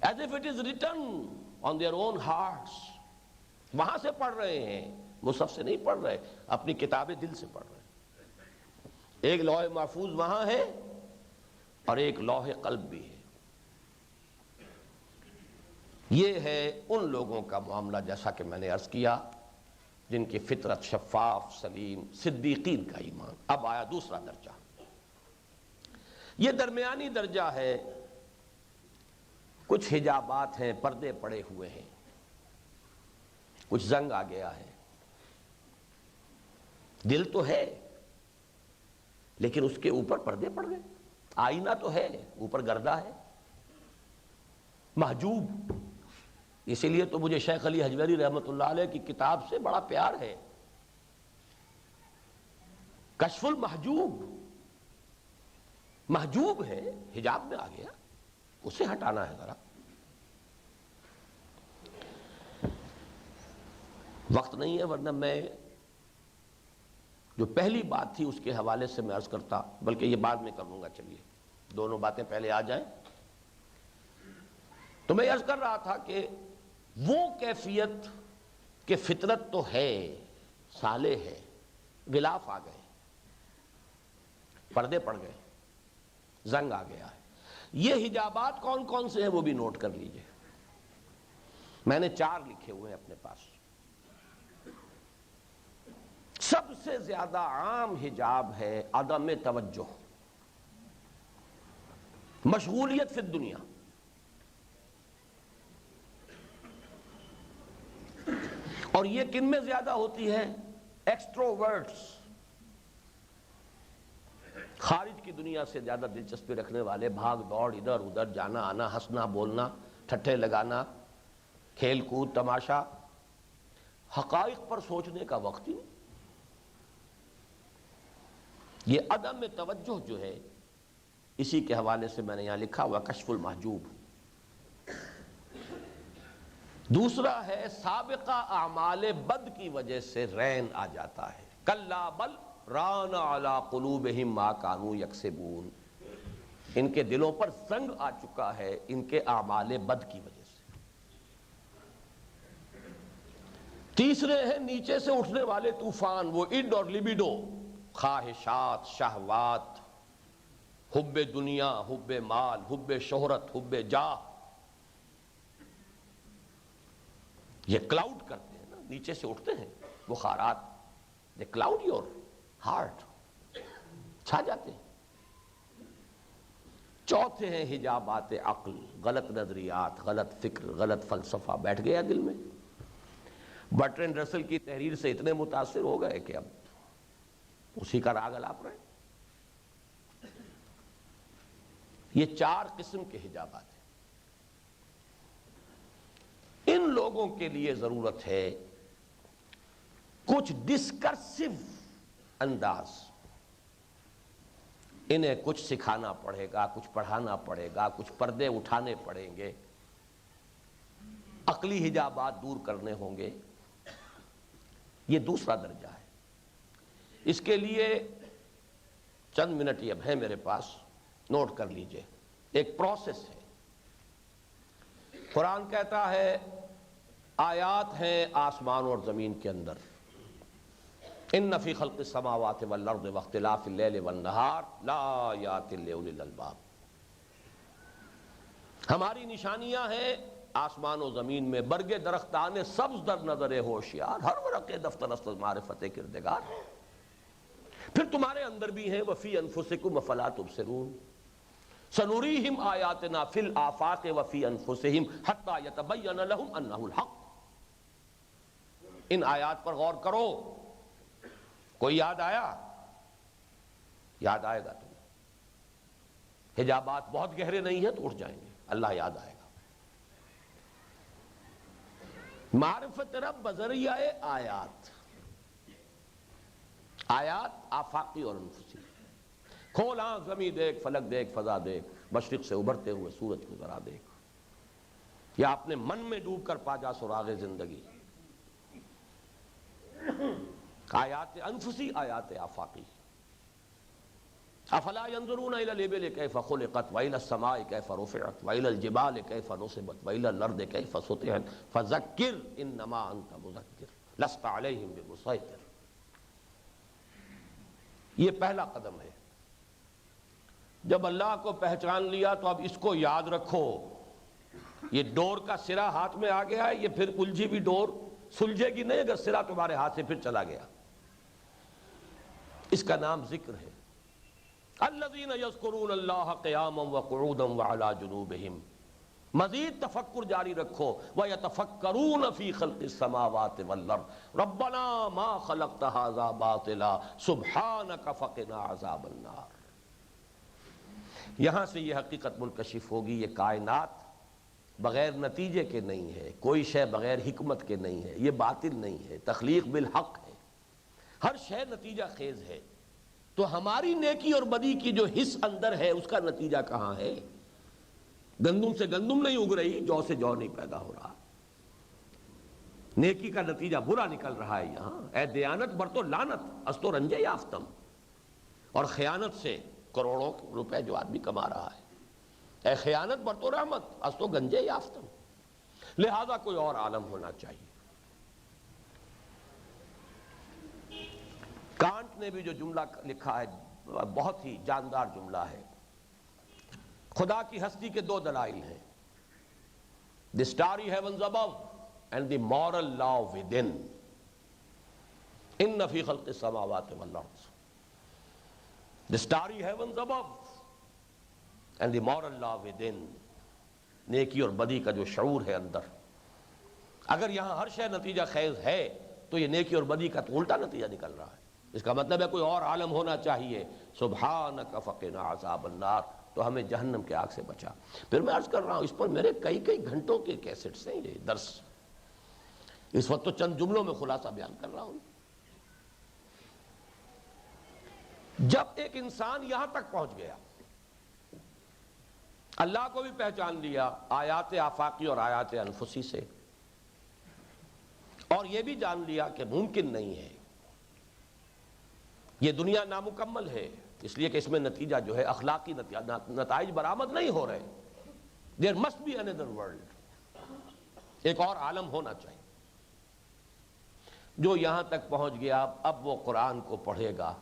as if it is written on their own hearts. وہاں سے پڑھ رہے ہیں، مصحف سے نہیں پڑھ رہے، اپنی کتاب دل سے پڑھ رہے ہیں. ایک لوح محفوظ وہاں ہے اور ایک لوح قلب بھی ہے. یہ ہے ان لوگوں کا معاملہ جیسا کہ میں نے عرض کیا جن کی فطرت شفاف سلیم، صدیقین کا ایمان. اب آیا دوسرا درجہ. یہ درمیانی درجہ ہے. کچھ حجابات ہیں، پردے پڑے ہوئے ہیں، کچھ زنگ آ گیا ہے. دل تو ہے لیکن اس کے اوپر پردے پڑ گئے. آئینہ تو ہے، اوپر گردہ ہے، محجوب. اسی لیے تو مجھے شیخ علی حجویری رحمۃ اللہ علیہ کی کتاب سے بڑا پیار ہے. کشف المحجوب، محجوب ہے، حجاب میں آ گیا، اسے ہٹانا ہے ذرا. وقت نہیں ہے ورنہ میں جو پہلی بات تھی اس کے حوالے سے میں عرض کرتا، بلکہ یہ بعد میں کر لوں گا. چلیے دونوں باتیں پہلے آ جائیں. تو میں عرض کر رہا تھا کہ وہ کیفیت کہ فطرت تو ہے، صالح ہے، غلاف آ گئے، پردے پڑ گئے، زنگ آ گیا ہے. یہ حجابات کون کون سے ہیں وہ بھی نوٹ کر لیجئے. میں نے 4 لکھے ہوئے ہیں اپنے پاس. سب سے زیادہ عام حجاب ہے عدم توجہ، مشغولیت فی الدنیا. اور یہ کن میں زیادہ ہوتی ہے؟ ایکسٹروورٹس، خارج کی دنیا سے زیادہ دلچسپی رکھنے والے، بھاگ دوڑ، ادھر ادھر جانا آنا، ہنسنا بولنا، ٹھٹھے لگانا، کھیل کود تماشا. حقائق پر سوچنے کا وقت ہی نہیں. یہ عدم توجہ جو ہے اسی کے حوالے سے میں نے یہاں لکھا ہوا کشف المحجوب. دوسرا ہے سابقہ اعمال بد کی وجہ سے رین آ جاتا ہے. کلا بل ران علی قلوبہم ما کانوا یکسبون. ان کے دلوں پر زنگ آ چکا ہے ان کے اعمال بد کی وجہ سے. تیسرے ہیں نیچے سے اٹھنے والے طوفان، وہ اڈ اور لبیڈو، خواہشات، شہوات، حب دنیا، حب مال، حب شہرت، حب جاہ. یہ کلاؤڈ کرتے ہیں نا، نیچے سے اٹھتے ہیں بخارات. دے کلاؤڈ یور ہارٹ، چھا جاتے ہیں. چوتھے ہیں حجابات عقل، غلط نظریات، غلط فکر، غلط فلسفہ بیٹھ گیا دل میں. برٹرینڈ رسل کی تحریر سے اتنے متاثر ہو گئے کہ اب اسی کا راگ الاپ رہے. یہ 4 قسم کے حجابات ہیں. ان لوگوں کے لیے ضرورت ہے کچھ ڈسکرسو انداز. انہیں کچھ سکھانا پڑے گا، کچھ پڑھانا پڑے گا، کچھ پردے اٹھانے پڑیں گے، عقلی حجابات دور کرنے ہوں گے. یہ دوسرا درجہ ہے. اس کے لیے چند منٹ اب ہیں میرے پاس، نوٹ کر لیجئے. ایک پروسیس ہے. قرآن کہتا ہے آیات ہیں آسمان اور زمین کے اندر. ان فی خلق السماوات والارض واختلاف اللیل والنہار لآیات لأولی الالباب. ہماری نشانیاں ہیں آسمان و زمین میں برگ درختان سبز در نظر ہوشیار، ہر ورق دفتر است معرفت کردگار۔ پھر تمہارے اندر بھی ہیں وفی انفسکم افلا تبصرون، سنریہم آیاتنا فی الآفاق وفی انفسہم حتی یتبین لہم انہ الحق۔ ان آیات پر غور کرو۔ کوئی یاد آیا؟ یاد آئے گا تمہیں۔ حجابات بہت گہرے نہیں ہیں تو اٹھ جائیں گے، اللہ یاد آئے گا۔ معرفت رب بذریعہ آیات، آیات آفاقی اور انفسی۔ کھول آنکھ، زمین دیکھ، فلک دیکھ، فضا دیکھ، مشرق سے ابھرتے ہوئے سورج کو ذرا دیکھ، یا اپنے من میں ڈوب کر پا جا سراغ زندگی۔ آیات انفسی، آیات آفاقی۔ افلا ينظرون الى الابل كيف خلقت والى السماء كيف رفعت والى الجبال كيف نصبت والى الارض كيف سطحت فذكر انما انت مذكر لست عليهم بمسيطر۔ یہ پہلا قدم ہے۔ جب اللہ کو پہچان لیا تو اب اس کو یاد رکھو۔ یہ ڈور کا سرا ہاتھ میں آ گیا ہے، یہ پھر الجھی بھی ڈور سلجھے گی نہیں اگر سرا تمہارے ہاتھ سے پھر چلا گیا۔ اس کا نام ذکر ہے۔ الذین یذکرون اللہ قیاما وقعودا وعلی جنوبہم۔ مزید تفکر جاری رکھو۔ وَيَتَفَكَّرُونَ فِي خَلْقِ السَّمَاوَاتِ وَالْأَرْضِ رَبَّنَا مَا خَلَقْتَ هَذَا بَاطِلًا سُبْحَانَكَ فَقِنَا عَذَابَ النَّارِ۔ یہاں سے یہ حقیقت منکشف ہوگی، یہ کائنات بغیر نتیجے کے نہیں ہے، کوئی شے بغیر حکمت کے نہیں ہے، یہ باطل نہیں ہے، تخلیق بالحق ہے، ہر شے نتیجہ خیز ہے۔ تو ہماری نیکی اور بدی کی جو حص اندر ہے اس کا نتیجہ کہاں ہے؟ گندم سے گندم نہیں اگ رہی، جو سے جو نہیں پیدا ہو رہا۔ نیکی کا نتیجہ برا نکل رہا ہے یہاں۔ اے دیانت بر تو لعنت از تو رنجے یافتم۔ اور خیانت سے کروڑوں روپے جو آدمی کما رہا ہے، اے خیانت بر تو رحمت از تو گنجے یافتم۔ لہذا کوئی اور عالم ہونا چاہیے۔ کانٹ نے بھی جو جملہ لکھا ہے بہت ہی جاندار جملہ ہے۔ خدا کی ہستی کے دو دلائل ہیں، the starry heavens above and the moral law within۔ ان فی خلق السماوات والارض، the starry heavens above and the moral law within۔ نیکی اور بدی کا جو شعور ہے اندر، اگر یہاں ہر شے نتیجہ خیز ہے تو یہ نیکی اور بدی کا تو الٹا نتیجہ نکل رہا ہے۔ اس کا مطلب ہے کوئی اور عالم ہونا چاہیے۔ سبحانک فقنا عذاب النار، تو ہمیں جہنم کے آگ سے بچا۔ پھر میں عرض کر رہا ہوں، اس پر میرے کئی گھنٹوں کے کیسٹس ہیں، یہ درس اس وقت تو چند جملوں میں خلاصہ بیان کر رہا ہوں۔ جب ایک انسان یہاں تک پہنچ گیا، اللہ کو بھی پہچان لیا آیات آفاقی اور آیات انفسی سے، اور یہ بھی جان لیا کہ ممکن نہیں ہے، یہ دنیا نامکمل ہے، اس لیے کہ اس میں نتیجہ جو ہے اخلاقی نتائج برآمد نہیں ہو رہے۔ There must be another world، ایک اور عالم ہونا چاہیے۔ جو یہاں تک پہنچ گیا اب وہ قرآن کو پڑھے گا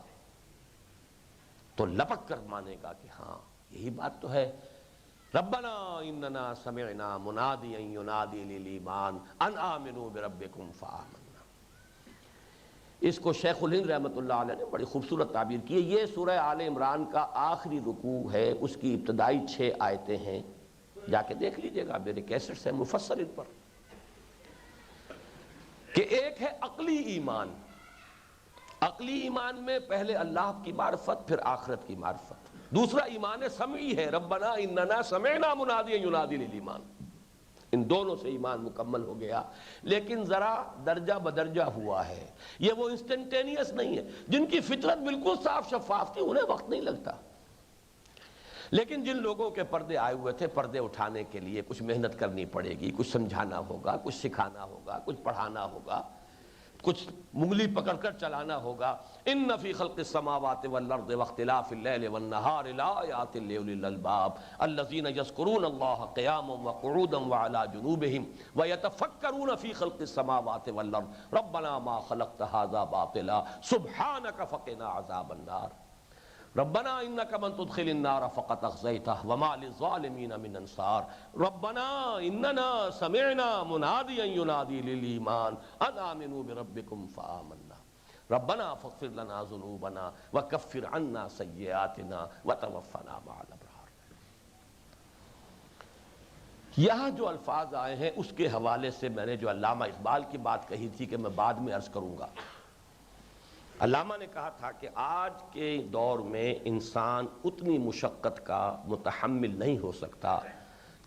تو لپک کر مانے گا کہ ہاں یہی بات تو ہے۔ ربنا اننا سمعنا منادیا ینادی للایمان ان آمنوا بربکم فآمنا۔ اس کو شیخ الہند رحمۃ اللہ علیہ نے بڑی خوبصورت تعبیر کی ہے۔ یہ سورہ آل عمران کا آخری رکوع ہے، اس کی ابتدائی 6 آیتیں ہیں، جا کے دیکھ لیجئے گا، میرے کیسٹس ہیں مفصل ان پر، کہ ایک ہے عقلی ایمان۔ عقلی ایمان میں پہلے اللہ کی معرفت، پھر آخرت کی معرفت۔ دوسرا ایمان سمعی ہے، ربنا اننا سمعنا منادیا ینادی للایمان۔ ان دونوں سے ایمان مکمل ہو گیا، لیکن ذرا درجہ بدرجہ ہوا ہے۔ یہ وہ انسٹنٹینیس نہیں ہے۔ جن کی فطرت بالکل صاف شفاف تھی انہیں وقت نہیں لگتا، لیکن جن لوگوں کے پردے آئے ہوئے تھے، پردے اٹھانے کے لیے کچھ محنت کرنی پڑے گی، کچھ سمجھانا ہوگا، کچھ سکھانا ہوگا، کچھ پڑھانا ہوگا، کچھ انگلی پکڑ کر چلانا ہوگا۔ ان فی خلق السماوات والارض واختلاف اللیل والنہار لآیات لأولی الالباب الذین یذکرون اللہ قیاما وقعودا وعلی جنوبہم ویتفکرون فی خلق السماوات والارض ربنا ما خلقت ھذا باطلا سبحانک فقنا عذاب النار۔ ربنا انک من تدخل النار فقد اخزیتہ وما للظالمین من انصار ربنا اننا سمعنا منادیا ینادی للایمان ان آمنوا بربکم فآمنا ربنا فاغفر لنا ذنوبنا وکفر عنا سیئاتنا وتوفنا مع الابرار۔ یہاں جو الفاظ آئے ہیں اس کے حوالے سے میں نے جو علامہ اقبال کی بات کہی تھی کہ میں بعد میں عرض کروں گا، علامہ نے کہا تھا کہ آج کے دور میں انسان اتنی مشقت کا متحمل نہیں ہو سکتا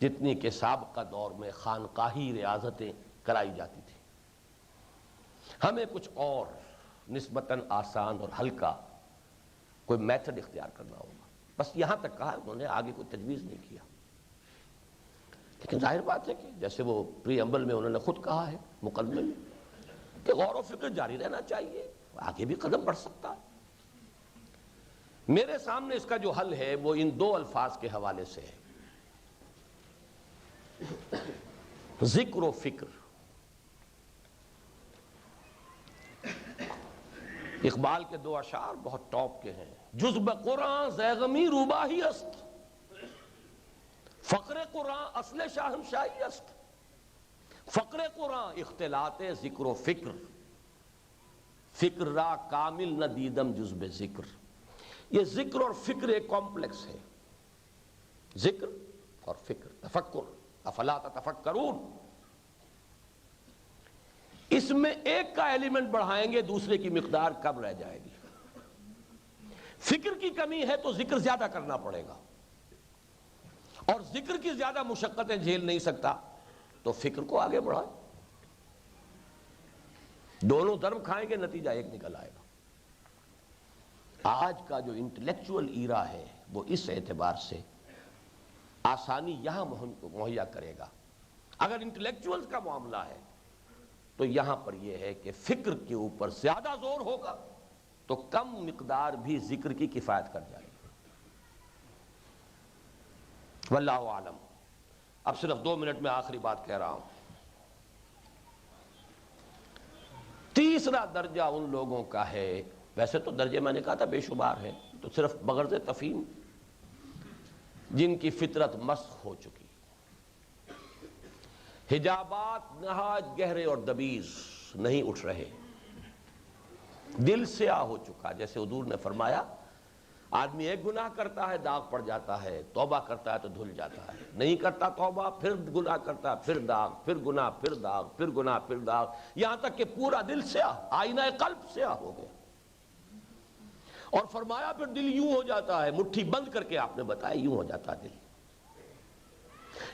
جتنی کہ سابقہ دور میں خانقاہی ریاضتیں کرائی جاتی تھی۔ ہمیں کچھ اور نسبتاً آسان اور ہلکا کوئی میتھڈ اختیار کرنا ہوگا، بس یہاں تک کہا، انہوں نے آگے کوئی تجویز نہیں کیا۔ لیکن ظاہر بات ہے کہ جیسے وہ پری امبل میں انہوں نے خود کہا ہے مقدمے میں کہ غور و فکر جاری رہنا چاہیے، آگے بھی قدم بڑھ سکتا ہے۔ میرے سامنے اس کا جو حل ہے وہ ان دو الفاظ کے حوالے سے ہے، ذکر و فکر۔ اقبال کے دو اشعار بہت ٹاپ کے ہیں، جز بقرآن زیغمی روباہی است، فقر قرآن اصل شاہنشاہی است۔ فقر قرآن اختلاط ذکر و فکر، فکر را کامل نہ دیدم جز بے ذکر۔ یہ ذکر اور فکر ایک کمپلیکس ہے، ذکر اور فکر، تفکر، افلا تتفکرون۔ اس میں ایک کا ایلیمنٹ بڑھائیں گے دوسرے کی مقدار کم رہ جائے گی۔ فکر کی کمی ہے تو ذکر زیادہ کرنا پڑے گا، اور ذکر کی زیادہ مشقتیں جھیل نہیں سکتا تو فکر کو آگے بڑھائیں، دونوں ضرب کھائیں گے نتیجہ ایک نکل آئے گا۔ آج کا جو انٹلیکچول ایرا ہے وہ اس اعتبار سے آسانی یہاں مہیا کرے گا۔ اگر انٹلیکچولز کا معاملہ ہے تو یہاں پر یہ ہے کہ فکر کے اوپر زیادہ زور ہوگا تو کم مقدار بھی ذکر کی کفایت کر جائے گی۔ واللہ عالم۔ اب صرف 2 منٹ میں آخری بات کہہ رہا ہوں۔ تیسرا درجہ ان لوگوں کا ہے، ویسے تو درجے میں نے کہا تھا بے شمار ہیں، تو صرف بغرض تفہیم، جن کی فطرت مسخ ہو چکی، حجابات نہایت گہرے اور دبیز نہیں اٹھ رہے، دل سیاہ ہو چکا۔ جیسے حضور نے فرمایا آدمی ایک گناہ کرتا ہے داغ پڑ جاتا ہے، توبہ کرتا ہے تو دھل جاتا ہے، نہیں کرتا توبہ پھر گناہ کرتا ہے، پھر داغ، پھر گناہ، پھر داغ، پھر گناہ، پھر داغ، یہاں تک کہ پورا دل سیاہ، آئینہ قلب سیاہ ہو گیا۔ اور فرمایا پھر دل یوں ہو جاتا ہے، مٹھی بند کر کے آپ نے بتایا یوں ہو جاتا ہے دل،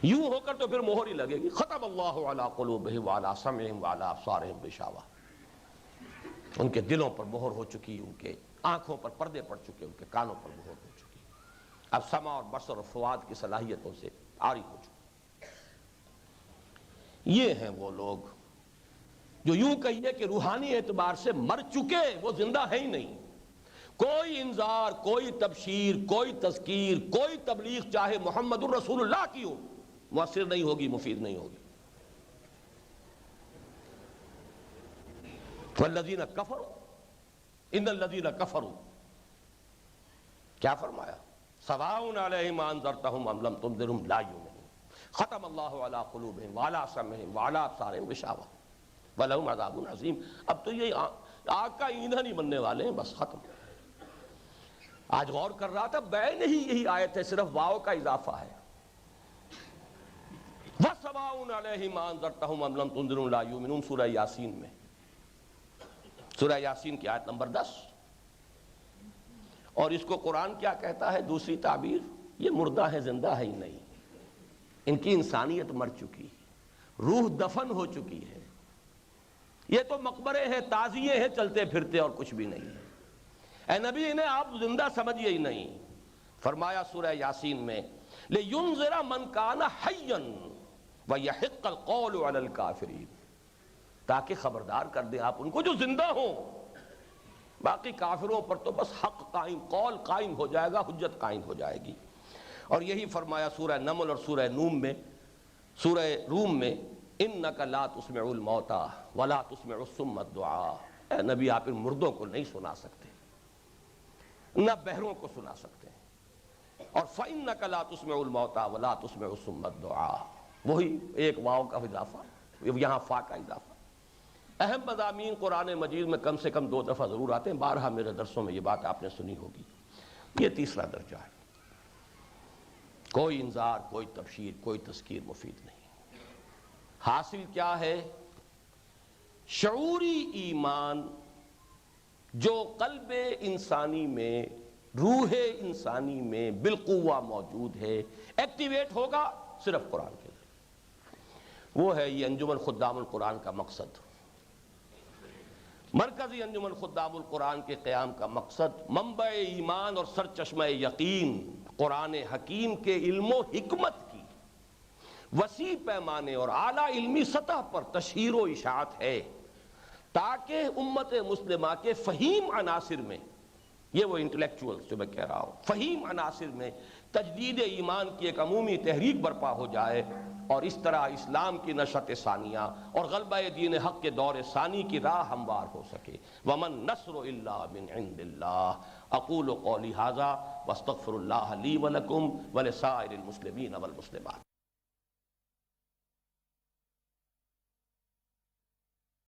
یوں ہو کر تو پھر مہر ہی لگے گی، ختم اللہ علی قلوبہم وعلی سمعہم وعلی ابصارہم غشاوہ۔ ان کے دلوں پر مہر ہو چکی، ان کے آنکھوں پر پردے پڑ چکے، ان کے کانوں پر مہر ہو چکی، اب سمع اور بصر اور فؤاد کی صلاحیتوں سے عاری ہو چکے۔ یہ ہیں وہ لوگ جو یوں کہیے کہ روحانی اعتبار سے مر چکے، وہ زندہ ہے ہی نہیں۔ کوئی انذار، کوئی تبشیر، کوئی تذکیر، کوئی تبلیغ چاہے محمد الرسول اللہ کی ہو، مؤثر نہیں ہوگی، مفید نہیں ہوگی۔ والذین کفروا، ان الذین کفروا، کیا فرمایا؟ سواء علیہم انذرتہم ام لم تنذرہم لا یؤمنون، ختم اللہ علی قلوبہم وعلی سمعہم وعلی ابصارہم غشاوہ ولہم عذاب عظیم۔ اب تو یہ آگ کا ایندھن ہی بننے والے ہیں، بس ختم۔ آج غور کر رہا تھا، بین ہی یہی آیت ہے، صرف واو کا اضافہ ہے، وَسَوَاءٌ عَلَيْهِمْ أَنذَرْتَهُمْ أَمْ لَمْ تُنذِرْهُمْ لَا يُؤْمِنُونَ، سورہ یاسین میں، سورہ یاسین کی آیت نمبر 10۔ اور اس کو قرآن کیا کہتا ہے؟ دوسری تعبیر، یہ مردہ ہے، زندہ ہے ہی نہیں، ان کی انسانیت مر چکی، روح دفن ہو چکی ہے، یہ تو مقبرے ہیں، تعزیے ہیں، چلتے پھرتے اور کچھ بھی نہیں۔ اے نبی انہیں آپ زندہ سمجھیے ہی نہیں۔ فرمایا سورہ یاسین میں لِيُنذِرَ مَنْ كَانَ حَيًّا وَيَحِقَّ الْقَوْلُ عَلَى الْكَافِرِينَ، تاکہ خبردار کر دیں آپ ان کو جو زندہ ہوں، باقی کافروں پر تو بس حق قائم، قول قائم ہو جائے گا، حجت قائم ہو جائے گی۔ اور یہی فرمایا سورہ نمل اور سورہ نوم میں، سورہ روم میں، اِنَّكَ لَا تُسْمِعُ الْمَوْتَى وَلَا تُسْمِعُ الصُّمَّ الدُّعَاءَ، اے نبی آپ ان مردوں کو نہیں سنا سکتے، نہ بہروں کو سنا سکتے ہیں۔ اور فَإِنَّكَ لَا تُسْمِعُ الْمَوْتَى وَلَا تُسْمِعُ الصُّمَّ الدُّعَاءَ، وہی ایک واو کا اضافہ، یہاں فا کا اضافہ۔ اہم مضامین قرآن مجید میں کم سے کم 2 دفعہ ضرور آتے ہیں، بارہا میرے درسوں میں یہ بات آپ نے سنی ہوگی۔ یہ تیسرا درجہ ہے، کوئی انذار، کوئی تبشیر، کوئی تذکیر مفید نہیں۔ حاصل کیا ہے؟ شعوری ایمان جو قلب انسانی میں، روح انسانی میں بالقوہ موجود ہے، ایکٹیویٹ ہوگا صرف قرآن کے ذریعے۔ وہ ہے یہ انجمن خدام القرآن کا مقصد۔ مرکزی انجمن خدام القرآن کے قیام کا مقصد منبع ایمان اور سرچشمہ یقین قرآن حکیم کے علم و حکمت کی وسیع پیمانے اور اعلیٰ علمی سطح پر تشہیر و اشاعت ہے، تاکہ امت مسلمہ کے فہیم عناصر میں، یہ وہ انٹلیکچوئل جو میں کہہ رہا ہوں، فہیم عناصر میں تجدید ایمان کی ایک عمومی تحریک برپا ہو جائے، اور اس طرح اسلام کی نشأت ثانیہ اور غلبہ دین حق کے دور ثانی کی راہ ہموار ہو سکے۔ وَمَن نَّصْرُ إِلَّا مِنْ عِندِ اللَّهِ أَقُولُ قَوْلِي هَٰذَا وَأَسْتَغْفِرُ اللَّهَ لِي وَلَكُمْ وَلِسَائِرِ الْمُسْلِمِينَ وَالْمُسْلِمَاتِ۔